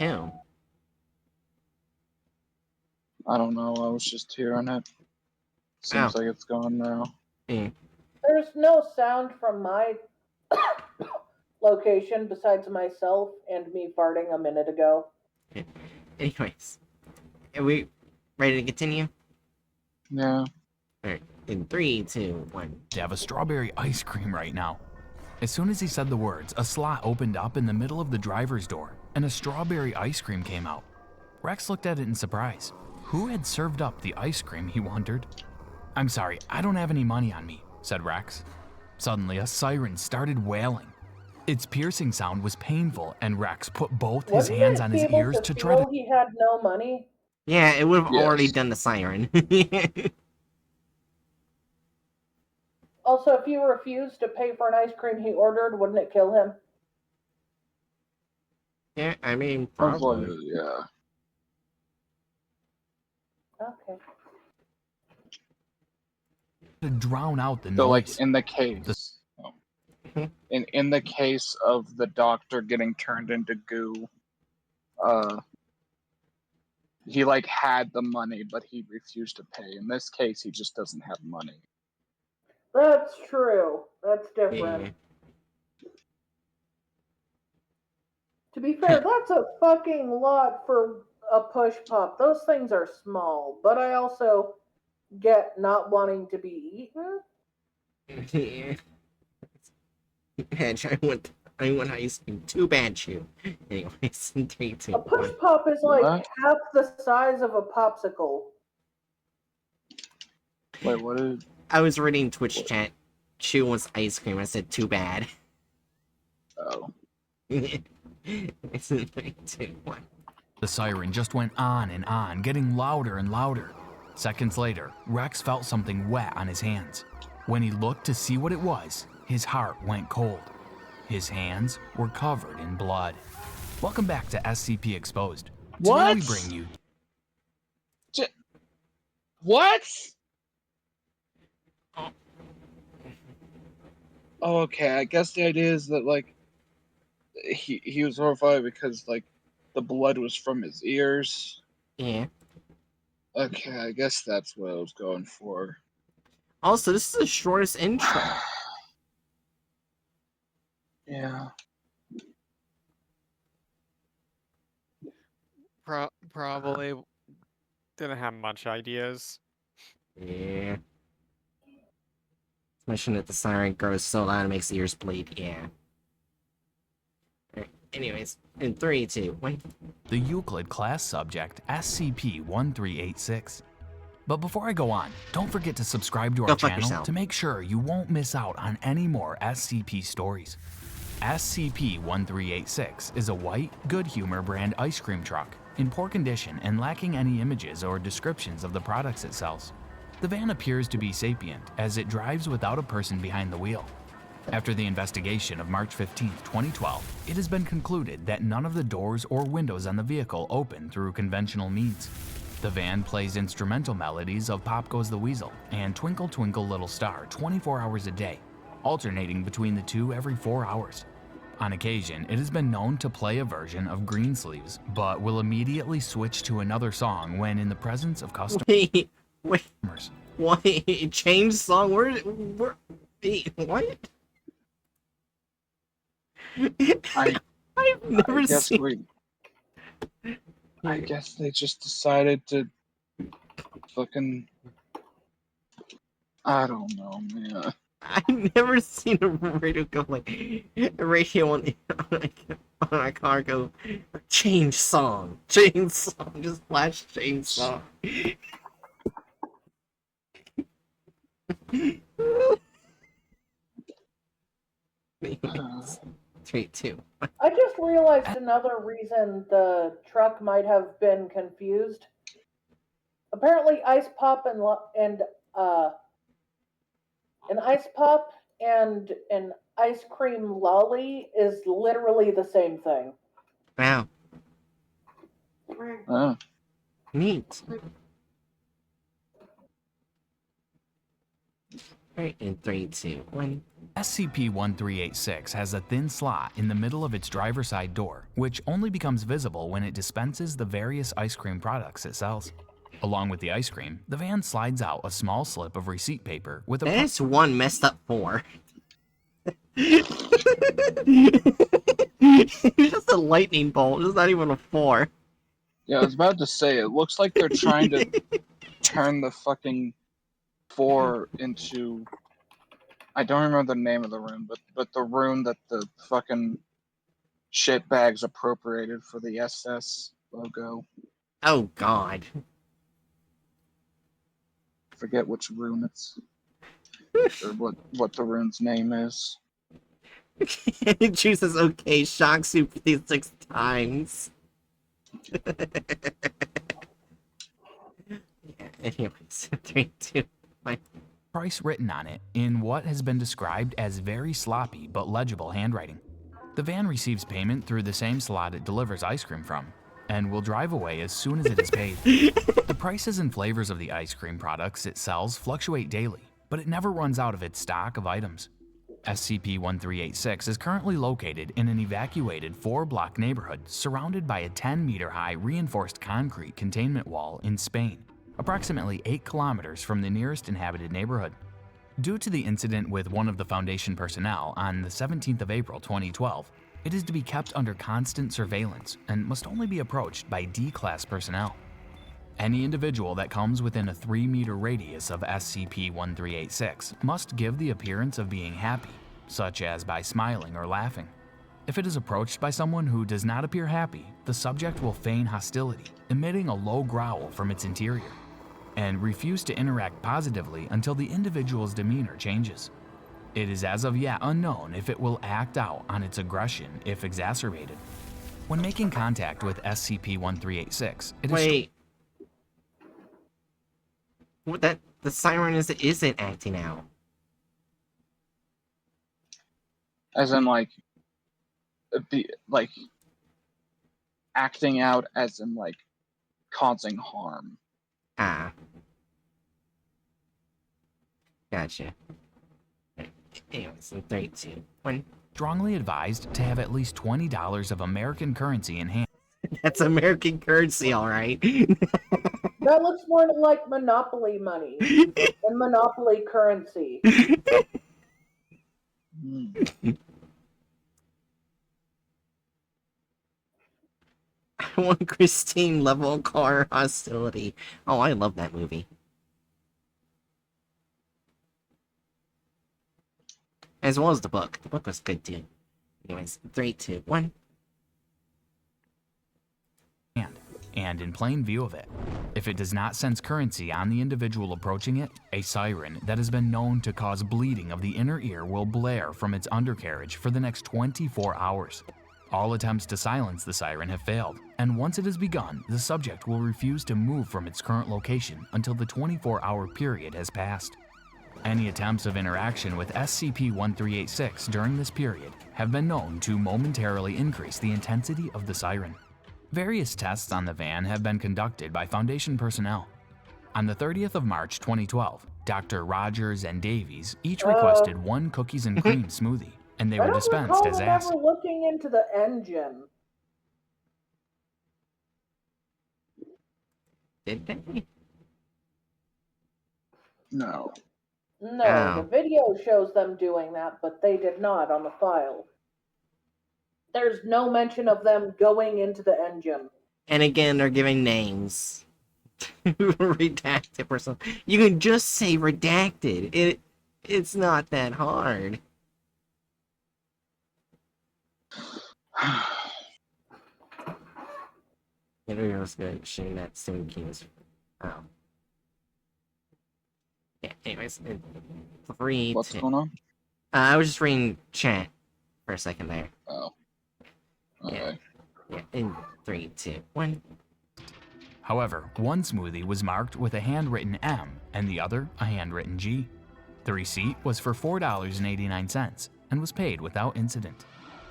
Speaker 1: Ew.
Speaker 4: I don't know. I was just hearing it. Seems like it's gone now.
Speaker 1: Yeah.
Speaker 3: There's no sound from my location besides myself and me farting a minute ago.
Speaker 1: Anyways, are we ready to continue?
Speaker 4: Yeah.
Speaker 1: Alright, in 3, 2, 1.
Speaker 5: To have a strawberry ice cream right now. As soon as he said the words, a slot opened up in the middle of the driver's door, and a strawberry ice cream came out. Rex looked at it in surprise. Who had served up the ice cream, he wondered. "I'm sorry, I don't have any money on me," said Rex. Suddenly, a siren started wailing. Its piercing sound was painful, and Rex put both his
Speaker 3: Wouldn't
Speaker 5: hands
Speaker 3: it
Speaker 5: on
Speaker 3: be
Speaker 5: his
Speaker 3: able
Speaker 5: ears to
Speaker 3: to
Speaker 5: try
Speaker 3: feel
Speaker 5: to.
Speaker 3: he had no money?
Speaker 1: Yeah, it would have already
Speaker 4: Yes.
Speaker 1: done the siren.
Speaker 3: Also, if he refused to pay for an ice cream he ordered, wouldn't it kill him?
Speaker 1: Yeah, I mean, probably.
Speaker 4: Hopefully, yeah.
Speaker 3: Okay.
Speaker 5: to drown out the
Speaker 4: So, like
Speaker 5: noise.
Speaker 4: in the case, in the case of the doctor getting turned into goo, he like had the money, but he refused to pay. In this case, he just doesn't have money.
Speaker 3: That's true. That's different.
Speaker 1: Yeah.
Speaker 3: To be fair, that's a fucking lot for a push pop. Those things are small, but I also get not wanting to be eaten.
Speaker 1: Yeah. Badge, I want ice cream. Too bad, Chew. Anyways, 3, 2,
Speaker 3: A push
Speaker 1: 1.
Speaker 3: pop is like
Speaker 4: What?
Speaker 3: half the size of a popsicle.
Speaker 4: Wait, what is?
Speaker 1: I was reading Twitch chat. Chew wants ice cream. I said, too bad.
Speaker 4: Oh.
Speaker 1: It's in 3, 2, 1.
Speaker 5: The siren just went on, getting louder and louder. Seconds later, Rex felt something wet on his hands. When he looked to see what it was, his heart went cold. His hands were covered in blood. Welcome back to SCP Exposed. Today
Speaker 4: What?
Speaker 5: we bring you
Speaker 4: What? Oh, okay. I guess the idea is that like he was horrified because like the blood was from his ears.
Speaker 1: Yeah.
Speaker 4: Okay, I guess that's what I was going for.
Speaker 1: Also, this is the shortest intro.
Speaker 4: Yeah.
Speaker 6: Probably didn't have much ideas.
Speaker 1: Yeah. Especially that the siren grows so loud it makes the ears bleed. Yeah. Alright, anyways, in 3, 2, 1.
Speaker 5: the Euclid class subject SCP-1386. But before I go on, don't forget to subscribe to
Speaker 1: Go
Speaker 5: our
Speaker 1: fuck
Speaker 5: channel
Speaker 1: yourself.
Speaker 5: to make sure you won't miss out on any more SCP stories. SCP-1386 is a white, Good Humor brand ice cream truck, in poor condition and lacking any images or descriptions of the products it sells. The van appears to be sapient as it drives without a person behind the wheel. After the investigation of March 15, 2012, it has been concluded that none of the doors or windows on the vehicle open through conventional means. The van plays instrumental melodies of Pop Goes the Weasel and Twinkle Twinkle Little Star 24 hours a day, alternating between the two every 4 hours. On occasion, it has been known to play a version of Greensleeves, but will immediately switch to another song when in the presence of customers.
Speaker 1: Wait, wait, change song? Wait, what?
Speaker 4: I
Speaker 1: I've never
Speaker 4: guess
Speaker 1: seen.
Speaker 4: I guess they just decided to fucking. I don't know, man.
Speaker 1: I've never seen a radio go like a radio on a car go change song, just flash change song. 3, 2.
Speaker 3: I just realized another reason the truck might have been confused. Apparently, ice pop and an ice pop and an ice cream lolly is literally the same thing.
Speaker 1: Wow,
Speaker 4: Oh.
Speaker 1: neat. Alright, in 3, 2, 1.
Speaker 5: SCP-1386 has a thin slot in the middle of its driver's side door, which only becomes visible when it dispenses the various ice cream products it sells. Along with the ice cream, the van slides out a small slip of receipt paper with a
Speaker 1: That's one messed up 4. It's just a lightning bolt, it's not even a 4.
Speaker 4: Yeah, I was about to say, it looks like they're trying to turn the fucking 4 into. I don't remember the name of the room, but the room that the fucking shitbags appropriated for the SS logo.
Speaker 1: Oh god.
Speaker 4: Forget which room it's. Or what the room's name is.
Speaker 1: It chooses okay, shocks you 56 times. Yeah, anyways, 3, 2, 1.
Speaker 5: price written on it in what has been described as very sloppy but legible handwriting. The van receives payment through the same slot it delivers ice cream from, and will drive away as soon as it is paid. The prices and flavors of the ice cream products it sells fluctuate daily, but it never runs out of its stock of items. SCP-1386 is currently located in an evacuated 4-block neighborhood surrounded by a 10-meter-high reinforced concrete containment wall in Spain, approximately 8 kilometers from the nearest inhabited neighborhood. Due to the incident with one of the Foundation personnel on the 17th of April 2012, It is to be kept under constant surveillance and must only be approached by D-Class personnel. Any individual that comes within a 3-meter radius of SCP-1386 must give the appearance of being happy, such as by smiling or laughing. If it is approached by someone who does not appear happy, the subject will feign hostility, emitting a low growl from its interior, and refuse to interact positively until the individual's demeanor changes. It is as of yet unknown if it will act out on its aggression if exacerbated. When making contact with SCP-1386, it is
Speaker 1: Wait. What, that the siren isn't acting out.
Speaker 4: As in, like, acting out as in, like, causing harm.
Speaker 1: Ah. Gotcha. Anyways, in 3, 2, 1.
Speaker 5: strongly advised to have at least $20 of American currency in hand.
Speaker 1: That's American currency, alright.
Speaker 3: That looks more like Monopoly money and Monopoly currency.
Speaker 1: I want Christine level car hostility. Oh, I love that movie. As well as the book. The book was good too. Anyways, 3, 2, 1.
Speaker 5: And in plain view of it. If it does not sense currency on the individual approaching it, a siren that has been known to cause bleeding of the inner ear will blare from its undercarriage for the next 24 hours. All attempts to silence the siren have failed, and once it has begun, the subject will refuse to move from its current location until the 24-hour period has passed. Any attempts of interaction with SCP-1386 during this period have been known to momentarily increase the intensity of the siren. Various tests on the van have been conducted by Foundation personnel. On the 30th of March 2012, Dr. Rogers and Davies each requested 1 cookies and cream smoothie, and they were dispensed as asked.
Speaker 3: I don't recall them ever looking into the engine.
Speaker 1: Did they?
Speaker 4: No.
Speaker 3: No,
Speaker 1: Oh.
Speaker 3: the video shows them doing that, but they did not on the file. There's no mention of them going into the engine.
Speaker 1: And again, they're giving names. Redacted person. You can just say redacted. It's not that hard. It was good shooting that soon keys. Oh. Yeah, anyways, 3,
Speaker 4: What's
Speaker 1: 2.
Speaker 4: going on?
Speaker 1: I was just reading chat for a second there.
Speaker 4: Oh. Okay.
Speaker 1: Yeah, in 3, 2, 1.
Speaker 5: However, one smoothie was marked with a handwritten M and the other a handwritten G. The receipt was for $4.89 and was paid without incident.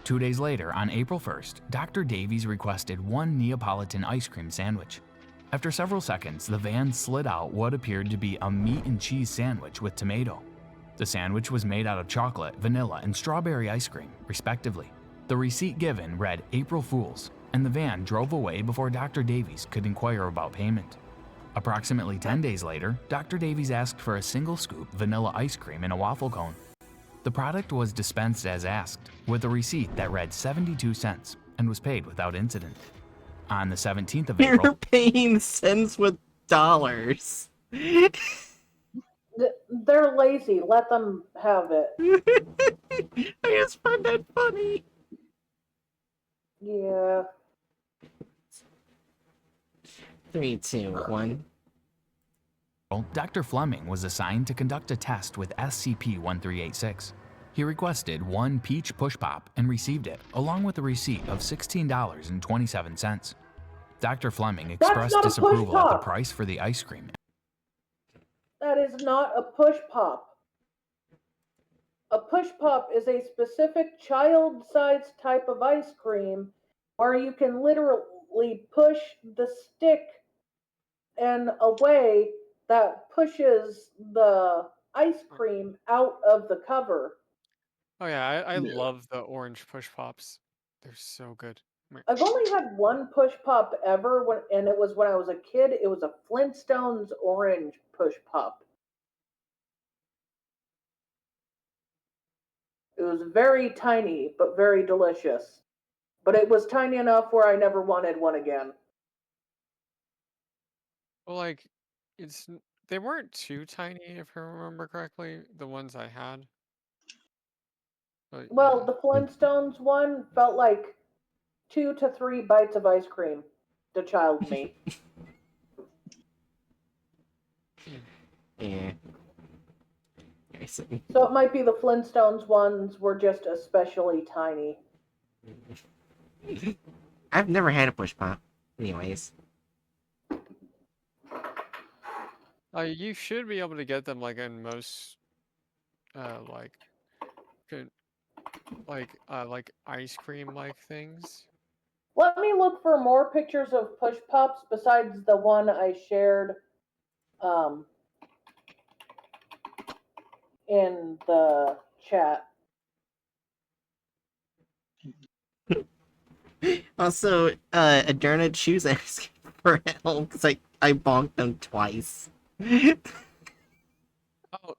Speaker 5: 2 days later, on April 1st, Dr. Davies requested 1 Neapolitan ice cream sandwich. After several seconds, the van slid out what appeared to be a meat and cheese sandwich with tomato. The sandwich was made out of chocolate, vanilla, and strawberry ice cream, respectively. The receipt given read April Fools, and the van drove away before Dr. Davies could inquire about payment. Approximately 10 days later, Dr. Davies asked for a single scoop vanilla ice cream in a waffle cone. The product was dispensed as asked, with a receipt that read 72 cents and was paid without incident. On the 17th of April,
Speaker 1: You're paying cents with dollars.
Speaker 3: They're lazy. Let them have it.
Speaker 1: I just find that funny.
Speaker 3: Yeah.
Speaker 1: 3, 2, 1.
Speaker 5: Dr. Fleming was assigned to conduct a test with SCP-1386. He requested 1 peach push pop and received it, along with a receipt of $16.27. Dr. Fleming expressed
Speaker 3: not a push
Speaker 5: disapproval at the
Speaker 3: pop.
Speaker 5: price for the ice cream.
Speaker 3: That is not a push pop. A push pop is a specific child-sized type of ice cream where you can literally push the stick in a way that pushes the ice cream out of the cover.
Speaker 6: Oh yeah, I
Speaker 4: Yeah.
Speaker 6: love the orange push pops. They're so good.
Speaker 3: I've only had one push pop ever, and it was when I was a kid. It was a Flintstones orange push pop. It was very tiny, but very delicious. But it was tiny enough where I never wanted one again.
Speaker 6: Well, like, they weren't too tiny, if I remember correctly, the ones I had. But,
Speaker 3: Well,
Speaker 6: yeah.
Speaker 3: the Flintstones one felt like 2 to 3 bites of ice cream to child me.
Speaker 1: Yeah. I see.
Speaker 3: So it might be the Flintstones ones were just especially tiny.
Speaker 1: I've never had a push pop. Anyways.
Speaker 6: You should be able to get them like in most, like, good, like ice cream like things.
Speaker 3: Let me look for more pictures of push pops besides the one I shared in the chat.
Speaker 1: Also, Adurna choose asking for help because I bonked them twice.
Speaker 6: Oh,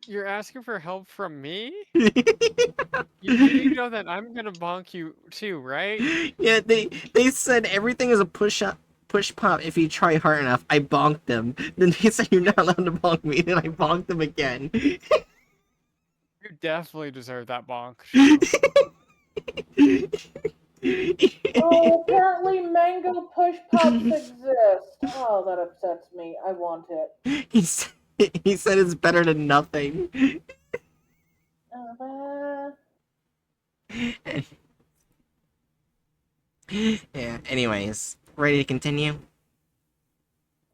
Speaker 6: you're asking for help from me? You know that I'm gonna bonk you too, right?
Speaker 1: Yeah, they said everything is a push pop if you try hard enough. I bonked them. Then they said you're not allowed to bonk me. Then I bonked them again.
Speaker 6: You definitely deserve that bonk, Shu.
Speaker 3: Oh, apparently mango push pops exist. Oh, that upsets me. I want it.
Speaker 1: He said it's better than nothing. Yeah. Anyways, ready to continue?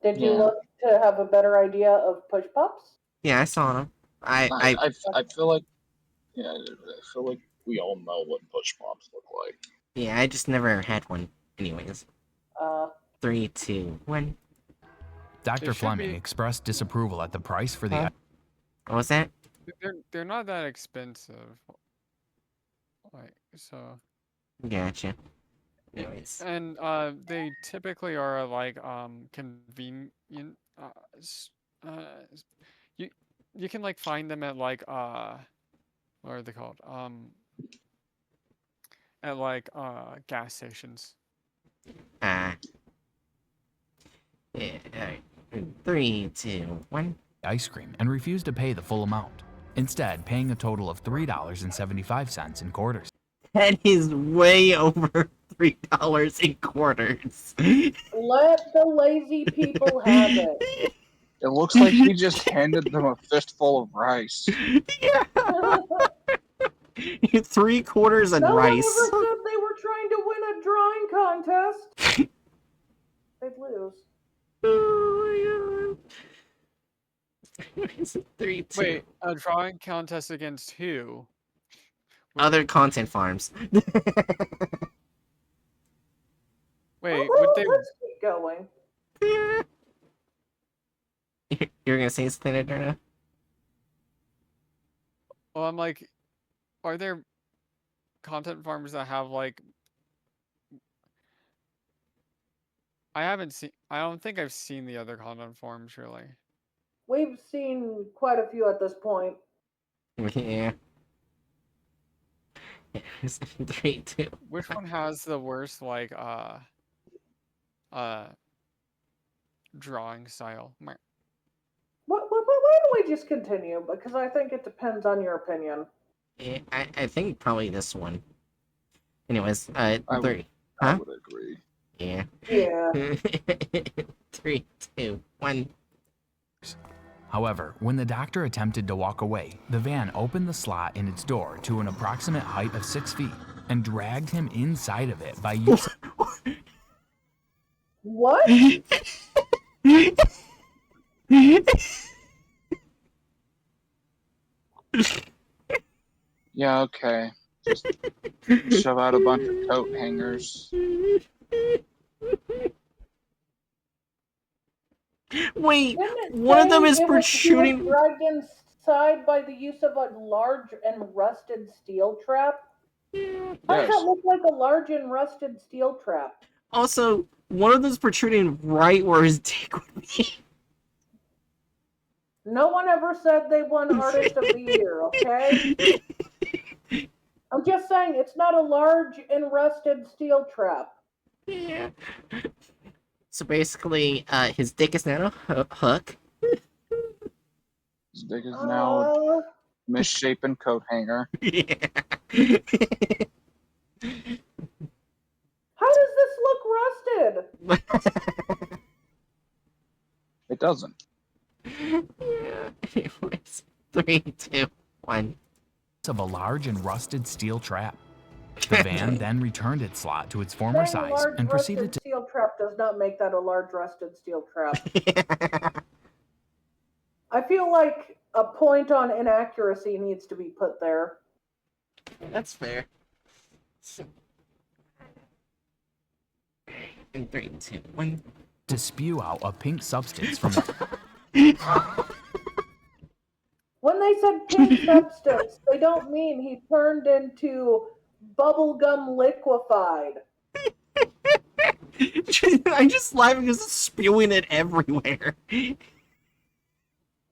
Speaker 3: Did you
Speaker 2: Yeah.
Speaker 3: look to have a better idea of push pops?
Speaker 1: Yeah, I saw them.
Speaker 2: I feel like I feel like we all know what push pops look like.
Speaker 1: Yeah, I just never had one. Anyways,
Speaker 3: Uh,
Speaker 1: 3, 2, 1.
Speaker 6: They
Speaker 5: Dr.
Speaker 6: should
Speaker 5: Fleming
Speaker 6: be.
Speaker 5: expressed disapproval at the price for the
Speaker 1: Huh? What was that?
Speaker 6: They're not that expensive. Like so.
Speaker 1: Gotcha. Anyways.
Speaker 6: And they typically are like convenient. You you can like find them at like what are they called? At like gas stations.
Speaker 1: Yeah, alright. 3, 2, 1.
Speaker 5: ice cream and refused to pay the full amount, instead paying a total of $3.75 in quarters.
Speaker 1: That is way over $3 in quarters.
Speaker 3: let the lazy people have it.
Speaker 4: It looks like he just handed them a fistful of rice.
Speaker 1: Yeah. 3 quarters and
Speaker 3: No one
Speaker 1: rice.
Speaker 3: ever said they were trying to win a drawing contest. They'd lose.
Speaker 1: Oh my god. 3, 2.
Speaker 6: Wait, a drawing contest against who?
Speaker 1: Other content farms.
Speaker 6: Wait, would they?
Speaker 3: Let's keep going.
Speaker 1: You're gonna say something, Adurna?
Speaker 6: Well, I'm like, are there content farms that have like? I haven't seen. I don't think I've seen the other content farms really.
Speaker 3: We've seen quite a few at this point.
Speaker 1: Yeah. 3, 2.
Speaker 6: Which one has the worst like drawing style?
Speaker 3: Why don't we just continue? Because I think it depends on your opinion.
Speaker 1: Yeah, I think probably this one. Anyways,
Speaker 4: I
Speaker 1: 3.
Speaker 4: I
Speaker 1: Huh?
Speaker 4: would agree.
Speaker 1: Yeah.
Speaker 3: Yeah.
Speaker 1: 3, 2, 1.
Speaker 5: However, when the doctor attempted to walk away, the van opened the slot in its door to an approximate height of 6 feet and dragged him inside of it by using
Speaker 3: What?
Speaker 4: Yeah, okay. Just shove out a bunch of coat hangers.
Speaker 1: Wait,
Speaker 3: Didn't it
Speaker 1: one of them
Speaker 3: say
Speaker 1: is
Speaker 3: he was
Speaker 1: protruding.
Speaker 3: dragged inside by the use of a large and rusted steel trap? How does
Speaker 4: Yes.
Speaker 3: that look like a large and rusted steel trap?
Speaker 1: Also, one of them's protruding right where his dick would be.
Speaker 3: No one ever said they won Artist of the Year, okay? I'm just saying it's not a large and rusted steel trap.
Speaker 1: Yeah. So basically, his dick is now a hook.
Speaker 4: His dick is now a
Speaker 3: Uh,
Speaker 4: misshapen coat hanger.
Speaker 1: Yeah.
Speaker 3: how does this look rusted?
Speaker 4: It doesn't.
Speaker 1: Yeah. Anyways, 3, 2, 1.
Speaker 5: Of a large and rusted steel trap. The van then returned its slot to its former
Speaker 3: Saying a
Speaker 5: size
Speaker 3: large
Speaker 5: and proceeded
Speaker 3: rusted
Speaker 5: to
Speaker 3: steel trap does not make that a large rusted steel trap. I feel like a point on inaccuracy needs to be put there.
Speaker 1: That's fair. In 3, 2, 1.
Speaker 5: spew out a pink substance from
Speaker 3: When they said pink substance, they don't mean he turned into bubblegum liquefied.
Speaker 1: I'm just laughing because it's spewing it everywhere.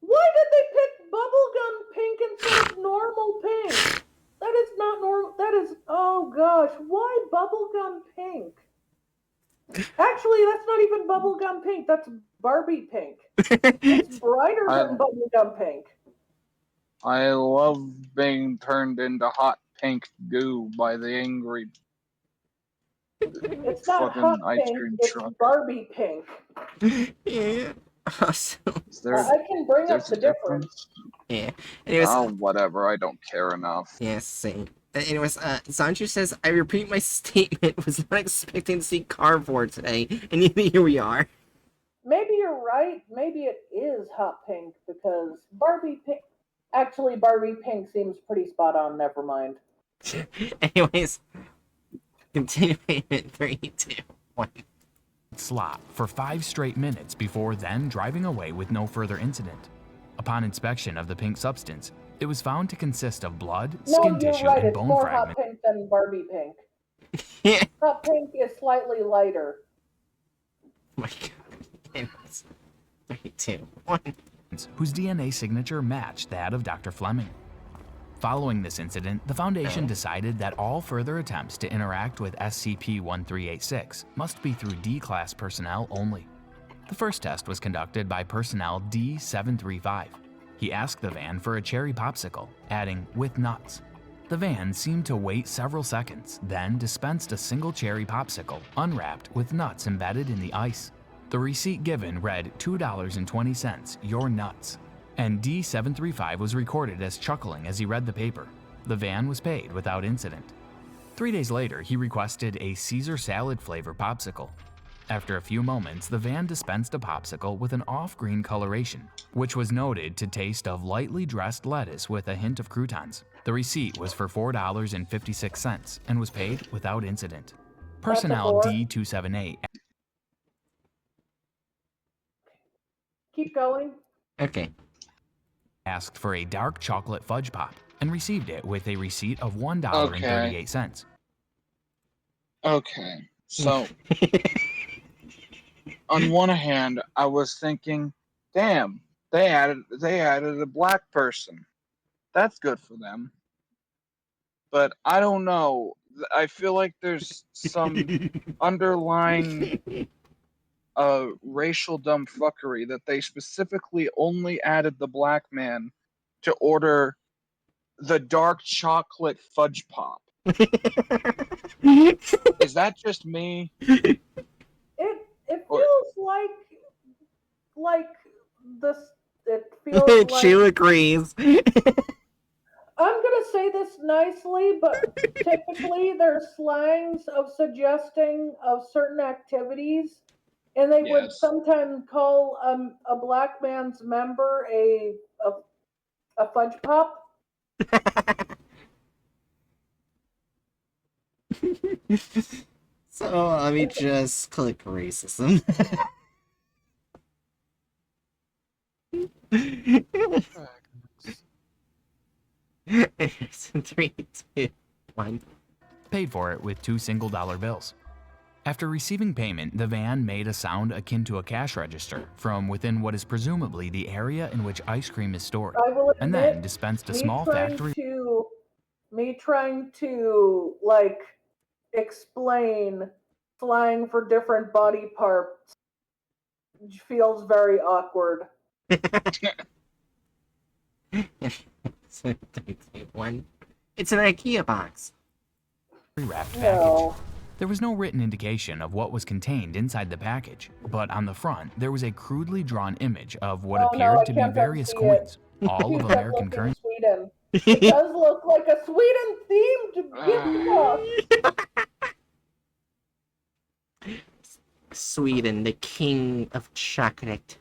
Speaker 3: Why did they pick bubblegum pink instead of normal pink? That is not normal. That is, oh gosh, why bubblegum pink? Actually, that's not even bubblegum pink. That's Barbie pink. It's brighter than bubblegum pink.
Speaker 4: I love being turned into hot pink goo by the angry
Speaker 3: It's not
Speaker 4: fucking
Speaker 3: hot
Speaker 4: ice
Speaker 3: pink.
Speaker 4: cream
Speaker 3: It's
Speaker 4: truck.
Speaker 3: Barbie pink.
Speaker 1: Yeah. Awesome.
Speaker 4: Is there,
Speaker 3: I can bring up
Speaker 4: there's
Speaker 3: the
Speaker 4: a
Speaker 3: difference.
Speaker 1: Yeah. Anyways,
Speaker 4: Oh, whatever. I don't care enough.
Speaker 1: yes, same. Anyways, Sancho says, I repeat my statement, was not expecting to see cardboard today, and here we are.
Speaker 3: Maybe you're right. Maybe it is hot pink because Barbie pink. Actually, Barbie pink seems pretty spot on. Never mind.
Speaker 1: Anyways, continuing in 3, 2, 1.
Speaker 5: slot for 5 straight minutes before then driving away with no further incident. Upon inspection of the pink substance, it was found to consist of blood, skin
Speaker 3: No, you're
Speaker 5: tissue,
Speaker 3: right.
Speaker 5: and
Speaker 3: It's
Speaker 5: bone
Speaker 3: more
Speaker 5: fragments.
Speaker 3: hot pink than Barbie pink.
Speaker 1: Yeah.
Speaker 3: Hot pink is slightly lighter.
Speaker 1: Oh my god. Anyways, 3, 2, 1.
Speaker 5: Whose DNA signature matched that of Dr. Fleming. Following this incident, the Foundation decided that all further attempts to interact with SCP-1386 must be through D-Class personnel only. The first test was conducted by personnel D-735. He asked the van for a cherry popsicle, adding, with nuts. The van seemed to wait several seconds, then dispensed a single cherry popsicle, unwrapped with nuts embedded in the ice. The receipt given read $2.20, your nuts. And D735 was recorded as chuckling as he read the paper. The van was paid without incident. 3 days later, he requested a Caesar salad flavor popsicle. After a few moments, the van dispensed a popsicle with an off-green coloration, which was noted to taste of lightly dressed lettuce with a hint of croutons. The receipt was for $4.56 and was paid without incident. Personnel D278
Speaker 3: Keep going.
Speaker 1: Okay.
Speaker 5: asked for a dark chocolate fudge pop and received it with a receipt of $1.38.
Speaker 4: Okay, so on one hand, I was thinking, damn, they added a black person. That's good for them. But I don't know. I feel like there's some underlying racial dumb fuckery that they specifically only added the black man to order the dark chocolate fudge pop. Is that just me?
Speaker 3: It feels like this. It feels like.
Speaker 1: She agrees.
Speaker 3: I'm gonna say this nicely, but typically there's slangs of suggesting of certain activities, and they would
Speaker 4: Yes.
Speaker 3: sometimes call a black man's member a fudge pop.
Speaker 1: So let me just click racism. It's 3, 2, 1.
Speaker 5: Paid for it with 2 single-dollar bills. After receiving payment, the van made a sound akin to a cash register from within what is presumably the area in which ice cream is stored,
Speaker 3: I will
Speaker 5: and
Speaker 3: admit,
Speaker 5: then dispensed a
Speaker 3: me
Speaker 5: small
Speaker 3: trying
Speaker 5: factory
Speaker 3: to me trying to, like, explain slang for different body parts feels very awkward.
Speaker 1: So, 3, 2, 1. It's an IKEA box.
Speaker 5: Wrapped package.
Speaker 3: No.
Speaker 5: There was no written indication of what was contained inside the package, but on the front there was a crudely drawn image of what
Speaker 3: Oh, no,
Speaker 5: appeared
Speaker 3: I
Speaker 5: to be
Speaker 3: can't
Speaker 5: various
Speaker 3: unsee
Speaker 5: coins, all
Speaker 3: Keep
Speaker 5: of
Speaker 3: that
Speaker 5: American
Speaker 3: looking
Speaker 5: currency.
Speaker 3: Sweden. It does look like a Sweden-themed gift box.
Speaker 1: Sweden, the king of chocolate.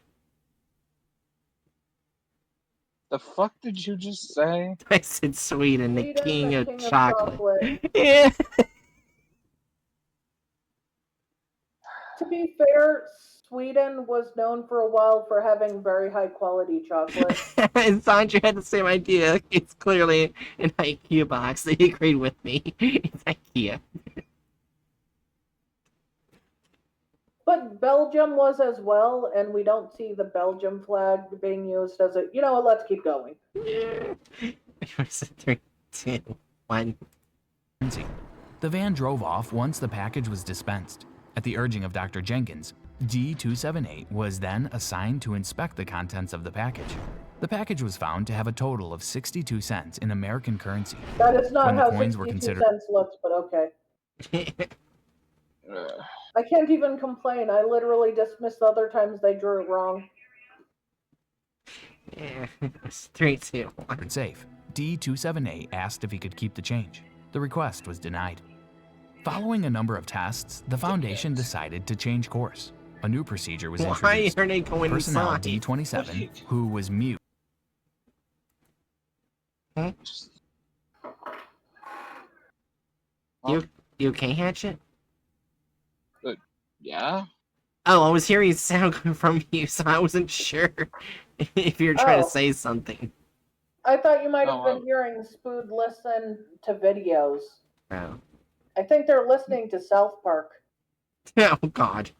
Speaker 4: The fuck did you just say?
Speaker 1: I said Sweden, the
Speaker 3: Sweden,
Speaker 1: king
Speaker 3: the
Speaker 1: of
Speaker 3: king of
Speaker 1: chocolate.
Speaker 3: chocolate.
Speaker 1: Yeah.
Speaker 3: To be fair, Sweden was known for a while for having very high quality chocolate.
Speaker 1: And Sandra had the same idea. It's clearly an IKEA box. They agreed with me. It's IKEA.
Speaker 3: But Belgium was as well, and we don't see the Belgium flag being used as a. You know what? Let's keep going.
Speaker 1: Yeah. 3, 2, 1.
Speaker 5: The van drove off once the package was dispensed. At the urging of Dr. Jenkins, D278 was then assigned to inspect the contents of the package. The package was found to have a total of 62 cents in American currency.
Speaker 3: That is not
Speaker 5: When the
Speaker 3: how
Speaker 5: coins were
Speaker 3: 62
Speaker 5: considered-
Speaker 3: cents looks, but okay. I can't even complain. I literally dismissed the other times they drew it wrong.
Speaker 1: Yeah. 3, 2, 1.
Speaker 5: Safe, D278 asked if he could keep the change. The request was denied. Following a number of tests, the Foundation decided to change course. A new procedure was
Speaker 1: Why
Speaker 5: introduced.
Speaker 1: are they going
Speaker 5: Personnel
Speaker 1: inside?
Speaker 5: D27, who was mute,
Speaker 1: You okay, Hatchet?
Speaker 4: Yeah?
Speaker 1: Oh, I was hearing sound coming from you, so I wasn't sure if you were trying
Speaker 3: Oh.
Speaker 1: to say something.
Speaker 3: I thought you might have
Speaker 4: Oh,
Speaker 3: been hearing Spood listen to videos.
Speaker 1: Oh.
Speaker 3: I think they're listening to South Park.
Speaker 1: Oh, God.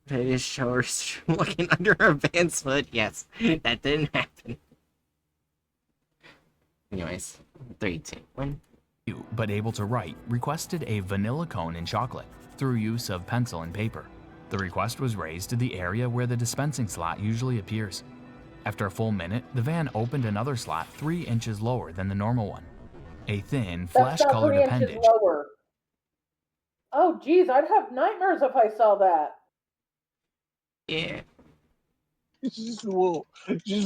Speaker 1: They just show her looking under her van's hood. Yes, that didn't happen. Anyways, 3, 2, 1.
Speaker 5: but able to write, requested a vanilla cone in chocolate through use of pencil and paper. The request was raised to the area where the dispensing slot usually appears. After a full minute, the van opened another slot 3 inches lower than the normal one. A thin,
Speaker 3: That's not
Speaker 5: flesh-colored
Speaker 3: 3 inches
Speaker 5: appendage.
Speaker 3: lower. Oh, geez, I'd have nightmares if I saw that.
Speaker 1: Yeah.
Speaker 4: It's just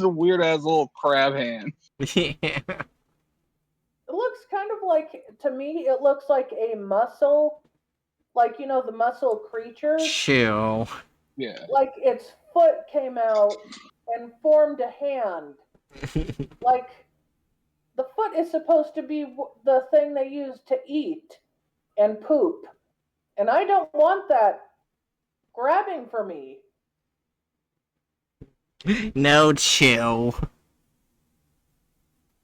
Speaker 4: a weird ass little crab hand.
Speaker 1: Yeah.
Speaker 3: It looks kind of like, to me, it looks like a mussel. Like, you know, the mussel creature.
Speaker 1: Chill.
Speaker 4: Yeah.
Speaker 3: Like, its foot came out and formed a hand. Like, the foot is supposed to be the thing they use to eat and poop. And I don't want that grabbing for me.
Speaker 1: No, chill.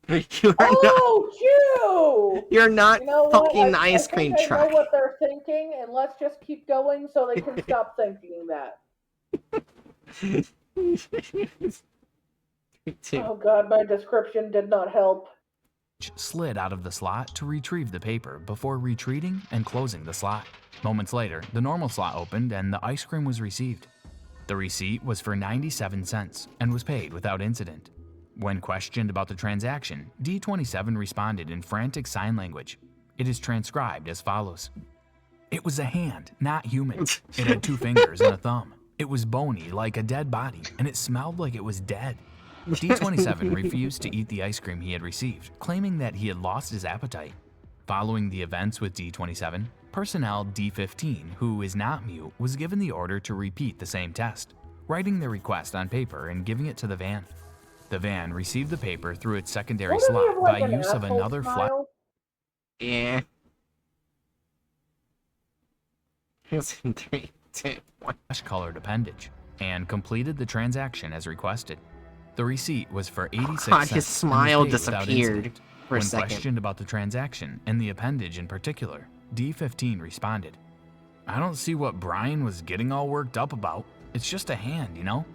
Speaker 1: You are
Speaker 3: Oh,
Speaker 1: you're not
Speaker 3: you know what?
Speaker 1: fucking
Speaker 3: I
Speaker 1: ice
Speaker 3: think
Speaker 1: cream
Speaker 3: I know
Speaker 1: truck.
Speaker 3: what they're thinking, and let's just keep going so they can stop thinking that. Oh god, my description did not help.
Speaker 5: Slid out of the slot to retrieve the paper before retreating and closing the slot. Moments later, the normal slot opened and the ice cream was received. The receipt was for 97 cents and was paid without incident. When questioned about the transaction, D27 responded in frantic sign language. It is transcribed as follows. It was a hand, not human. It had 2 fingers and a thumb. It was bony like a dead body, and it smelled like it was dead. D27 refused to eat the ice cream he had received, claiming that he had lost his appetite. Following the events with D27, personnel D15, who is not mute, was given the order to repeat the same test, writing their request on paper and giving it to the van. The van received the paper through its secondary
Speaker 3: Wouldn't he have,
Speaker 5: slot
Speaker 3: like,
Speaker 5: by
Speaker 3: an
Speaker 5: use of
Speaker 3: asshole
Speaker 5: another
Speaker 3: smile?
Speaker 1: Yeah. Here's 3, 2, 1.
Speaker 5: flesh-colored appendage and completed the transaction as requested. The receipt was for 86
Speaker 1: God,
Speaker 5: cents.
Speaker 1: his
Speaker 5: and was
Speaker 1: smile
Speaker 5: paid without
Speaker 1: disappeared
Speaker 5: incident.
Speaker 1: for a
Speaker 5: When
Speaker 1: second.
Speaker 5: questioned about the transaction and the appendage in particular, D15 responded, "I don't see what Brian was getting all worked up about. It's just a hand, you know?"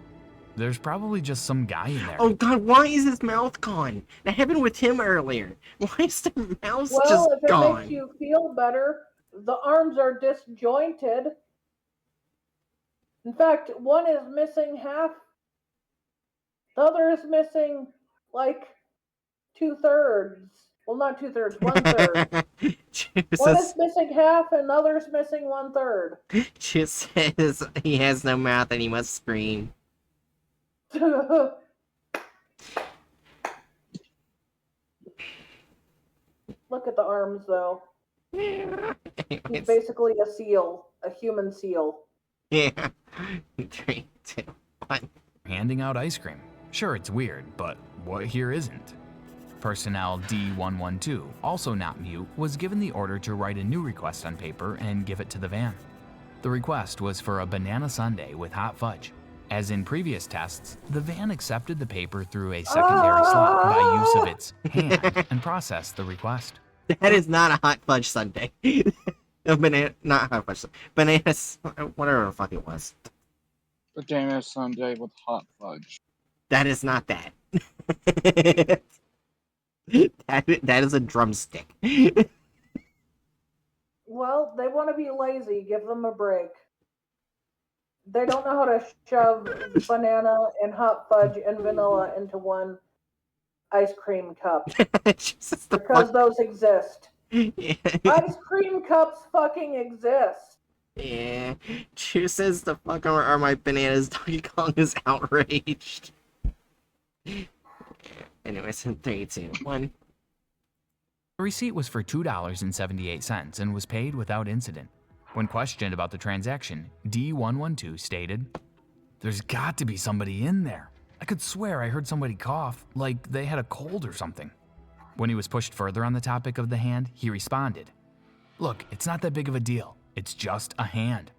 Speaker 5: There's probably just some guy in there.
Speaker 1: Oh god, why is his mouth gone? That happened with him earlier. Why is the mouse just
Speaker 3: Well, if it
Speaker 1: gone?
Speaker 3: makes you feel better, the arms are disjointed. In fact, one is missing half. The other is missing like 2/3. Well, not 2/3, 1/3. One is missing half, and the other is missing 1/3.
Speaker 1: Just says he has no mouth and he must scream.
Speaker 3: Look at the arms, though. He's
Speaker 1: Anyways,
Speaker 3: basically a seal, a human seal.
Speaker 1: yeah. 3, 2, 1.
Speaker 5: Handing out ice cream. Sure, it's weird, but what here isn't? Personnel D112, also not mute, was given the order to write a new request on paper and give it to the van. The request was for a banana sundae with hot fudge. As in previous tests, the van accepted the paper through a secondary slot by use of its hand and processed the request.
Speaker 1: That is not a hot fudge sundae. A banana, not hot fudge. Bananas, whatever the fuck it was.
Speaker 4: Banana sundae with hot fudge.
Speaker 1: That is not that. that is a drumstick.
Speaker 3: Well, they want to be lazy. Give them a break. They don't know how to shove banana and hot fudge and vanilla into one ice cream cup. Because those exist.
Speaker 1: Yeah.
Speaker 3: Ice cream cups fucking exist.
Speaker 1: Yeah. Chew says the fuck are my bananas? Donkey Kong is outraged. Anyways, in 3, 2, 1.
Speaker 5: The receipt was for $2.78 and was paid without incident. When questioned about the transaction, D112 stated, "There's got to be somebody in there. I could swear I heard somebody cough, like they had a cold or something." When he was pushed further on the topic of the hand, he responded, "Look, it's not that big of a deal. It's just a hand.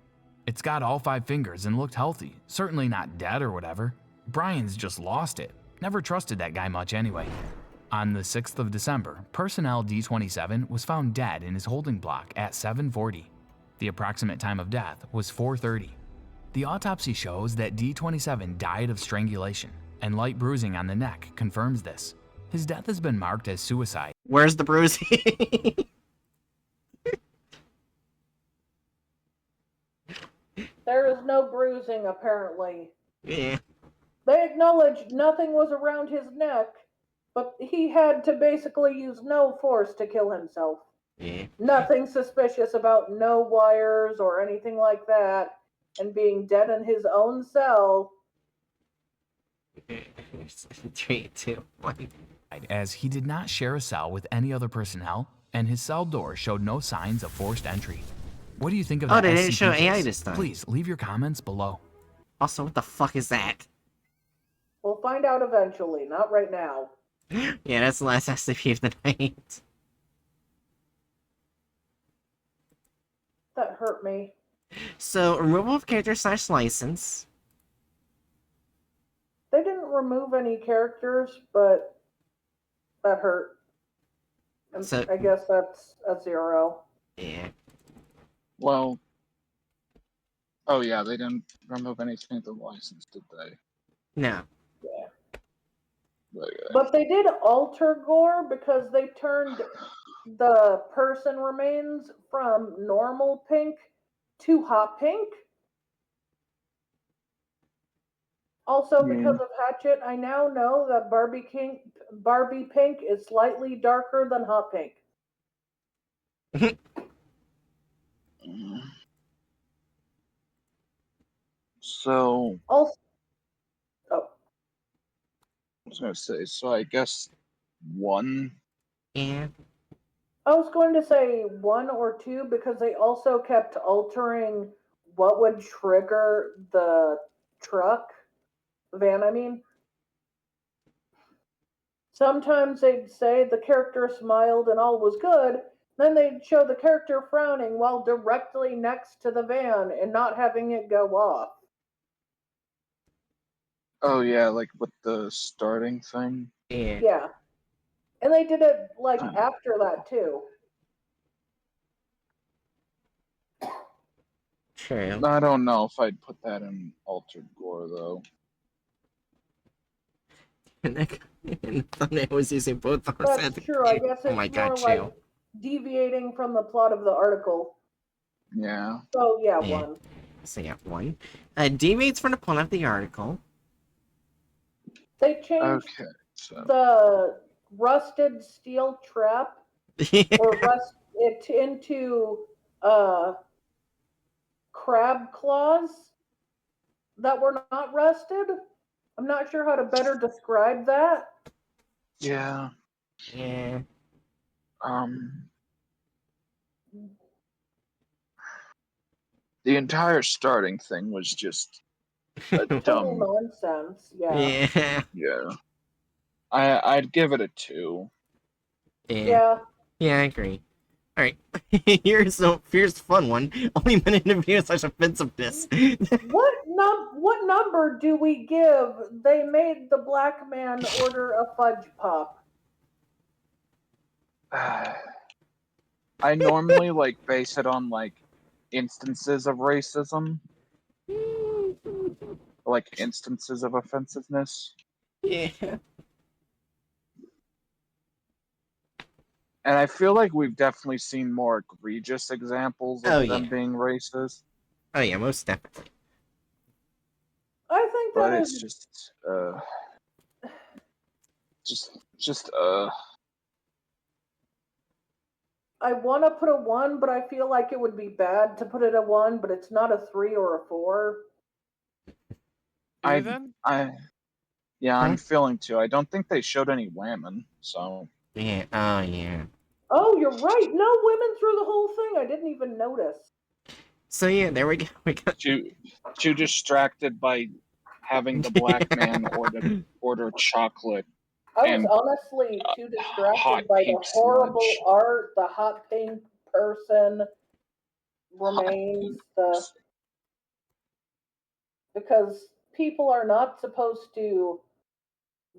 Speaker 5: It's got all 5 fingers and looked healthy, certainly not dead or whatever. Brian's just lost it. Never trusted that guy much anyway." On the 6th of December, personnel D27 was found dead in his holding block at 7:40. The approximate time of death was 4:30. The autopsy shows that D27 died of strangulation, and light bruising on the neck confirms this. His death has been marked as suicide.
Speaker 1: Where's the bruising?
Speaker 3: There is no bruising, apparently.
Speaker 1: Yeah.
Speaker 3: They acknowledge nothing was around his neck, but he had to basically use no force to kill himself.
Speaker 1: Yeah.
Speaker 3: Nothing suspicious about no wires or anything like that, and being dead in his own cell.
Speaker 1: 3, 2, 1.
Speaker 5: As he did not share a cell with any other personnel, and his cell door showed no signs of forced entry. What do you think of that?
Speaker 1: Oh, they didn't show
Speaker 5: SCP
Speaker 1: AI
Speaker 5: case?
Speaker 1: this time.
Speaker 5: Please leave your comments below.
Speaker 1: Also, what the fuck is that?
Speaker 3: We'll find out eventually, not right now.
Speaker 1: Yeah, that's the last SCP of the night.
Speaker 3: That hurt me.
Speaker 1: So, removal of character / license.
Speaker 3: They didn't remove any characters, but that hurt. And
Speaker 1: So-
Speaker 3: I guess that's a 0.
Speaker 1: Yeah.
Speaker 4: Well, oh yeah, they didn't remove anything of the license, did they?
Speaker 1: No.
Speaker 3: Yeah.
Speaker 4: Okay.
Speaker 3: But they did alter gore because they turned the person remains from normal pink to hot pink. Also, because of Hatchet, I now know that Barbie pink is slightly darker than hot pink.
Speaker 4: So,
Speaker 3: Also,
Speaker 4: I was gonna say, so I guess 1.
Speaker 1: Yeah.
Speaker 3: I was going to say 1 or 2 because they also kept altering what would trigger the van, I mean. Sometimes they'd say the character smiled and all was good, then they'd show the character frowning while directly next to the van and not having it go off.
Speaker 4: Oh yeah, like with the starting thing.
Speaker 1: Yeah.
Speaker 3: Yeah. And they did it like after that too.
Speaker 1: True.
Speaker 4: I don't know if I'd put that in altered gore though.
Speaker 1: And the thumbnail was using both arms.
Speaker 3: That's true. I guess
Speaker 1: Oh
Speaker 3: it's
Speaker 1: my god,
Speaker 3: more like
Speaker 1: chill.
Speaker 3: deviating from the plot of the article.
Speaker 4: Yeah.
Speaker 3: So yeah,
Speaker 1: Yeah.
Speaker 3: one.
Speaker 1: So yeah, one. Deviates from the plot of the article.
Speaker 3: They changed
Speaker 4: Okay. So
Speaker 3: the rusted steel trap or rust it into crab claws that were not rusted. I'm not sure how to better describe that.
Speaker 4: yeah.
Speaker 1: Yeah.
Speaker 4: The entire starting thing was just a
Speaker 3: Total
Speaker 4: dumb.
Speaker 3: nonsense. Yeah.
Speaker 1: Yeah.
Speaker 4: Yeah. I'd give it a 2.
Speaker 3: Yeah.
Speaker 1: Yeah, I agree. Alright. Here's a fun one. Only minute interview such offensiveness.
Speaker 3: What number do we give? They made the black man order a fudge pop.
Speaker 4: I normally like base it on like instances of racism, like instances of offensiveness.
Speaker 1: Yeah.
Speaker 4: And I feel like we've definitely seen more egregious examples of
Speaker 1: Oh,
Speaker 4: them
Speaker 1: yeah.
Speaker 4: being racist.
Speaker 1: Oh yeah, most definitely.
Speaker 3: I think
Speaker 4: But
Speaker 3: that
Speaker 4: it's
Speaker 3: is
Speaker 4: just
Speaker 3: I want to put a 1, but I feel like it would be bad to put it a 1, but it's not a 3 or a 4.
Speaker 4: I
Speaker 6: then?
Speaker 4: yeah,
Speaker 1: Huh?
Speaker 4: I'm feeling too. I don't think they showed any women, so
Speaker 1: Yeah. Oh yeah.
Speaker 3: Oh, you're right. No women through the whole thing. I didn't even notice.
Speaker 1: So yeah, there we go. We got
Speaker 4: too distracted by having the black man order chocolate
Speaker 3: I was
Speaker 4: and
Speaker 3: honestly too
Speaker 4: hot
Speaker 3: distracted by the
Speaker 4: pink
Speaker 3: horrible
Speaker 4: sludge.
Speaker 3: art, the hot pink person remains, because people are not supposed to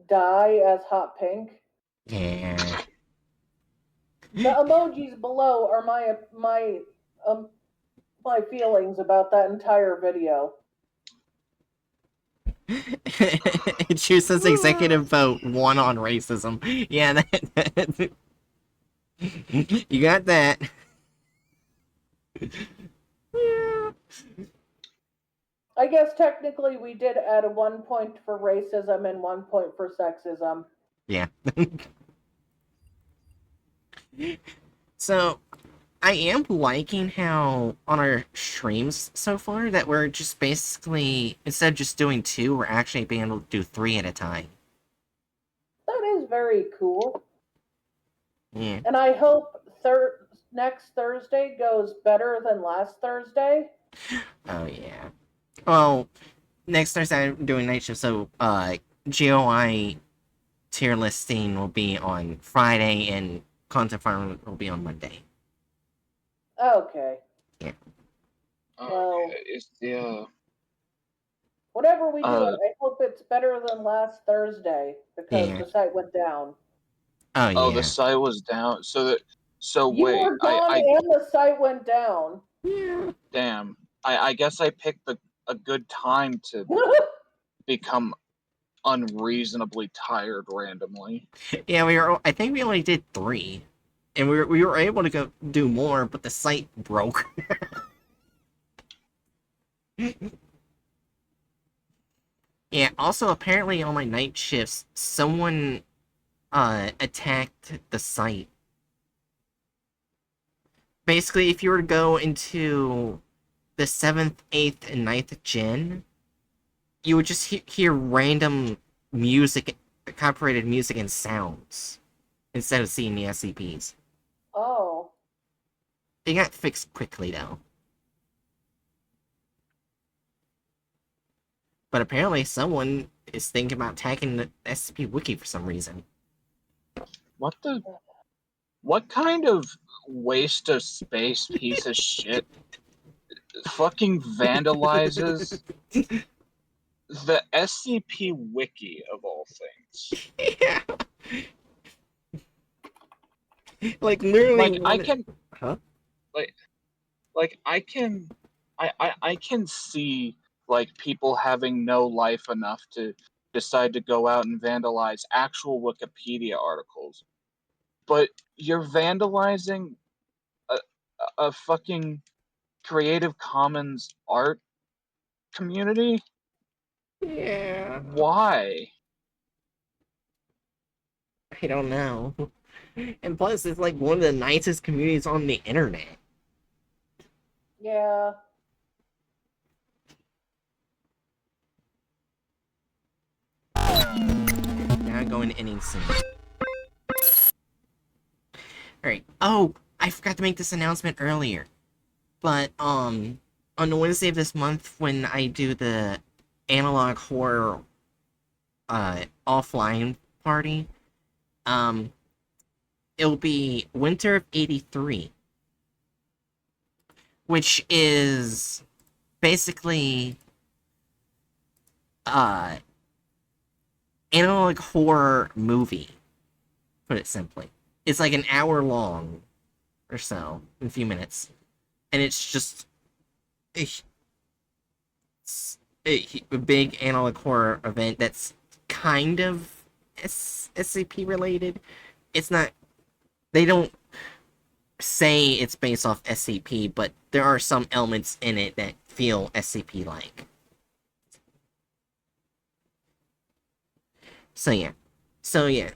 Speaker 3: die as hot pink.
Speaker 1: yeah.
Speaker 3: The emojis below are my feelings about that entire video.
Speaker 1: It chooses executive vote 1 on racism. Yeah, that you got that.
Speaker 3: I guess technically we did add a 1 point for racism and 1 point for sexism.
Speaker 1: Yeah. So, I am liking how on our streams so far that we're just basically, instead of just doing 2, we're actually being able to do 3 at a time.
Speaker 3: That is very cool.
Speaker 1: Yeah.
Speaker 3: And I hope next Thursday goes better than last Thursday.
Speaker 1: Oh yeah. Well, next Thursday I'm doing night shift, so GOI tier listing will be on Friday and content farm will be on Monday.
Speaker 3: Okay.
Speaker 1: Yeah.
Speaker 3: Well,
Speaker 4: It's the
Speaker 3: whatever we do, I hope it's better than last Thursday because
Speaker 1: Yeah.
Speaker 3: the site went down.
Speaker 1: Oh
Speaker 4: the
Speaker 1: yeah.
Speaker 4: site was down. So
Speaker 3: You
Speaker 4: wait,
Speaker 3: were gone and the site went down.
Speaker 4: damn. I guess I picked a good time to become unreasonably tired randomly.
Speaker 1: Yeah, I think we only did 3. And we were able to go do more, but the site broke. Yeah, also apparently on my night shifts, someone attacked the site. Basically, if you were to go into the 7th, 8th, and 9th gen, you would just hear random music, copyrighted music and sounds, instead of seeing the SCPs.
Speaker 3: Oh.
Speaker 1: It got fixed quickly, though. But apparently someone is thinking about tagging the SCP wiki for some reason.
Speaker 4: What kind of waste of space piece of shit fucking vandalizes the SCP wiki of all things?
Speaker 1: Yeah. Like, literally...
Speaker 4: Like I can
Speaker 1: Huh?
Speaker 4: like I can see like people having no life enough to decide to go out and vandalize actual Wikipedia articles. But you're vandalizing a fucking Creative Commons art community?
Speaker 1: Yeah.
Speaker 4: Why?
Speaker 1: I don't know. And plus, it's like one of the nicest communities on the internet.
Speaker 3: Yeah.
Speaker 1: Now going innings soon. Alright. Oh, I forgot to make this announcement earlier. But, on the Wednesday of this month, when I do the analog horror, offline party, it'll be Winter of 83. Which is basically, analog horror movie, put it simply. It's like an hour long or so, in a few minutes. And it's just a big analog horror event that's kind of SCP related. It's not, they don't say it's based off SCP, but there are some elements in it that feel SCP-like. So yeah.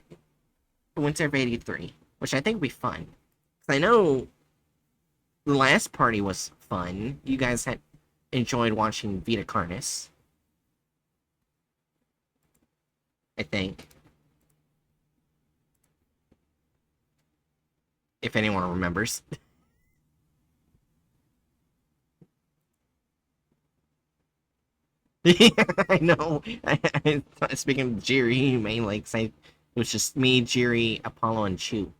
Speaker 1: Winter of 83, which I think will be fun. Because I know the last party was fun. You guys had enjoyed watching Vita Carnis. I think. If anyone remembers. Yeah, I know. Speaking of Jiri, you may like say it was just me, Jiri, Apollo, and Chu.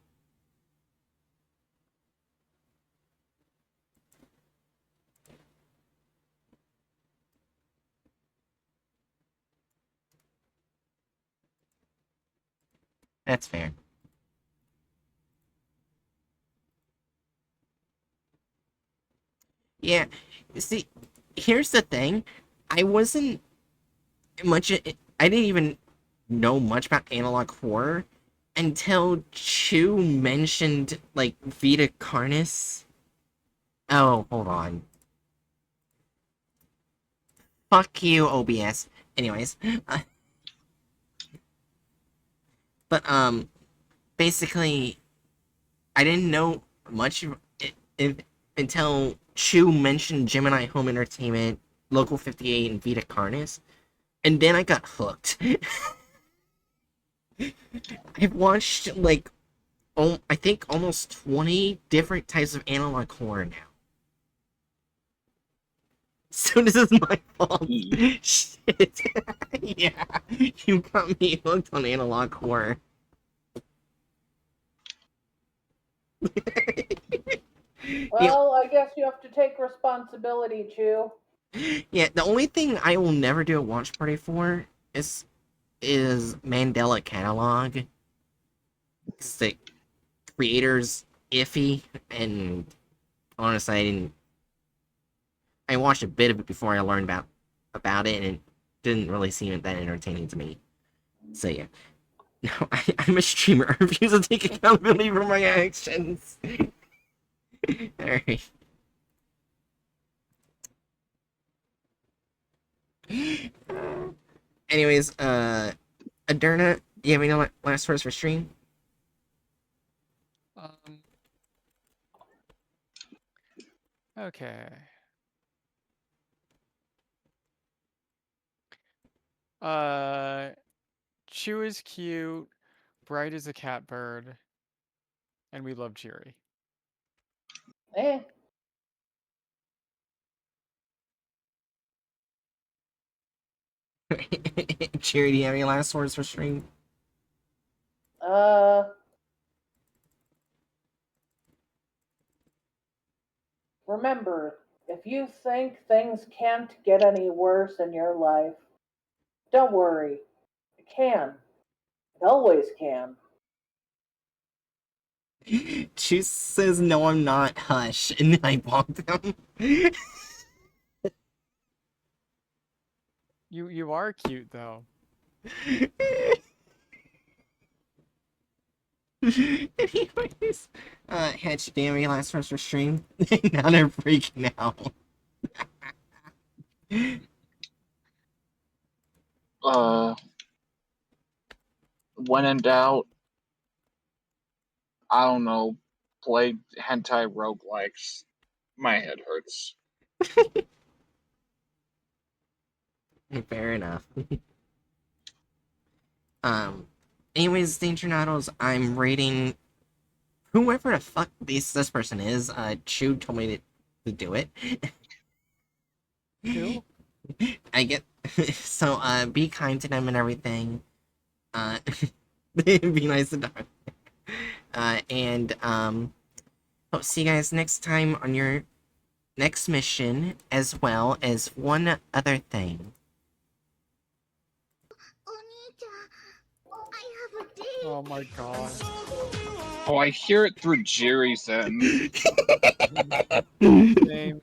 Speaker 1: That's fair. Yeah, see, here's the thing. I wasn't much. I didn't even know much about analog horror until Chu mentioned like Vita Carnis. Oh, hold on. Fuck you, OBS. Anyways, but basically, I didn't know much of it until Chu mentioned Gemini Home Entertainment, Local 58, and Vita Carnis, and then I got hooked. I've watched like, I think almost 20 different types of analog horror now. So this is my fault. Shit. Yeah, you got me hooked on analog horror.
Speaker 3: Well, I guess you have to take responsibility, Chew.
Speaker 1: Yeah, the only thing I will never do a watch party for is Mandela Catalog. Because the creator's iffy, and honestly, I watched a bit of it before I learned about it, and it didn't really seem that entertaining to me. So yeah. No, I'm a streamer. I refuse to take accountability for my actions. Alright. Anyways, Aderna, do you have any last words for stream?
Speaker 6: Okay. Chew is cute, Bright is a catbird, and we love Cheery.
Speaker 3: Eh.
Speaker 1: Cherry, do you have any last words for stream?
Speaker 3: Remember, if you think things can't get any worse in your life, don't worry. It can. It always can.
Speaker 1: She says, no, I'm not, hush, and I blocked them.
Speaker 6: You are cute though.
Speaker 1: Anyways, Hedge, damn, you last first for stream. Now they're freaking out.
Speaker 4: When in doubt, I don't know, play hentai roguelikes. My head hurts.
Speaker 1: Fair enough. Anyways, Danger Noddles, I'm rating whoever the fuck this person is. Chew told me to do it.
Speaker 6: Who?
Speaker 1: I get so be kind to them and everything. Be nice to them. And hope to see you guys next time on your next mission, as well as one other thing.
Speaker 6: Oh my god.
Speaker 4: Oh, I hear it through Jerry's end.
Speaker 6: Same.